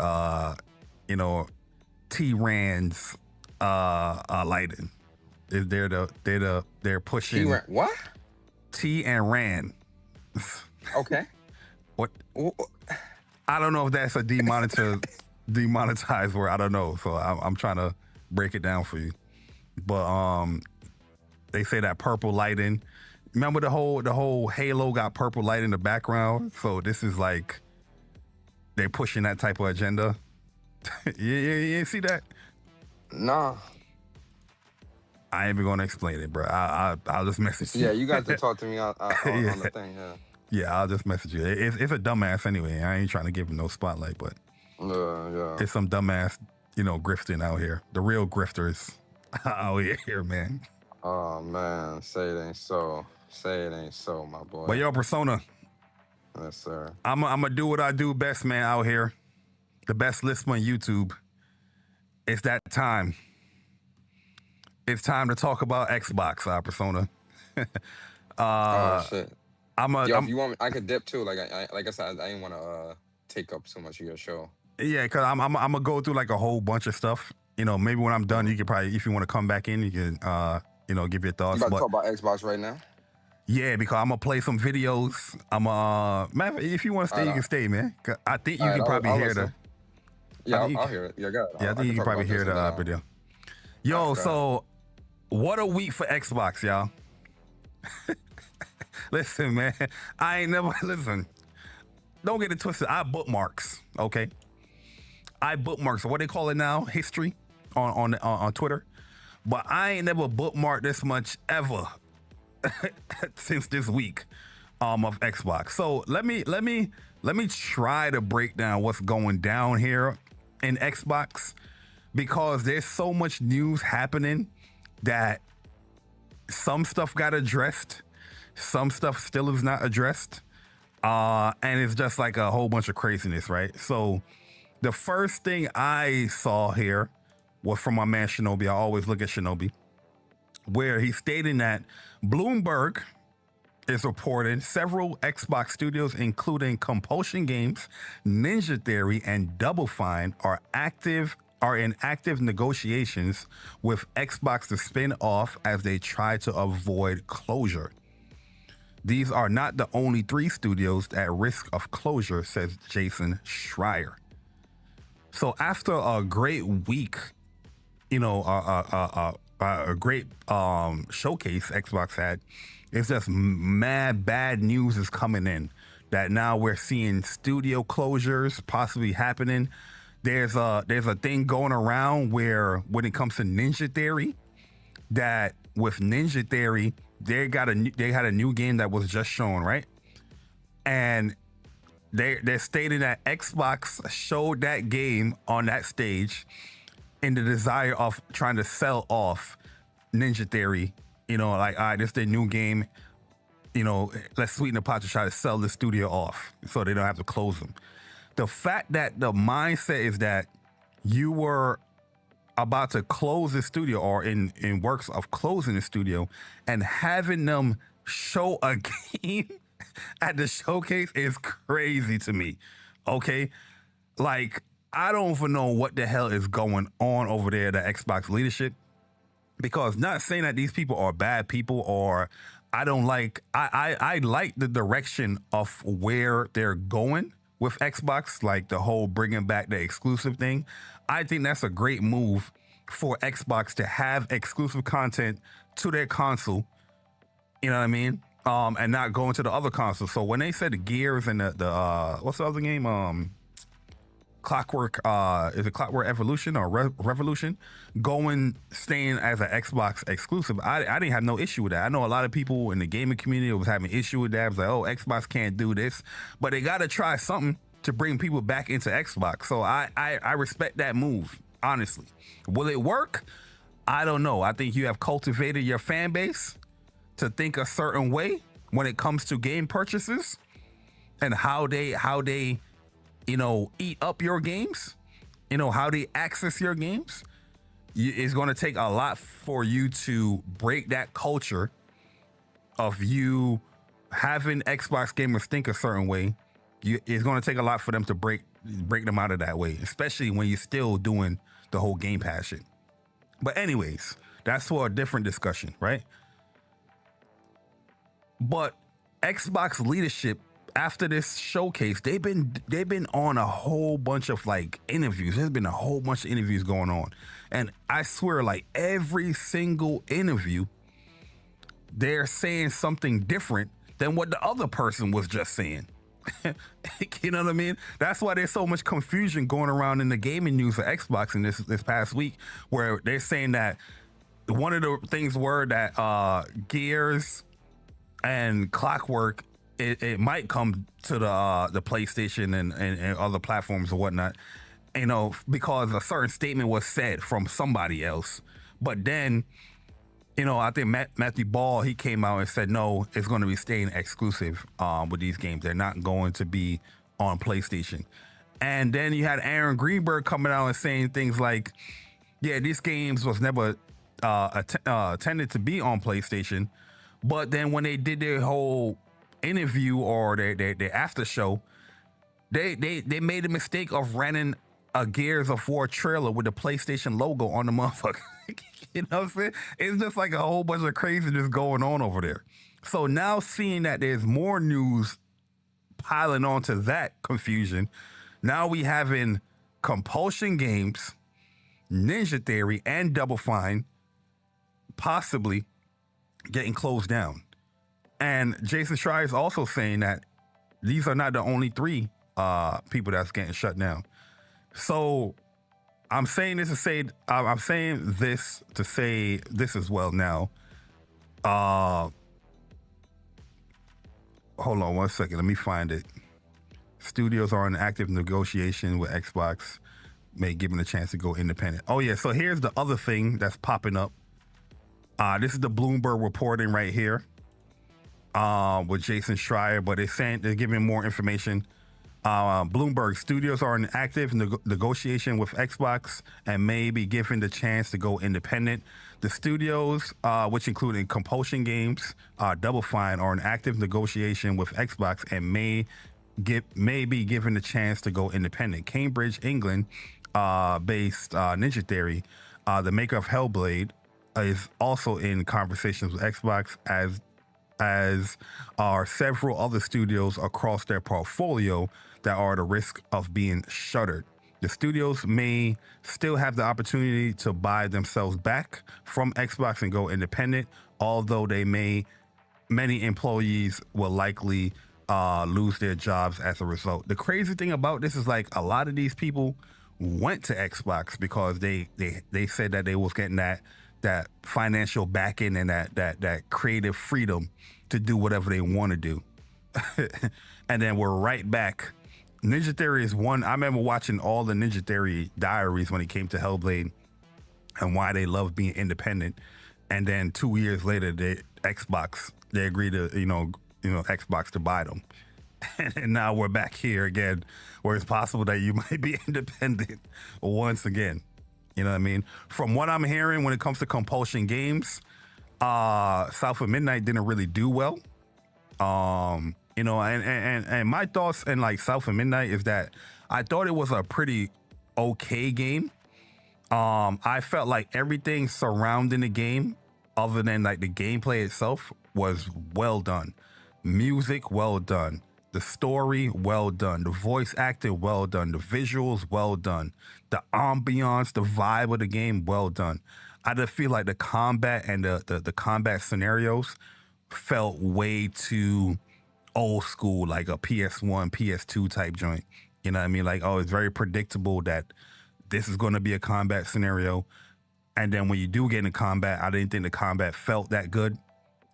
T-Ran's lighting. They're pushing What? T and Ran. Okay. What? I don't know if that's a demonetized word. I don't know. So I'm trying to break it down for you. But they say that purple lighting. Remember the whole Halo got purple light in the background? So this is like they're pushing that type of agenda. You see that? Nah. I ain't even gonna explain it, bro. I'll just message you. Yeah, you got to talk to me on the thing. Yeah, I'll just message you. It's a dumbass anyway. I ain't trying to give him no spotlight, but yeah, it's some dumbass, grifting out here. The real grifters out here, man. Oh man, say it ain't so. Say it ain't so, my boy. But yo, Persona. Yes, sir. I'm gonna do what I do best, man, out here. The best list on YouTube. It's that time. It's time to talk about Xbox, Persona. Oh shit. If you want me, I could dip too. Like I said, I didn't want to take up too much of your show. Yeah, cause I'm gonna go through like a whole bunch of stuff. Maybe when I'm done, you could probably, if you want to come back in, you can, give your thoughts. You about to talk about Xbox right now? Yeah, because I'm gonna play some videos. Man, if you want to stay, you can stay, man. I think you can probably hear the. Yeah, I'll hear it. Yeah, go ahead. Yeah, I think you can probably hear the video. Yo, so what a week for Xbox, y'all. Listen, man, I ain't never listen. Don't get it twisted. I bookmarks, okay? I bookmarks. What they call it now? History on Twitter. But I ain't never bookmarked this much ever since this week of Xbox. So let me try to break down what's going down here in Xbox, because there's so much news happening that some stuff got addressed, some stuff still is not addressed. And it's just like a whole bunch of craziness, right? So the first thing I saw here was from my man Shinobi. I always look at Shinobi, where he's stating that Bloomberg is reporting several Xbox studios, including Compulsion Games, Ninja Theory, and Double Fine, are in active negotiations with Xbox to spin off as they try to avoid closure. These are not the only 3 studios at risk of closure, says Jason Schreier. So after a great week, a great showcase Xbox had, it's just mad bad news is coming in that now we're seeing studio closures possibly happening. There's a thing going around where when it comes to Ninja Theory, that with Ninja Theory, they had a new game that was just shown, right? And they're stating that Xbox showed that game on that stage in the desire of trying to sell off Ninja Theory. Like, all right, this is their new game. Let's sweeten the pot to try to sell the studio off so they don't have to close them. The fact that the mindset is that you were about to close the studio or in works of closing the studio and having them show a game at the showcase is crazy to me. Okay? Like, I don't even know what the hell is going on over there, the Xbox leadership, because not saying that these people are bad people or I like the direction of where they're going with Xbox, like the whole bringing back the exclusive thing. I think that's a great move for Xbox to have exclusive content to their console, you know what I mean? And not go into the other consoles. So when they said the Gears and the what's the other game? Clockwork, is it Clockwork Evolution or Revolution? Staying as an Xbox exclusive. I didn't have no issue with that. I know a lot of people in the gaming community was having issue with that. It was like, oh, Xbox can't do this. But they got to try something to bring people back into Xbox. So I respect that move, honestly. Will it work? I don't know. I think you have cultivated your fan base to think a certain way when it comes to game purchases and how they eat up your games, how they access your games. It's going to take a lot for you to break that culture of you having Xbox gamers think a certain way. It's going to take a lot for them to break them out of that way, especially when you're still doing the whole Game Pass shit. But anyways, that's for a different discussion, right? But Xbox leadership, after this showcase, they've been on a whole bunch of like interviews. There's been a whole bunch of interviews going on. And I swear, like every single interview, they're saying something different than what the other person was just saying. You know what I mean? That's why there's so much confusion going around in the gaming news for Xbox in this past week, where they're saying that one of the things were that Gears and Clockwork, it might come to the PlayStation and other platforms or whatnot, because a certain statement was said from somebody else. But then, I think Matthew Ball, he came out and said, no, it's going to be staying exclusive with these games. They're not going to be on PlayStation. And then you had Aaron Greenberg coming out and saying things like, yeah, these games was never intended to be on PlayStation. But then when they did their whole interview or their after show, they made a mistake of running a Gears of War trailer with the PlayStation logo on the motherfucker. You know what I'm saying? It's just like a whole bunch of craziness going on over there. So now seeing that there's more news piling onto that confusion, now we having Compulsion Games, Ninja Theory, and Double Fine possibly getting closed down. And Jason Schreier is also saying that these are not the only 3 people that's getting shut down. So I'm saying this to say this as well now. Hold on one second. Let me find it. Studios are in active negotiation with Xbox, may give them a chance to go independent. Oh yeah, so here's the other thing that's popping up. This is the Bloomberg reporting right here. with Jason Schreier, but they're giving more information. Bloomberg Studios are in active negotiation with Xbox and may be given the chance to go independent. The studios, which include Compulsion Games, Double Fine, are in active negotiation with Xbox and may be given the chance to go independent. Cambridge, England, based Ninja Theory, the maker of Hellblade, is also in conversations with Xbox, as are several other studios across their portfolio that are at a risk of being shuttered. The studios may still have the opportunity to buy themselves back from Xbox and go independent, although many employees will likely lose their jobs as a result. The crazy thing about this is, like, a lot of these people went to Xbox because they said that they was getting that financial backing and that creative freedom to do whatever they want to do. And then we're right back. Ninja Theory is one. I remember watching all the Ninja Theory diaries when it came to Hellblade and why they love being independent. And then 2 years later, they agreed to, Xbox to buy them. And now we're back here again, where it's possible that you might be independent once again. You know what I mean? From what I'm hearing, when it comes to Compulsion Games, South of Midnight didn't really do well. And my thoughts in, like, South of Midnight is that I thought it was a pretty okay game. I felt like everything surrounding the game, other than, like, the gameplay itself, was well done. Music, well done. The story, well done. The voice acting, well done. The visuals, well done. The ambiance, the vibe of the game, well done. I just feel like the combat and the combat scenarios felt way too old school, like a PS1, PS2 type joint. You know what I mean? Like, it's very predictable that this is going to be a combat scenario. And then when you do get into combat, I didn't think the combat felt that good,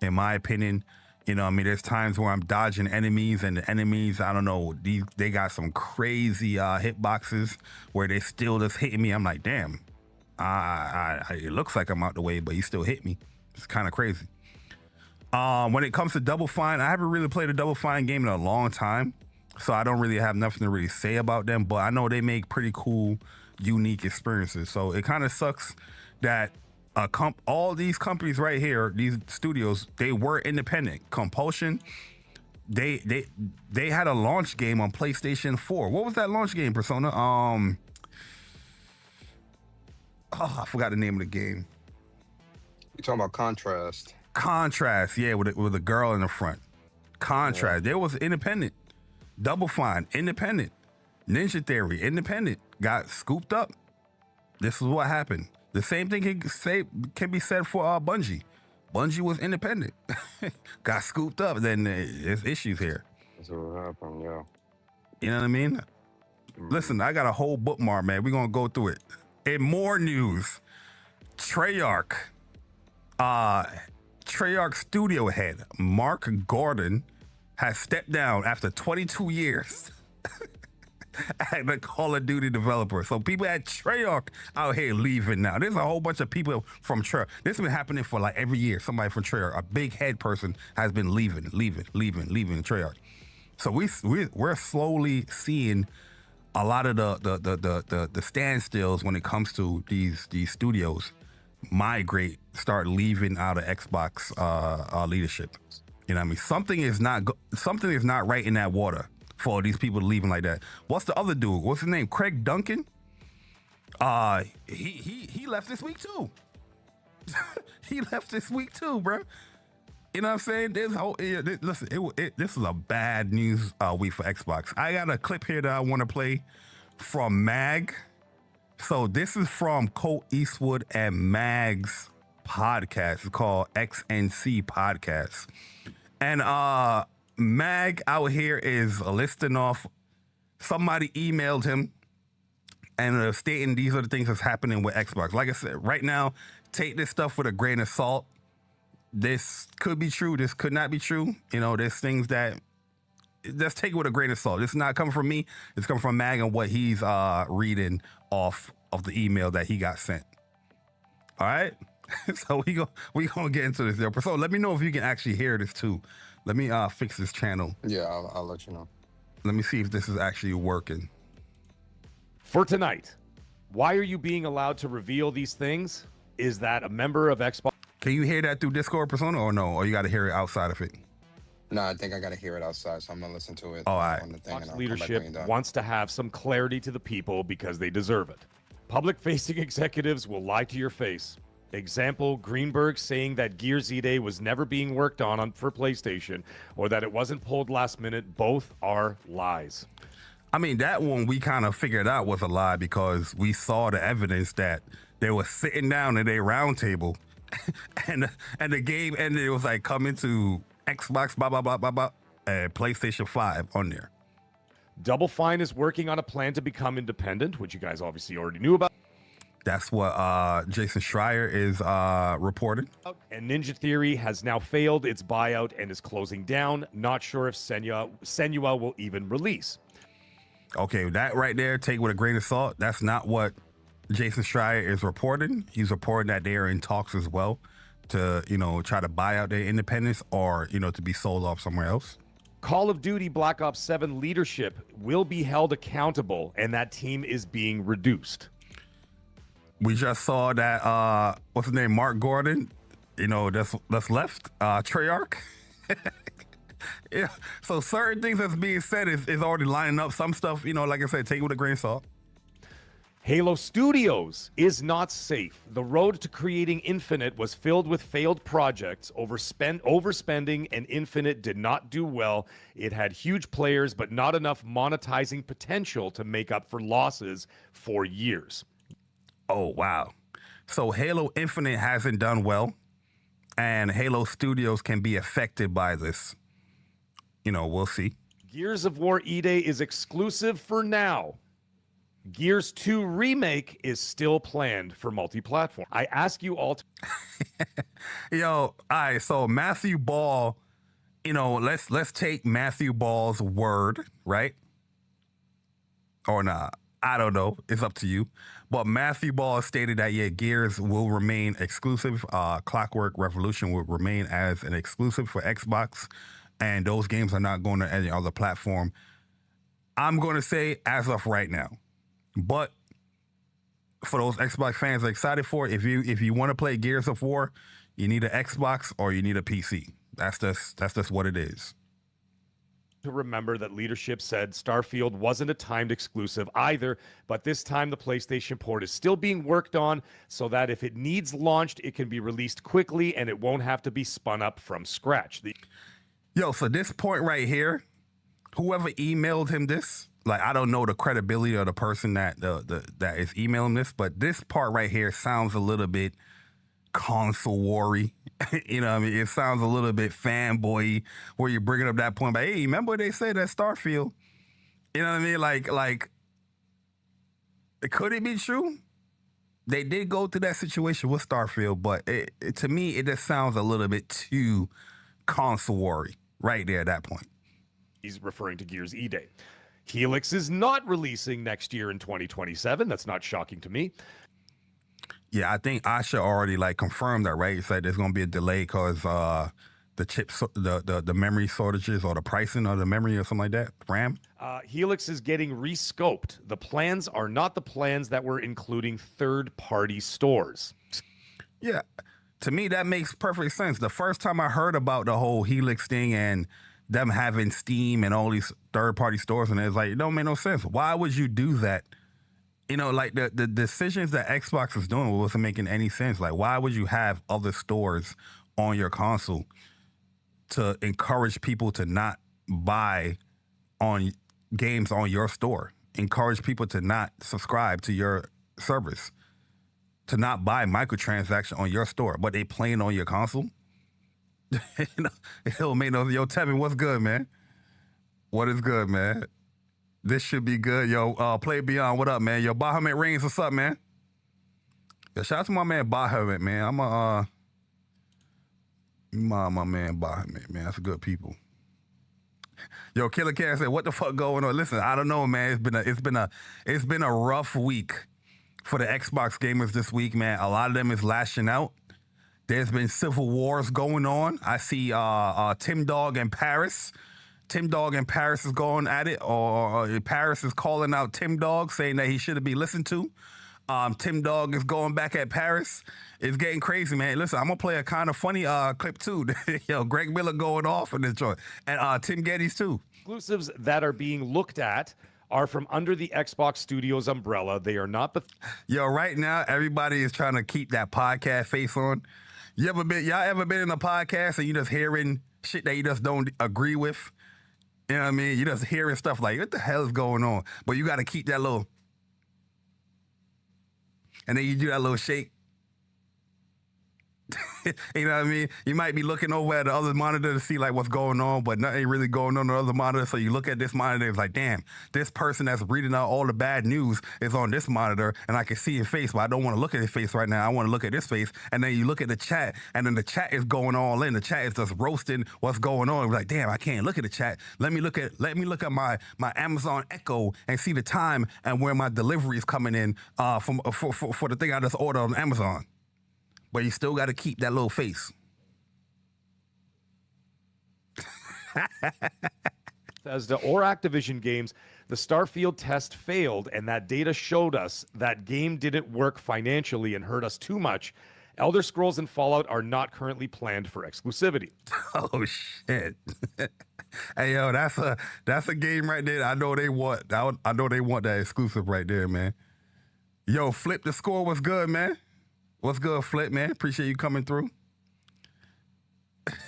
in my opinion. You know what I mean? There's times where I'm dodging enemies, and the enemies, I don't know, they got some crazy hitboxes where they still just hitting me. I'm like, damn, it looks like I'm out the way, but you still hit me. It's kind of crazy. When it comes to Double Fine, I haven't really played a Double Fine game in a long time, so I don't really have nothing to really say about them, but I know they make pretty cool, unique experiences. So it kind of sucks that all these companies right here, these studios, they were independent. Compulsion, they had a launch game on PlayStation 4. What was that launch game, Persona? I forgot the name of the game. You talking about Contrast? Contrast, yeah, with a girl in the front. Contrast, There was independent. Double Fine, independent. Ninja Theory, independent. Got scooped up. This is what happened. The same thing can be said for Bungie. Bungie was independent. Got scooped up. Then there's issues here. That's what happened, yeah. You know what I mean? Listen, I got a whole bookmark, man. We're going to go through it. In more news, Treyarch studio head Mark Gordon has stepped down after 22 years as a Call of Duty developer. So people at Treyarch out here leaving now. There's a whole bunch of people from Treyarch. This has been happening for like every year. Somebody from Treyarch, a big head person, has been leaving Treyarch. So we're slowly seeing a lot of the standstills when it comes to these studios start leaving out of Xbox leadership. You know what I mean? Something is not right in that water for these people leaving like that. What's the other dude? What's his name? Craig Duncan? He left this week too. He left this week too, bro. You know what I'm saying? This is a bad news week for Xbox. I got a clip here that I want to play from Mag. So this is from Colt Eastwood and Mag's podcast. It's called XNC Podcast. And Mag out here is listing off, somebody emailed him and stating these are the things that's happening with Xbox. Like I said, right now, take this stuff with a grain of salt. This could be true. This could not be true. You know, there's things that, let's take it with a grain of salt. This is not coming from me. It's coming from Mag and what he's reading off of the email that he got sent. All right. So we gonna get into this there. So let me know if you can actually hear this too. Let me fix this channel. Yeah, I'll let you know. Let me see if this is actually working. For tonight, why are you being allowed to reveal these things? Is that a member of Xbox? Can you hear that through Discord Persona or no? Or you got to hear it outside of it? No, I think I gotta hear it outside, so I'm gonna listen to it. All right. On the thing, and I'll come back Leadership when you're done. wants to have some clarity to the people because they deserve it. Public-facing executives will lie to your face. Example, Greenberg saying that Gears E-Day was never being worked on for PlayStation or that it wasn't pulled last minute. Both are lies. I mean, that one we kind of figured out was a lie because we saw the evidence that they were sitting down at a round table and the game ended. It was like coming to Xbox, blah, blah, blah, blah, blah, and PlayStation 5 on there. Double Fine is working on a plan to become independent, which you guys obviously already knew about. That's what Jason Schreier is reporting. And Ninja Theory has now failed its buyout and is closing down. Not sure if Senua will even release. Okay, that right there, take with a grain of salt. That's not what Jason Schreier is reporting. He's reporting that they are in talks as well to, try to buy out their independence or, to be sold off somewhere else. Call of Duty Black Ops 7 leadership will be held accountable, and that team is being reduced. We just saw that, what's his name, Mark Gordon, that's left, Treyarch. Yeah, so certain things that's being said is already lining up. Some stuff, like I said, take it with a grain of salt. Halo Studios is not safe. The road to creating Infinite was filled with failed projects, overspending, and Infinite did not do well. It had huge players, but not enough monetizing potential to make up for losses for years. Oh, wow. So Halo Infinite hasn't done well, and Halo Studios can be affected by this. We'll see. Gears of War E-Day is exclusive for now. Gears 2 Remake is still planned for multi-platform. I ask you all to... Yo, all right, so Matthew Ball, let's take Matthew Ball's word, right? Or not. I don't know. It's up to you. But Matthew Ball stated that, Gears will remain exclusive. Clockwork Revolution will remain as an exclusive for Xbox. And those games are not going to any other platform. I'm going to say as of right now. But for those Xbox fans are excited for it, if you want to play Gears of War, you need an Xbox or you need a PC. That's just what it is. To remember that leadership said Starfield wasn't a timed exclusive either, but this time the PlayStation port is still being worked on so that if it needs launched, it can be released quickly and it won't have to be spun up from scratch. So this point right here, whoever emailed him this, like, I don't know the credibility of the person that that is emailing this, but this part right here sounds a little bit console war-y. You know what I mean? It sounds a little bit fanboy where you're bringing up that point. But hey, remember what they said at Starfield? You know what I mean? Like, could it be true? They did go through that situation with Starfield, but to me, it just sounds a little bit too console war-y right there at that point. He's referring to Gears E-Day. Helix is not releasing next year in 2027. That's not shocking to me. Yeah, I think Asha already confirmed that, right? He said there's going to be a delay because the chips, the memory shortages or the pricing of the memory or something like that, RAM. Helix is getting rescoped. The plans are not the plans that were including third-party stores. Yeah, to me, that makes perfect sense. The first time I heard about the whole Helix thing and them having Steam and all these third-party stores, and it's like, it don't make no sense. Why would you do that? The decisions that Xbox is doing wasn't making any sense. Like, why would you have other stores on your console to encourage people to not buy on games on your store? Encourage people to not subscribe to your service, to not buy microtransaction on your store, but they playing on your console? It don't make no. Yo, Tevin, what's good, man? What is good, man? This should be good. Yo, Play Beyond, what up, man? Yo, Bahamut Rings, what's up, man? Yo, shout out to my man Bahamut, man. I'm my man Bahamut, man. That's good people. Yo, Killer Cat said, what the fuck going on? Listen, I don't know, man. It's been a rough week for the Xbox gamers this week, man. A lot of them is lashing out. There's been civil wars going on. I see Tim Dog in Paris. Tim Dog in Paris is going at it, or Paris is calling out Tim Dog, saying that he shouldn't be listened to. Tim Dog is going back at Paris. It's getting crazy, man. Listen, I'm gonna play a kind of funny clip too. Yo, Greg Miller going off in this joint, and Tim Geddes too. Exclusives that are being looked at are from under the Xbox Studios umbrella. They are not Yo, right now everybody is trying to keep that podcast face on. Y'all ever been in a podcast and you just hearing shit that you just don't agree with? You know what I mean? You just hearing stuff like, what the hell is going on? But you got to keep that little, and then you do that little shake. You know what I mean? You might be looking over at the other monitor to see like what's going on, but nothing really going on the other monitor. So you look at this monitor, it's like, damn, this person that's reading out all the bad news is on this monitor, and I can see his face, but I don't want to look at his face right now. I want to look at this face. And then you look at the chat, and then the chat is going all in. The chat is just roasting what's going on. It's like, damn, I can't look at the chat. Let me look at my Amazon Echo and see the time and where my delivery is coming in for the thing I just ordered on Amazon. But you still got to keep that little face. Bethesda or Activision games, the Starfield test failed, and that data showed us that game didn't work financially and hurt us too much. Elder Scrolls and Fallout are not currently planned for exclusivity. Oh shit! Hey yo, that's a game right there. I know they want that exclusive right there, man. Yo, Flip the Score was good, man. What's good, Flip, man? Appreciate you coming through.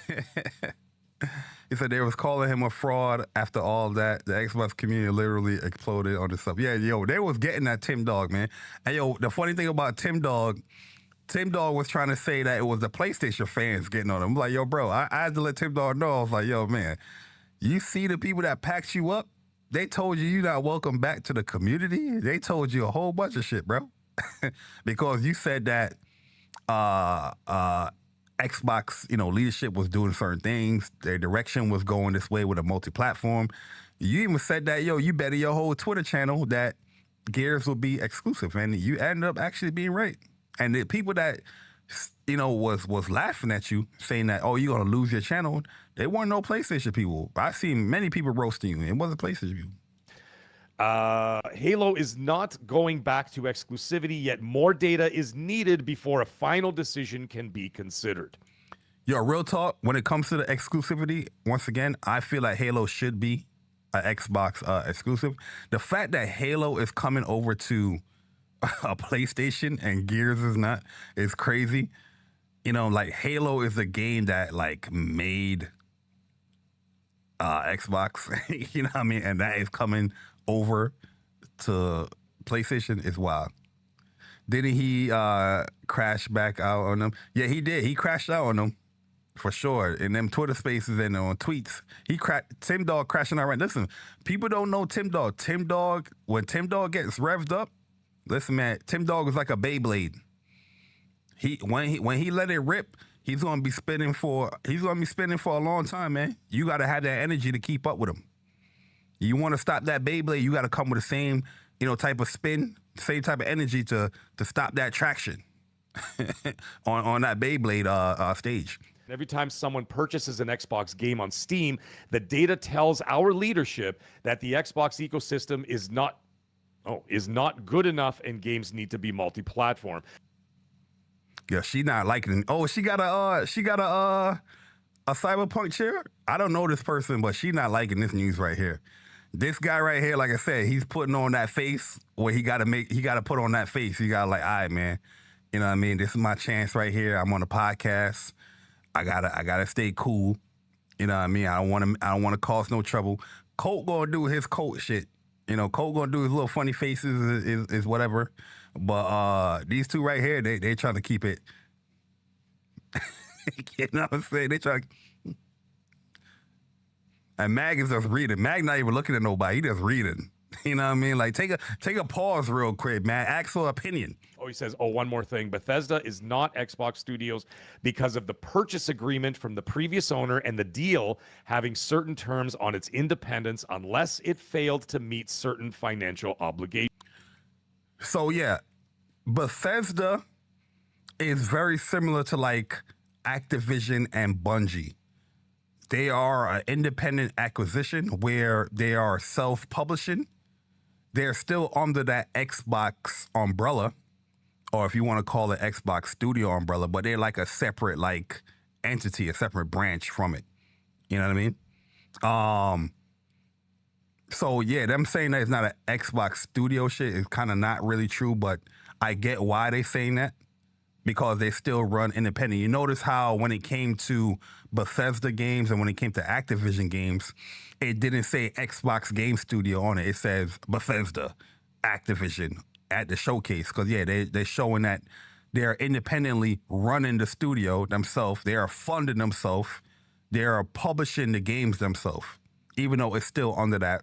He said they was calling him a fraud after all that. The Xbox community literally exploded on this stuff. Yeah, yo, they was getting that Tim Dog, man. And yo, the funny thing about Tim Dog was trying to say that it was the PlayStation fans getting on him. I'm like, yo, bro, I had to let Tim Dog know. I was like, yo, man, you see the people that packed you up? They told you not welcome back to the community. They told you a whole bunch of shit, bro. Because you said that Xbox, leadership was doing certain things. Their direction was going this way with a multi-platform. You even said that, yo, you bet your whole Twitter channel that Gears will be exclusive, and you ended up actually being right. And the people that, was laughing at you, saying that, oh, you're going to lose your channel, they weren't no PlayStation people. I've seen many people roasting you. It wasn't PlayStation people. Halo is not going back to exclusivity, yet more data is needed before a final decision can be considered. Yo, real talk, when it comes to the exclusivity, once again, I feel like Halo should be an Xbox exclusive. The fact that Halo is coming over to a PlayStation and Gears is not is crazy. Like Halo is a game that like made Xbox, you know what I mean? And that is coming over to PlayStation is wild. Didn't he crash back out on them? Yeah, he did. He crashed out on them for sure. In them Twitter spaces and on tweets, Tim Dog crashing out right. Listen, people don't know Tim Dog. When Tim Dog gets revved up, listen, man, Tim Dog is like a Beyblade. When he let it rip, he's gonna be spinning for a long time, man. You gotta have that energy to keep up with him. You want to stop that Beyblade, you got to come with the same, type of spin, same type of energy to stop that traction on that Beyblade stage. Every time someone purchases an Xbox game on Steam, the data tells our leadership that the Xbox ecosystem is not good enough and games need to be multi-platform. Yeah, she not liking it. Oh, she got a Cyberpunk chair? I don't know this person, but she not liking this news right here. This guy right here, like I said, he's putting on that face where he got to put on that face. He got to like, all right, man, you know what I mean? This is my chance right here. I'm on a podcast. I gotta stay cool. You know what I mean? I don't want to cause no trouble. Colt gonna do his Colt shit. Colt gonna do his little funny faces is whatever. But these two right here, they trying to keep it. You know what I'm saying? They try. And Mag is just reading. Mag not even looking at nobody. He just reading. You know what I mean? Like take a pause real quick, man. Ask for opinion. Oh, he says, one more thing. Bethesda is not Xbox Studios because of the purchase agreement from the previous owner and the deal having certain terms on its independence unless it failed to meet certain financial obligations. So yeah, Bethesda is very similar to like Activision and Bungie. They are an independent acquisition where they are self-publishing. They're still under that Xbox umbrella, or if you want to call it Xbox Studio umbrella, but they're like a separate like entity, a separate branch from it. You know what I mean? So yeah, them saying that it's not an Xbox Studio shit is kind of not really true, but I get why they saying that because they still run independent. You notice how when it came to Bethesda games and when it came to Activision games, it didn't say Xbox Game Studio on it. It says Bethesda, Activision at the showcase. Because yeah, they're showing that they're independently running the studio themselves. They are funding themselves. They are publishing the games themselves, even though it's still under that,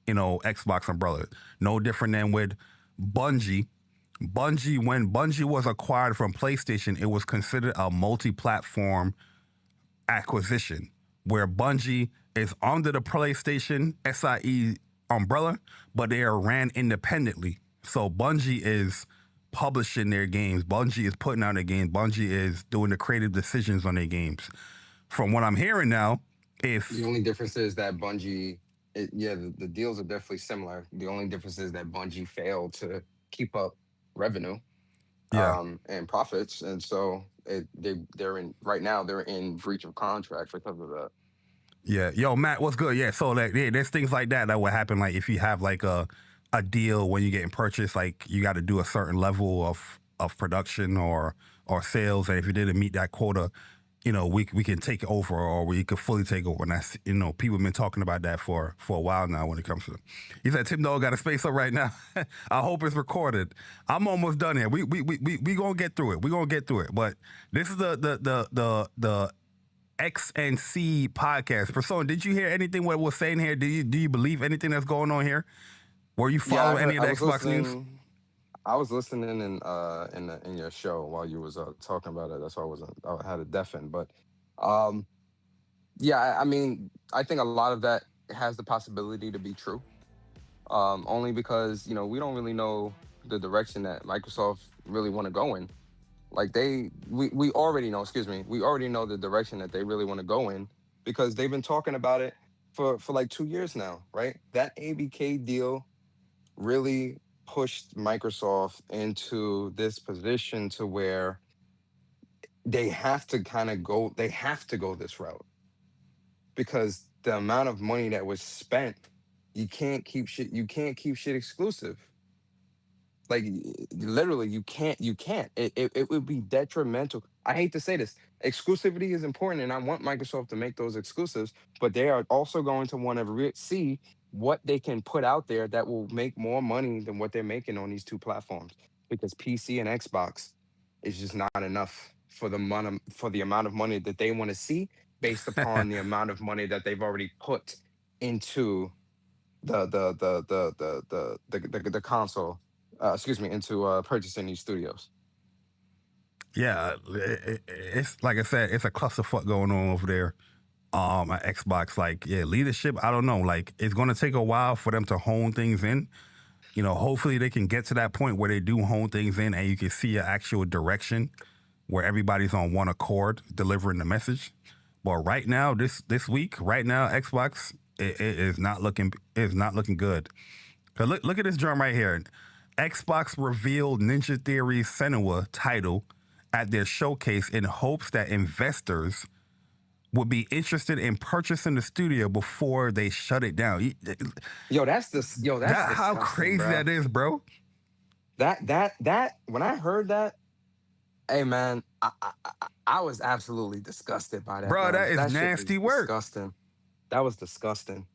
Xbox umbrella. No different than with Bungie. When Bungie was acquired from PlayStation, it was considered a multi-platform acquisition where Bungie is under the PlayStation SIE umbrella, but they are ran independently. So Bungie is publishing their games. Bungie is putting out their games. Bungie is doing the creative decisions on their games. From what I'm hearing now, if The only difference is that Bungie, the deals are definitely similar. The only difference is that Bungie failed to keep up revenue yeah, and profits, and so they're in right now. They're in breach of contract because of that. yeah, yo, Matt, what's good? Yeah, so like, yeah, there's things like that will happen. Like if you have like a deal when you're getting purchased, like you got to do a certain level of production or sales, and if you didn't meet that quota, we can take it over, or we could fully take over. And that's people have been talking about that for a while now. When it comes to, he said Tim Dog got a space up right now. I hope it's recorded. I'm almost done here. We gonna get through it. We gonna get through it. But this is the XNC podcast. Persona, did you hear anything what was saying here? Do you believe anything that's going on here? Were you following any of the Xbox news? I was listening in your show while you was talking about it. That's why I had it deafened. But yeah, I mean, I think a lot of that has the possibility to be true. Only because we don't really know the direction that Microsoft really want to go in. Like we already know. Excuse me, we already know the direction that they really want to go in because they've been talking about it for like 2 years now, right? That ABK deal really pushed Microsoft into this position to where they have to go this route because the amount of money that was spent, you can't keep shit exclusive. Like literally you can't. It would be detrimental. I hate to say this. Exclusivity is important and I want Microsoft to make those exclusives, but they are also going to want to see what they can put out there that will make more money than what they're making on these two platforms, because PC and Xbox is just not enough for the amount of money that they want to see based upon the amount of money that they've already put into the console. Excuse me, into purchasing these studios. Yeah, it's like I said, it's a clusterfuck going on over there. At Xbox, like, yeah, leadership, I don't know. Like, it's going to take a while for them to hone things in. Hopefully they can get to that point where they do hone things in and you can see an actual direction where everybody's on one accord delivering the message. But right now, this week, Xbox it is not looking good. Look at this drum right here. Xbox revealed Ninja Theory's Senua title at their showcase in hopes that investors would be interested in purchasing the studio before they shut it down. That's how crazy bro. that is, bro. That when I heard that, hey man, I was absolutely disgusted by that. Bro, man. that is nasty work. Disgusting. That was disgusting.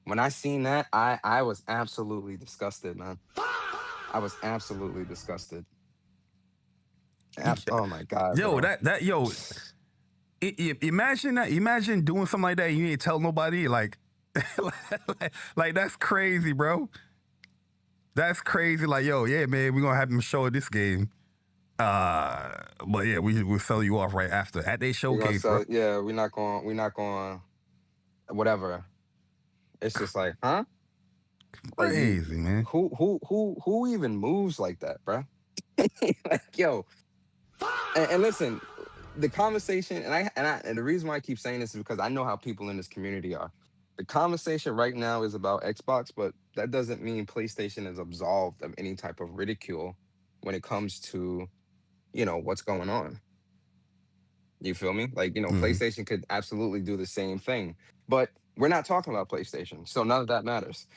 When I seen that, I was absolutely disgusted, man. I was absolutely disgusted. Oh my god, yo, bro. Imagine that. Imagine doing something like that. And you ain't tell nobody. Like, like that's crazy, bro. That's crazy. Like, yo, yeah, man, we're gonna have them show this game. But yeah, we'll sell you off right after at their showcase, bro. Yeah, we're not going. Whatever. It's just like, huh? Crazy, man. Who even moves like that, bro? Like, yo, And listen, the conversation, and the reason why I keep saying this is because I know how people in this community are. The conversation right now is about Xbox, but that doesn't mean PlayStation is absolved of any type of ridicule when it comes to, what's going on. You feel me? Like, Mm-hmm. PlayStation could absolutely do the same thing, but we're not talking about PlayStation, so none of that matters.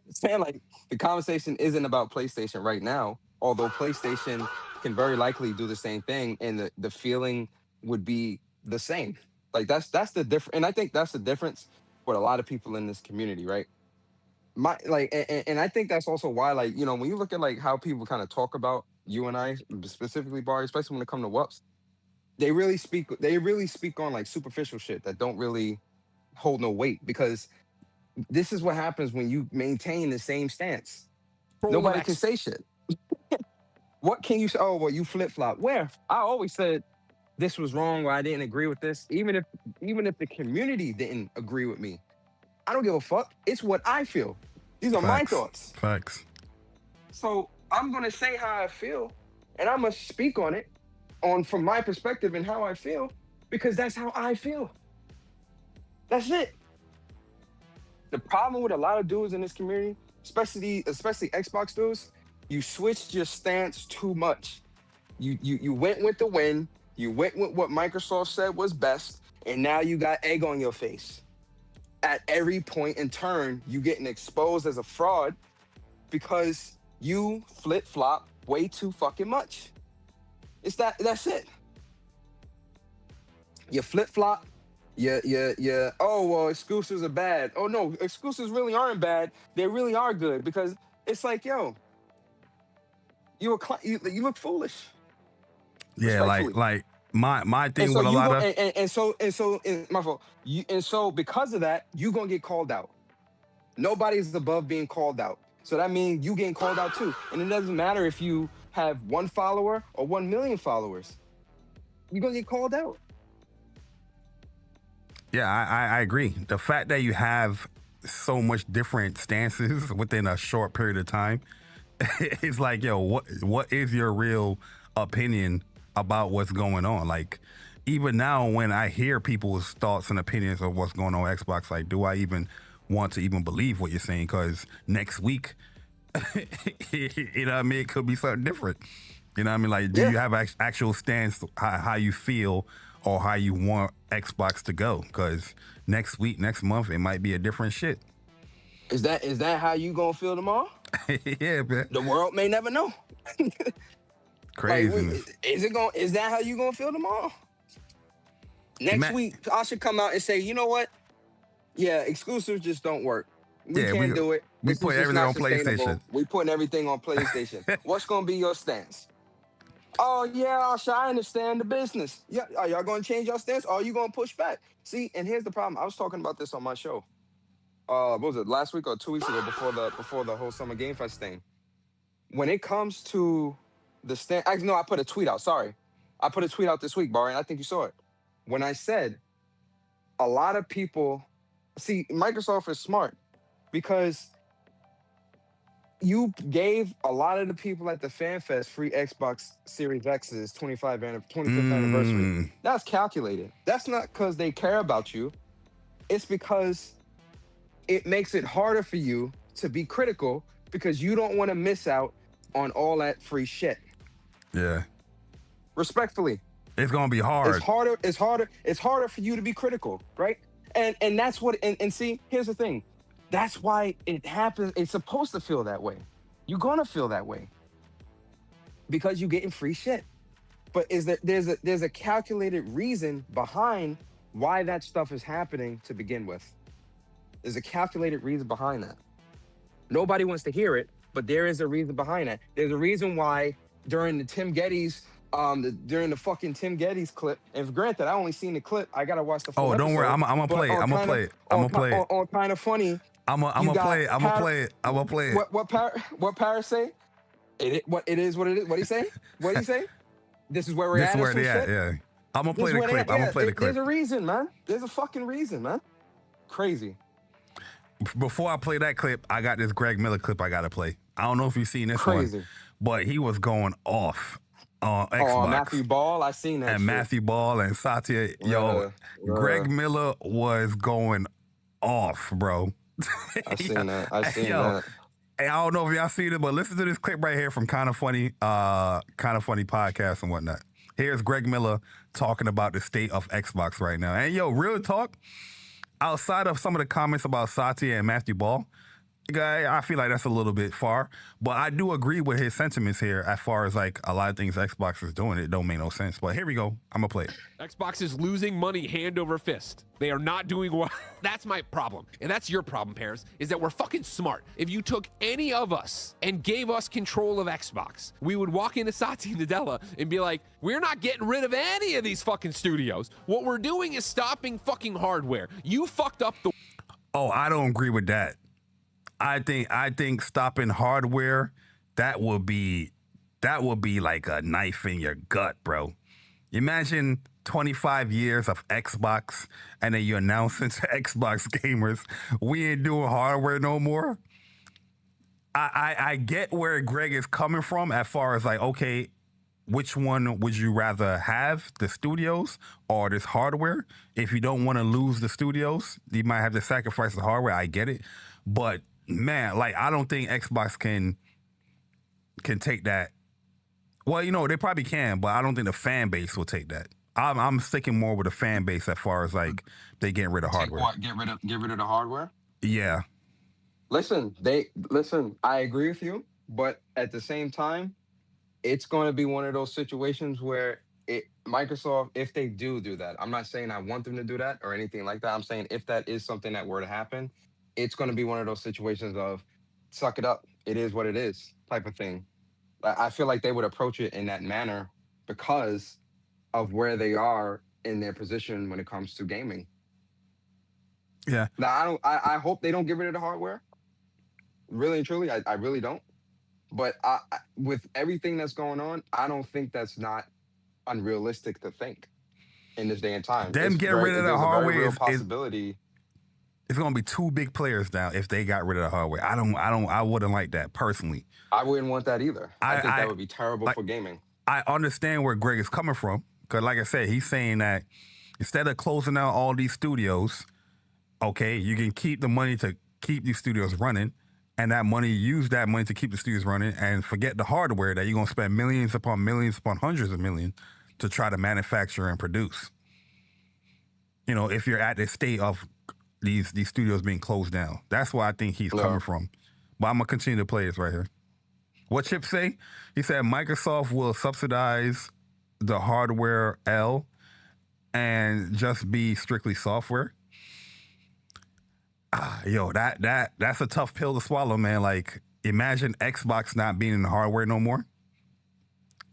Saying like the conversation isn't about PlayStation right now, although PlayStation can very likely do the same thing, and the feeling would be the same. Like that's the difference, and I think that's the difference with a lot of people in this community, right? And I think that's also why, like, when you look at like how people kind of talk about you and I specifically, Barry, especially when it comes to WUPs, they really speak on like superficial shit that don't really hold no weight, because this is what happens when you maintain the same stance. Nobody can say shit. What can you say? Oh, well, you flip flop. Where I always said this was wrong, or I didn't agree with this. Even if the community didn't agree with me, I don't give a fuck. It's what I feel. These are my Facts. thoughts. Facts. So I'm gonna say how I feel, and I must speak on it, from my perspective and how I feel, because that's how I feel. That's it. The problem with a lot of dudes in this community, especially Xbox dudes, you switched your stance too much. You went with the win. You went with what Microsoft said was best, and now you got egg on your face. At every point in turn, you getting exposed as a fraud because you flip flop way too fucking much. That's it. You flip flop. Yeah. Oh, well, exclusives are bad. Oh no, exclusives really aren't bad. They really are good, because it's like, yo, you look foolish. Yeah, Respectfully. like my And thing so with a you lot go of and my fault. And so because of that, you gonna get called out. Nobody's above being called out. So that means you getting called out too. And it doesn't matter if you have 1 follower or 1 million followers. You're gonna get called out. Yeah, I agree. The fact that you have so much different stances within a short period of time, it's like, yo, what is your real opinion about what's going on? Like, even now when I hear people's thoughts and opinions of what's going on Xbox, like, do I even want to even believe what you're saying? Because next week, you know what I mean, it could be something different. You know what I mean? Like, do Yeah. you have actual stance how you feel or how you want Xbox to go? Because next week, next month, it might be a different shit. Is that how you gonna feel tomorrow? Yeah, man. The world may never know. Like, Craziness. is that how you gonna feel tomorrow? Next week, I should come out and say, you know what? Yeah, exclusives just don't work. We Yeah, can't do it. we This put is just everything not on sustainable. PlayStation. We putting everything on PlayStation. What's gonna be your stance? Oh yeah, Asha, I understand the business. Yeah, are y'all gonna change your stance? Or are you gonna push back? See, and here's the problem. I was talking about this on my show. What was it, last week or 2 weeks ago, before the whole Summer Game Fest thing? When it comes to the stand, no, I put a tweet out. Sorry, I put a tweet out this week, Barry, and I think you saw it. When I said a lot of people see Microsoft is smart, because you gave a lot of the people at the Fan Fest free Xbox Series X's 25th anniversary. That's calculated. That's not because they care about you. It's because it makes it harder for you to be critical, because you don't want to miss out on all that free shit. Yeah. Respectfully. It's gonna be hard. It's harder for you to be critical, right? And that's what and see, here's the thing. That's why it happens. It's supposed to feel that way. You're gonna feel that way because you're getting free shit. But there's a calculated reason behind why that stuff is happening to begin with. There's a calculated reason behind that. Nobody wants to hear it, but there is a reason behind that. There's a reason why during the Tim Geddes, during the fucking Tim Geddes clip, and granted, I only seen the clip. I gotta watch the full Oh, don't worry. episode, I'm gonna play it. I'm gonna play it. I'm gonna play it. On Kind of Funny. I'm gonna play it. I'm gonna play it. I'm gonna play it. What Paris say? It is what it is. What he say? What he say? This is where we're This at. is where they at. Yeah. I'm gonna play the clip. I'm gonna play the clip. There's a reason, man. There's a fucking reason, man. Crazy. Before I play that clip, I got this Greg Miller clip I gotta play. I don't know if you've seen this one, but he was going off on Xbox. Oh, Matthew Ball, I seen that. And shit. Matthew Ball and Satya, yo, Greg Miller was going off, bro. I seen that. I seen yo, that. Hey, I don't know if y'all seen it, but listen to this clip right here from Kind of Funny podcast and whatnot. Here's Greg Miller talking about the state of Xbox right now. And yo, real talk, outside of some of the comments about Satya and Matthew Ball, I feel like that's a little bit far, but I do agree with his sentiments here as far as like a lot of things Xbox is doing. It don't make no sense, but here we go. I'm gonna play it. Xbox is losing money hand over fist. They are not doing well. That's my problem. And that's your problem, Pears, is that we're fucking smart. If you took any of us and gave us control of Xbox, we would walk into Satya and Nadella and be like, we're not getting rid of any of these fucking studios. What we're doing is stopping fucking hardware. You fucked up the... Oh, I don't agree with that. I think stopping hardware, that would be like a knife in your gut, bro. Imagine 25 years of Xbox and then you announcing to Xbox gamers, we ain't doing hardware no more. I get where Greg is coming from as far as like, okay, which one would you rather have, the studios or this hardware? If you don't want to lose the studios, you might have to sacrifice the hardware. I get it. But man, like, I don't think Xbox can take that. Well, you know, they probably can, but I don't think the fan base will take that. I'm sticking more with the fan base as far as like they getting rid of hardware. What, get rid of the hardware? Yeah. Listen, I agree with you, but at the same time, it's going to be one of those situations where Microsoft, if they do that, I'm not saying I want them to do that or anything like that. I'm saying if that is something that were to happen, it's going to be one of those situations of suck it up. It is what it is type of thing. I feel like they would approach it in that manner because of where they are in their position when it comes to gaming. Yeah. Now, I hope they don't get rid of the hardware. Really and truly, I really don't. But with everything that's going on, I don't think that's not unrealistic to think in this day and time. Them get rid of the hardware is possibility. It's gonna be two big players now if they got rid of the hardware. I wouldn't like that personally. I wouldn't want that either. I think that would be terrible for gaming. I understand where Greg is coming from because, like I said, he's saying that instead of closing out all these studios, okay, you can keep the money to keep these studios running, and use that money to keep the studios running, and forget the hardware that you're gonna spend millions upon hundreds of millions to try to manufacture and produce. You know, if you're at the state of these studios being closed down. That's where I think he's coming from. But I'm going to continue to play this right here. What Chip say? He said Microsoft will subsidize the hardware L and just be strictly software. Yo, that's a tough pill to swallow, man. Like, imagine Xbox not being in the hardware no more.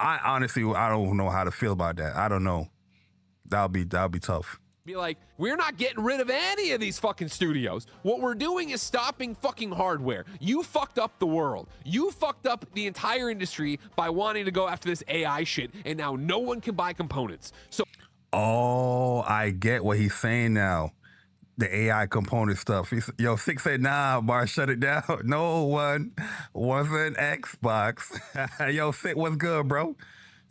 I honestly don't know how to feel about that. I don't know. That'll be tough. Be like, we're not getting rid of any of these fucking studios. What we're doing is stopping fucking hardware. You fucked up the world. You fucked up the entire industry by wanting to go after this AI shit, and now no one can buy components. So, oh, I get what he's saying now. The AI component stuff. Yo, Six said, nah, Bar, shut it down. No one wants an Xbox. Yo, Six, what's good, bro?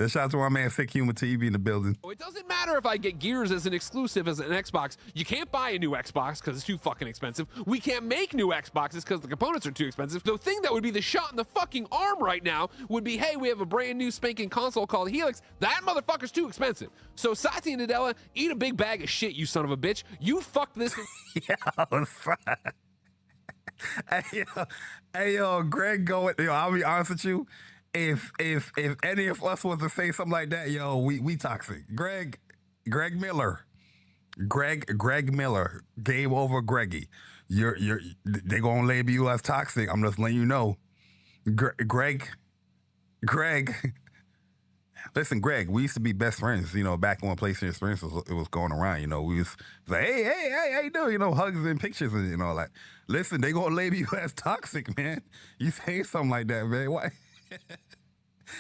Shout out to our man Sick Human TV in the building. it doesn't matter if I get Gears as an exclusive as an Xbox. You can't buy a new Xbox because it's too fucking expensive. We can't make new Xboxes because the components are too expensive. The thing that would be the shot in the fucking arm right now would be, hey, we have a brand new spanking console called Helix. That motherfucker's too expensive. So Satya and Nadella, eat a big bag of shit, you son of a bitch. You fucked this. Hey, yo, Greg, I'll be honest with you. If any of us was to say something like that, yo, we toxic. Greg Miller, game over Greggy. They gonna label you as toxic. I'm just letting you know. Greg. Listen, Greg, we used to be best friends, you know, back when PlayStation experience was going around, you know, we was like, hey, how you doing? You know, hugs and pictures and, you know, like, listen, they gonna label you as toxic, man. You say something like that, man. Why?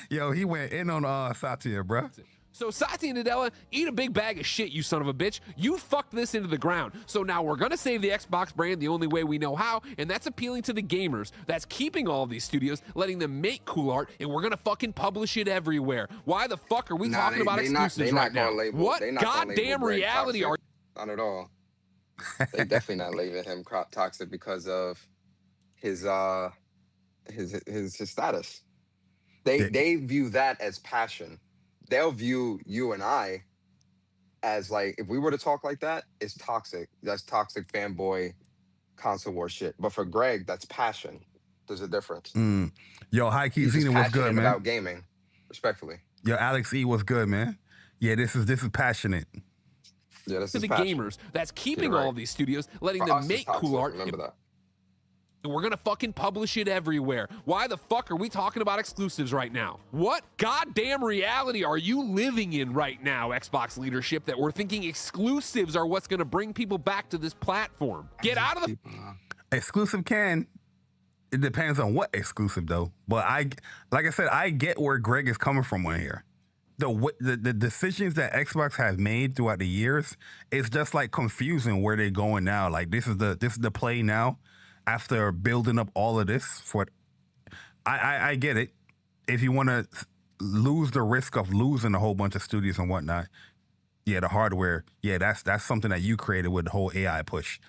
Yo, he went in on Satya, bro. So Satya Nadella, eat a big bag of shit, you son of a bitch. You fucked this into the ground. So now we're going to save the Xbox brand the only way we know how, and that's appealing to the gamers. That's keeping all of these studios, letting them make cool art, and we're going to fucking publish it everywhere. Why the fuck are we talking about exclusives right now? What goddamn reality are... Not at all. They definitely not labeling him toxic because of his status. They view that as passion. They'll view you and I as like, if we were to talk like that, it's toxic. That's toxic fanboy console war shit. But for Greg, that's passion. There's a difference. Yo, High Key Zena was good, man. About gaming, respectfully. Yo, Alex E was good, man. Yeah, this is passionate. Yeah, this is the passion. gamers. That's keeping all of these studios, letting them make cool art. Remember that. And we're going to fucking publish it everywhere. Why the fuck are we talking about exclusives right now? What goddamn reality are you living in right now, Xbox leadership, that we're thinking exclusives are what's going to bring people back to this platform? Get out of the... Exclusive can. It depends on what exclusive, though. But like I said, I get where Greg is coming from on here. The decisions that Xbox has made throughout the years, it's just like confusing where they're going now. Like this is the play now. After building up all of this, I get it. If you want to lose the risk of losing a whole bunch of studios and whatnot, yeah, the hardware, yeah, that's something that you created with the whole AI push,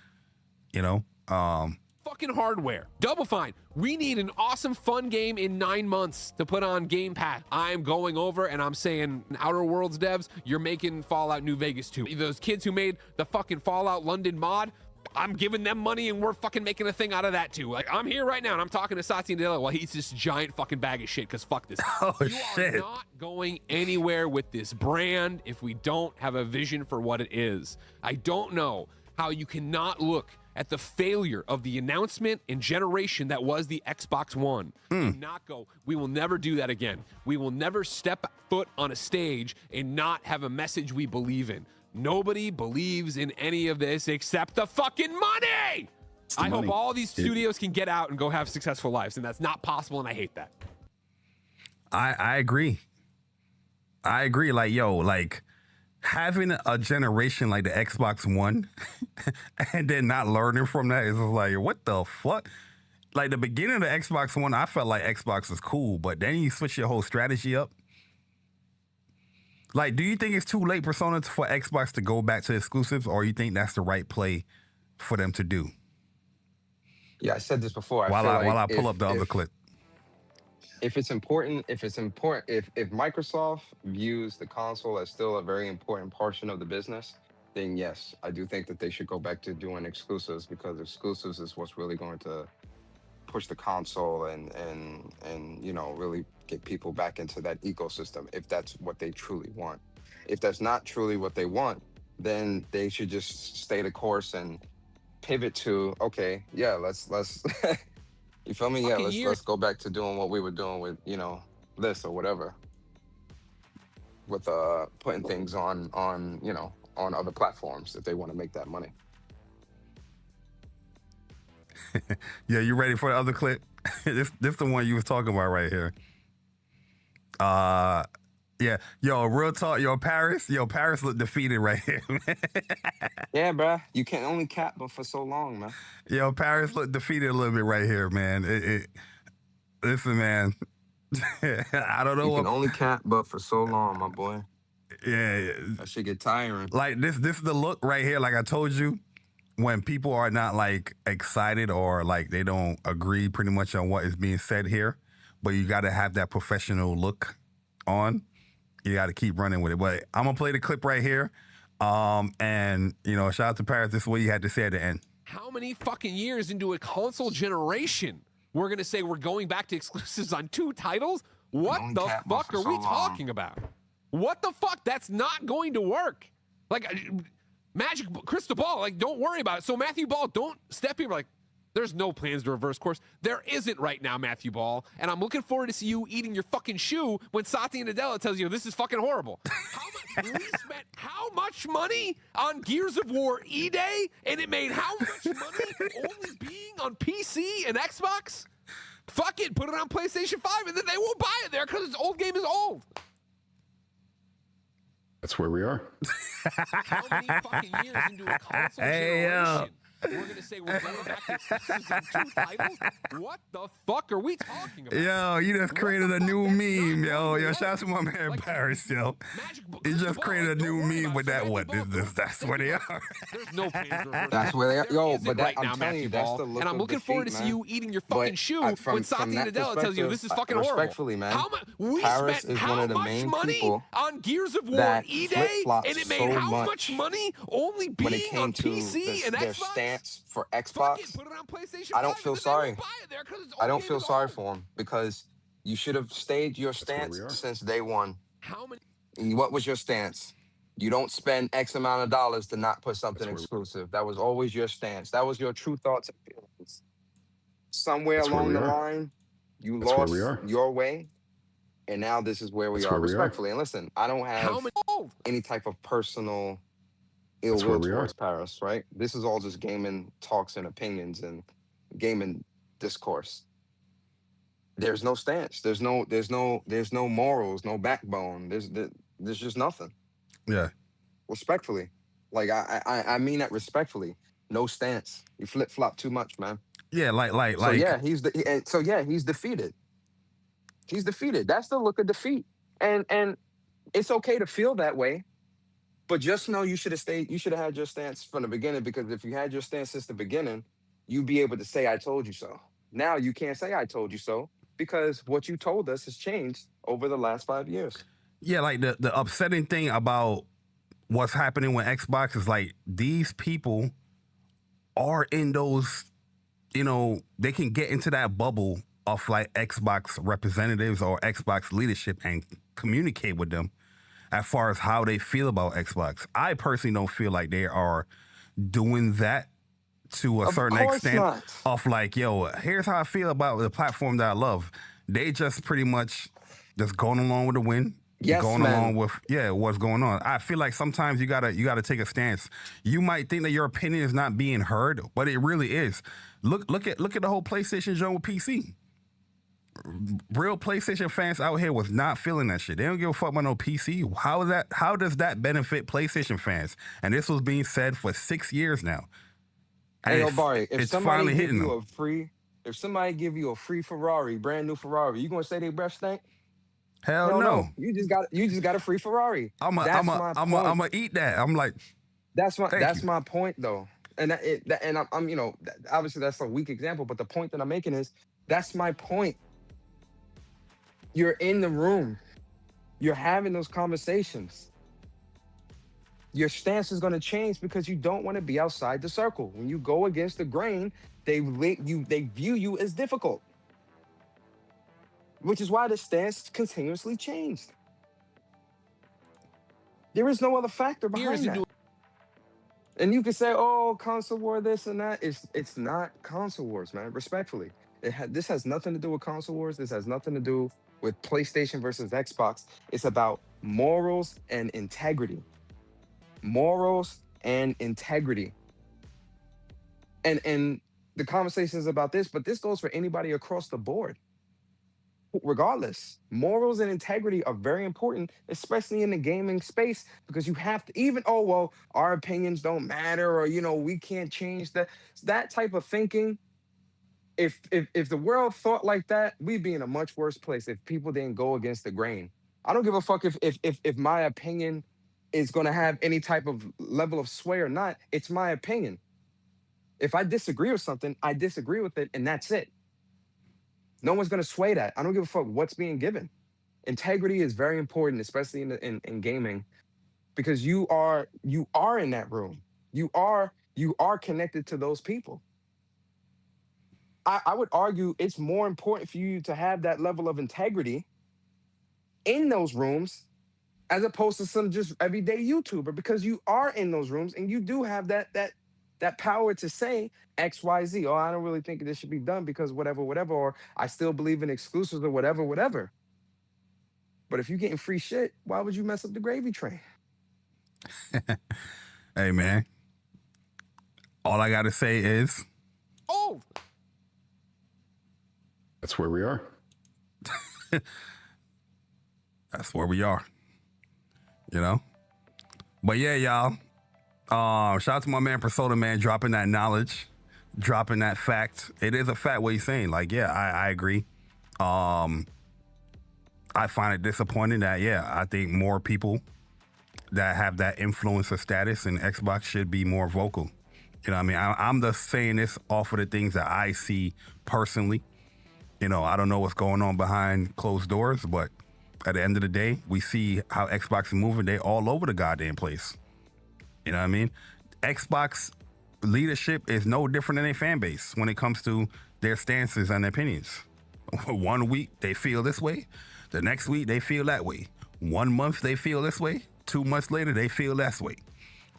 you know. Fucking hardware. Double Fine. We need an awesome, fun game in 9 months to put on Game Pass. I'm going over and I'm saying, Outer Worlds devs, you're making Fallout New Vegas 2. Those kids who made the fucking Fallout London mod, I'm giving them money and we're fucking making a thing out of that too. Like, I'm here right now and I'm talking to Satya Nadella while he's this giant fucking bag of shit because fuck this. Oh, you shit. are not going anywhere with this brand if we don't have a vision for what it is. I don't know how you cannot look at the failure of the announcement and generation that was the Xbox One and not go, we will never do that again. We will never step foot on a stage and not have a message we believe in. Nobody believes in any of this except the fucking money. I hope all these studios can get out and go have successful lives, and that's not possible, and I hate that. I agree. I agree. Like, yo, like having a generation like the Xbox One and then not learning from that is just like, what the fuck? Like the beginning of the Xbox One, I felt like Xbox was cool, but then you switch your whole strategy up. Like, do you think it's too late, Persona, for Xbox to go back to exclusives, or you think that's the right play for them to do? Yeah, I said this before. While I pull up the other clip. If it's important, if Microsoft views the console as still a very important portion of the business, then yes, I do think that they should go back to doing exclusives, because exclusives is what's really going to push the console and you know, really get people back into that ecosystem if that's what they truly want. If that's not truly what they want, then they should just stay the course and pivot to, okay, yeah, let's you feel me? Yeah, let's go back to doing what we were doing with, you know, this or whatever. With putting things on you know, on other platforms if they want to make that money. Yeah, you ready for the other clip? this the one you was talking about right here. Yeah, yo, real talk, Paris looked defeated right here, man. Yeah, bro, you can only cap but for so long, man. Yo, Paris looked defeated a little bit right here, man. Listen, man, I don't know. You can only cap but for so long, my boy. Yeah, that should get tiring. Like this is the look right here. Like I told you, when people are not like excited or like they don't agree pretty much on what is being said here, but you got to have that professional look on. You got to keep running with it. But I'm gonna play the clip right here, and you know, shout out to Paris. This is what you had to say at the end. How many fucking years into a console generation we're gonna say we're going back to exclusives on 2 titles? What the fuck are we talking about? What the fuck? That's not going to work. Like, Magic Crystal Ball, like, don't worry about it. So Matthew Ball, don't step here like, there's no plans to reverse course. There isn't right now, Matthew Ball. And I'm looking forward to see you eating your fucking shoe when Satya Nadella tells you this is fucking horrible. We spent how much money on Gears of War E-Day, and it made how much money only being on PC and Xbox? Fuck it, put it on PlayStation 5, and then they won't buy it there because its old game is old. That's where we are. How many fucking years into a console Hey, generation? We're gonna say we're going back to exclusives and 2 titles? What the fuck are we talking about? Yo, you just What created the a fuck? new That's meme, not yo. going to Yo, work. shout out to my man Like, Paris, yo. Magic He crystal just ball, created a like, don't new worry meme about with it. that. Magic What? ball, That's where they are. There's no plans reversed. That's where they are. There Yo, isn't but that, right I'm now, telling Matthew you, that's Ball. the look And I'm of looking forward to defeat, see man. you eating your But fucking shoe when Satya that Nadella tells you this is fucking horrible. respectfully, man, How much we Paris spent is how one of the much main money people on Gears of War that E-Day, flip-flopped and it made so how much much money only when it being came on to PC and their Xbox? stance for Fuck it, Xbox. put it on PlayStation 5 I don't feel and then sorry. they will buy it there 'cause it's I all don't game feel is sorry all. for him because you should have stayed your That's where stance we are. since day one. How many? And what was your stance? You don't spend X amount of dollars to not put something That's where exclusive. That was always your stance. That was your true thoughts and feelings. Somewhere That's where along we the are. line, you That's where we lost are. your way, and now this is where we That's are, where we are. respectfully. And listen, I don't How have many? Oh, any type of personal ill That's where will we are. towards Paris, right? This is all just gaming talks and opinions and gaming discourse. There's no stance. There's no morals, no backbone. There's just nothing. Yeah. Respectfully, like I mean that respectfully. No stance. You flip flop too much, man. Yeah, like So yeah, he's defeated. He's defeated. That's the look of defeat, and it's okay to feel that way. But just know you should have stayed. You should have had your stance from the beginning, because if you had your stance since the beginning, you'd be able to say, "I told you so." Now you can't say, "I told you so," because what you told us has changed over the last 5 years. Yeah, like the upsetting thing about what's happening with Xbox is like these people are in those, they can get into that bubble of like Xbox representatives or Xbox leadership and communicate with them as far as how they feel about Xbox. I personally don't feel like they are doing that to a Of certain course extent not. of like, yo, here's how I feel about the platform that I love. They just pretty much just going along with the wind. Yes, going man. along with what's going on. I feel like sometimes you gotta take a stance. You might think that your opinion is not being heard, but it really is. Look at the whole PlayStation joint with PC. Real PlayStation fans out here was not feeling that shit. They don't give a fuck about no PC. How does that benefit PlayStation fans? And this was being said for 6 years now. And Hey, yo, it's- Barry, if it's somebody finally give hitting you them. if somebody give you a free Ferrari, brand new Ferrari, you gonna say they breath stink? Hell Hell no. You just got a free Ferrari. I'm That's my point. a eat that. I'm like, That's Thank you. my point though. And I'm obviously that's a weak example, but the point that I'm making is that's my point. You're in the room. You're having those conversations. Your stance is going to change because you don't want to be outside the circle. When you go against the grain, they view you as difficult. Which is why the stance continuously changed. There is no other factor behind Years that. into And you can say, "Oh, console war, this and that." It's not console wars, man. Respectfully, this has nothing to do with console wars. This has nothing to do with PlayStation versus Xbox. It's about morals and integrity. Morals and integrity. And the conversation is about this, but this goes for anybody across the board. Regardless, morals and integrity are very important, especially in the gaming space, because you have to our opinions don't matter, or we can't change that type of thinking. If the world thought like that, we'd be in a much worse place if people didn't go against the grain. I don't give a fuck if my opinion is going to have any type of level of sway or not. It's my opinion. If I disagree with something, I disagree with it, and that's it. No one's going to sway that. I don't give a fuck what's being given. Integrity is very important, especially in gaming, because you are in that room. You are connected to those people. I would argue it's more important for you to have that level of integrity in those rooms as opposed to some just everyday YouTuber, because you are in those rooms and you do have that power to say X, Y, Z. Oh, I don't really think this should be done because whatever, or I still believe in exclusives or whatever. But if you're getting free shit, why would you mess up the gravy train? Hey man, all I gotta say is, That's where we are. that's where we are. You know, But yeah, y'all. Shout out to my man Persona, man, dropping that knowledge, dropping that fact. It is a fact what he's saying. Like, yeah, I agree. I find it disappointing that, yeah, I think more people that have that influencer status in Xbox should be more vocal. You know what I mean? I'm just saying this off of the things that I see personally. You know, I don't know what's going on behind closed doors, but at the end of the day, we see how Xbox is moving. They all over the goddamn place. You know what I mean? Xbox leadership is no different than a fan base when it comes to their stances and opinions. 1 week, they feel this way. The next week, they feel that way. 1 month, they feel this way. 2 months later, they feel that way.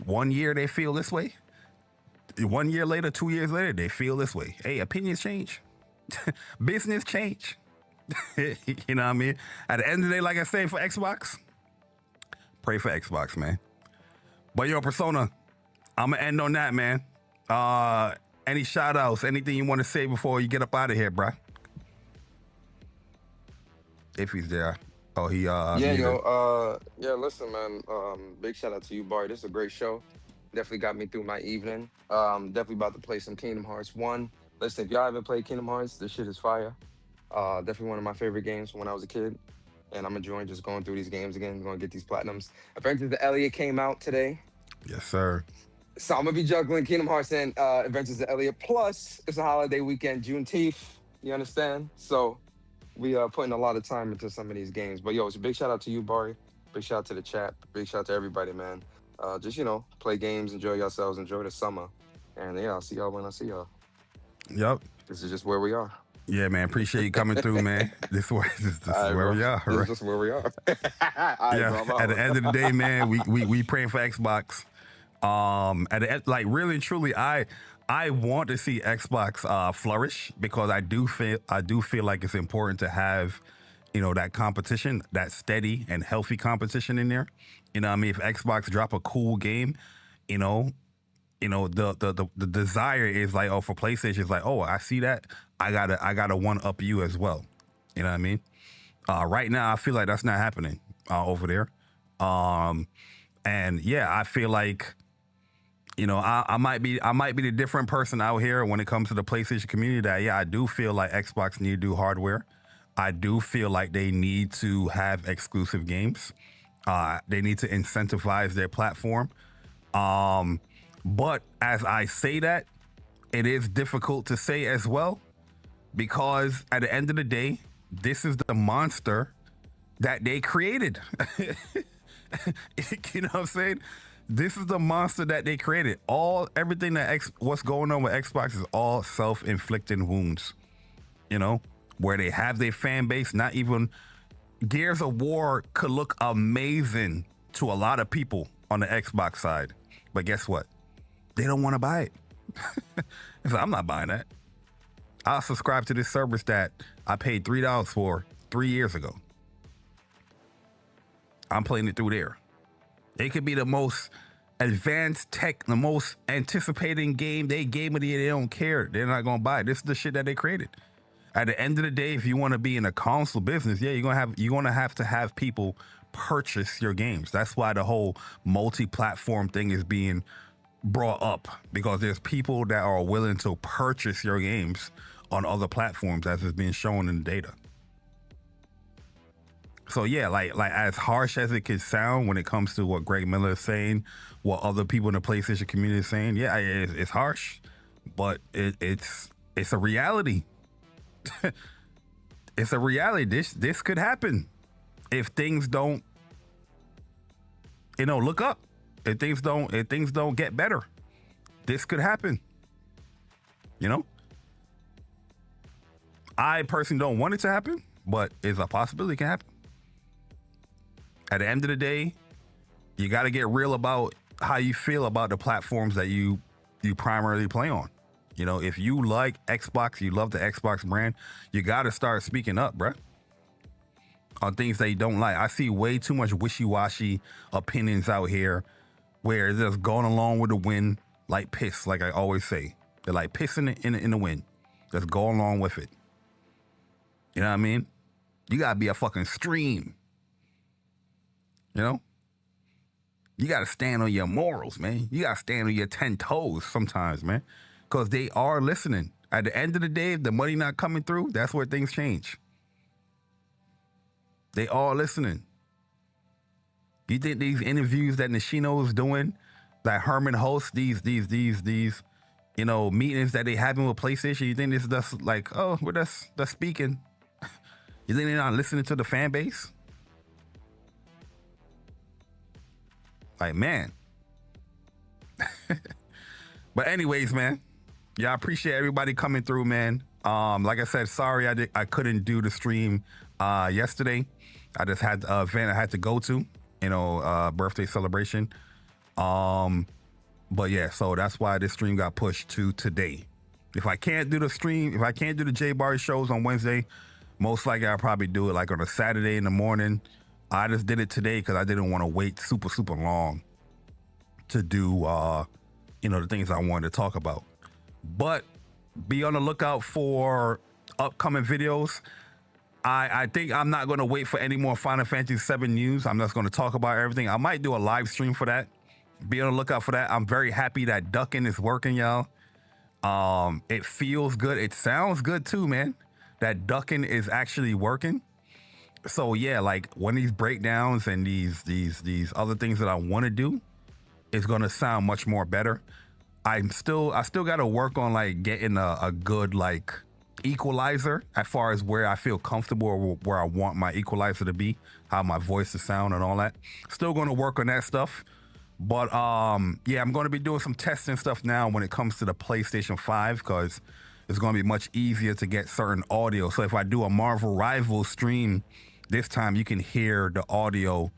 1 year, they feel this way. 1 year later, 2 years later, they feel this way. Hey, opinions change. Business change. You know what I mean? At the end of the day, like I say, for Xbox, pray for Xbox, man. But yo, Persona, I'm going to end on that, man. Any shout outs, anything you want to say before you get up out of here, bro? If he's there. Oh, he Yeah, muted. listen, man. Big shout out to you, Barry. This is a great show. Definitely got me through my evening. Definitely about to play some Kingdom Hearts 1. Listen, if y'all haven't played Kingdom Hearts, this shit is fire. Definitely one of my favorite games from when I was a kid. And I'm enjoying just going through these games again. Going to get these platinums. Adventures of Elliot came out today. Yes, sir. So I'm going to be juggling Kingdom Hearts and Adventures of Elliot. Plus, it's a holiday weekend, Juneteenth. You understand? So we are putting a lot of time into some of these games. But yo, it's a big shout out to you, Barry. Big shout out to the chat. Big shout out to everybody, man. Just, you know, play games, enjoy yourselves, enjoy the summer. And yeah, I'll see y'all when I see y'all. Yep. This is just where we are. Yeah, man. Appreciate you coming through, man. This is where we are. This is just where we are. Yeah. At the end of the day, man, we praying for Xbox. At the end, like really and truly, I want to see Xbox flourish because I do feel like it's important to have, you know, that competition, that steady and healthy competition in there. You know what I mean? If Xbox drop a cool game, you know, the desire is like, oh, for PlayStation, it's like, oh, I see that. I gotta one up you as well. You know what I mean? Right now, I feel like that's not happening over there. And yeah, I feel like, you know, I might be the different person out here when it comes to the PlayStation community. That yeah, I do feel like Xbox need to do hardware. I do feel like they need to have exclusive games. They need to incentivize their platform. But as I say that, it is difficult to say as well, because at the end of the day, this is the monster that they created. You know what I'm saying? This is the monster that they created. Everything what's going on with Xbox is all self-inflicted wounds. You know, where they have their fan base. Not even Gears of War could look amazing to a lot of people on the Xbox side, but guess what? They don't want to buy it. So I'm not buying that. I'll subscribe to this service that I paid $3 for 3 years ago. I'm playing it through there. It could be the most advanced tech, the most anticipating game. They gave it, they don't care. They're not gonna buy it. This is the shit that they created. At the end of the day, if you want to be in a console business, yeah, you're gonna have to have people purchase your games. That's why the whole multi-platform thing is being brought up, because there's people that are willing to purchase your games on other platforms, as is being shown in the data. So yeah, like as harsh as it could sound when it comes to what Greg Miller is saying, what other people in the PlayStation community is saying, yeah, it's harsh, but it's a reality. It's a reality. This could happen if things don't, you know, look up. If things don't get better, this could happen. You know, I personally don't want it to happen, but it's a possibility it can happen. At the end of the day, you got to get real about how you feel about the platforms that you primarily play on. You know, if you like Xbox, you love the Xbox brand, you got to start speaking up, bruh, on things that you don't like. I see way too much wishy-washy opinions out here where it's just going along with the wind like piss, like I always say. They're like pissing in the wind. Just go along with it. You know what I mean? You got to be a fucking stream. You know? You got to stand on your morals, man. You got to stand on your 10 toes sometimes, man, because they are listening. At the end of the day, if the money not coming through, that's where things change. They are listening. You think these interviews that Nishino is doing, that Herman hosts, these, you know, meetings that they having with PlayStation, you think this is just like, oh, we're just speaking? You think they're not listening to the fan base? Like, man. But anyways, man, yeah, I appreciate everybody coming through, man. Like I said, sorry I couldn't do the stream yesterday. I just had an event I had to go to, you know, birthday celebration. But yeah, so that's why this stream got pushed to today. If I can't do the stream, if I can't do the JayBari shows on Wednesday, most likely I'll probably do it like on a Saturday in the morning. I just did it today because I didn't want to wait super long to do, you know, the things I wanted to talk about. But be on the lookout for upcoming videos. I think I'm not going to wait for any more Final Fantasy VII news. I'm just going to talk about everything. I might do a live stream for that. Be on the lookout for that. I'm very happy that ducking is working, y'all. It feels good. It sounds good too, man. That ducking is actually working. So yeah, like when these breakdowns and these other things that I want to do is going to sound much more better. I still got to work on like getting a good like equalizer as far as where I feel comfortable or where I want my equalizer to be, how my voice to sound and all that. Still going to work on that stuff. But yeah, I'm going to be doing some testing stuff now when it comes to the PlayStation 5 because it's going to be much easier to get certain audio. So if I do a Marvel Rivals stream this time, you can hear the audio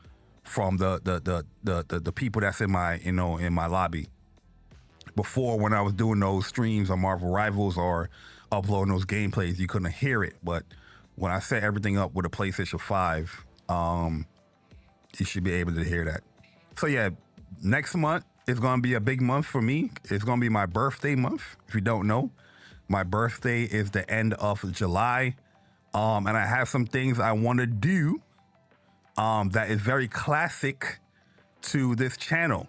from the people that's in my, you know, in my lobby. Before, when I was doing those streams on Marvel Rivals or uploading those gameplays, you couldn't hear it. But when I set everything up with a PlayStation 5, you should be able to hear that. So yeah, next month is going to be a big month for me. It's going to be my birthday month. If you don't know, my birthday is the end of July. And I have some things I want to do that is very classic to this channel.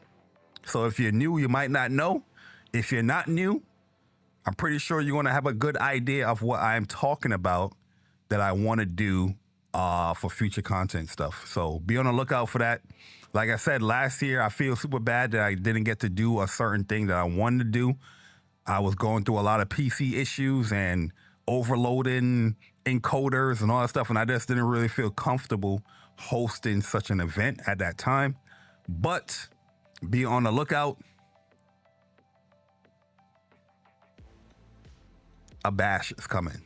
So if you're new, you might not know. If you're not new, I'm pretty sure you're going to have a good idea of what I'm talking about that I want to do for future content stuff. So be on the lookout for that. Like I said, last year, I feel super bad that I didn't get to do a certain thing that I wanted to do. I was going through a lot of PC issues and overloading encoders and all that stuff, and I just didn't really feel comfortable hosting such an event at that time. But be on the lookout. A bash is coming.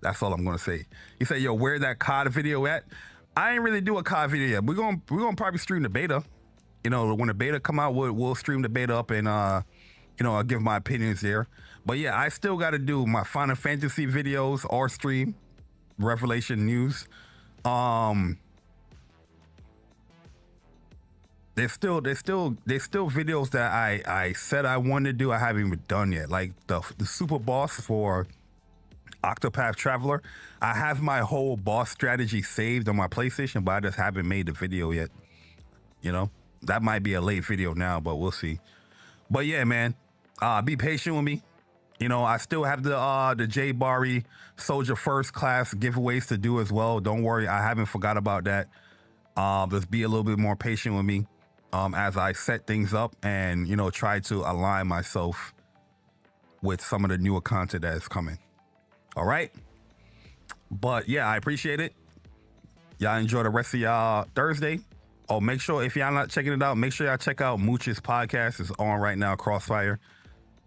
That's all I'm gonna say. You say, yo, where that COD video at? I ain't really do a COD video yet. We're gonna probably stream the beta. You know, when the beta come out, we'll stream the beta up and you know, I'll give my opinions there. But yeah, I still got to do my Final Fantasy videos or stream Revelation news. There's still videos that I said I wanted to do. I haven't even done yet. Like the super boss for Octopath Traveler. I have my whole boss strategy saved on my PlayStation, but I just haven't made the video yet. You know, that might be a late video now, but we'll see. But yeah, man, be patient with me. You know, I still have the JayBari Soldier First Class giveaways to do as well. Don't worry, I haven't forgot about that. Just be a little bit more patient with me as I set things up and, you know, try to align myself with some of the newer content that is coming. All right. But yeah, I appreciate it. Y'all enjoy the rest of y'all Thursday. Oh, make sure if y'all not checking it out, make sure y'all check out Mooch's podcast. It's on right now, Crossfire.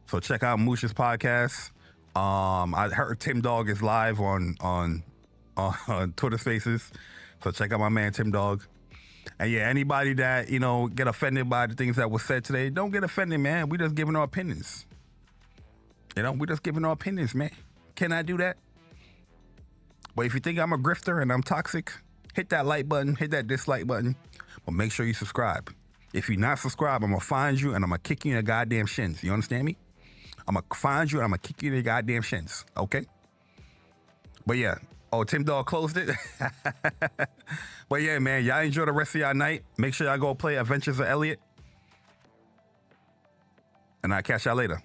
So check out Mooch's podcast. I heard Tim Dog is live on Twitter Spaces. So check out my man Tim Dog. And yeah, anybody that, you know, get offended by the things that were said today, don't get offended, man. We just giving our opinions. You know, we just giving our opinions, man. Can I do that? But if you think I'm a grifter and I'm toxic, hit that like button, hit that dislike button, but make sure you subscribe. If you're not subscribed, I'm gonna find you and I'm gonna kick you in the goddamn shins. You understand me? I'm gonna find you and I'm gonna kick you in the goddamn shins, okay? But yeah, Oh, Tim Dog closed it. But yeah, man, y'all enjoy the rest of y'all night. Make sure y'all go play Adventures of Elliot. And I'll catch y'all later.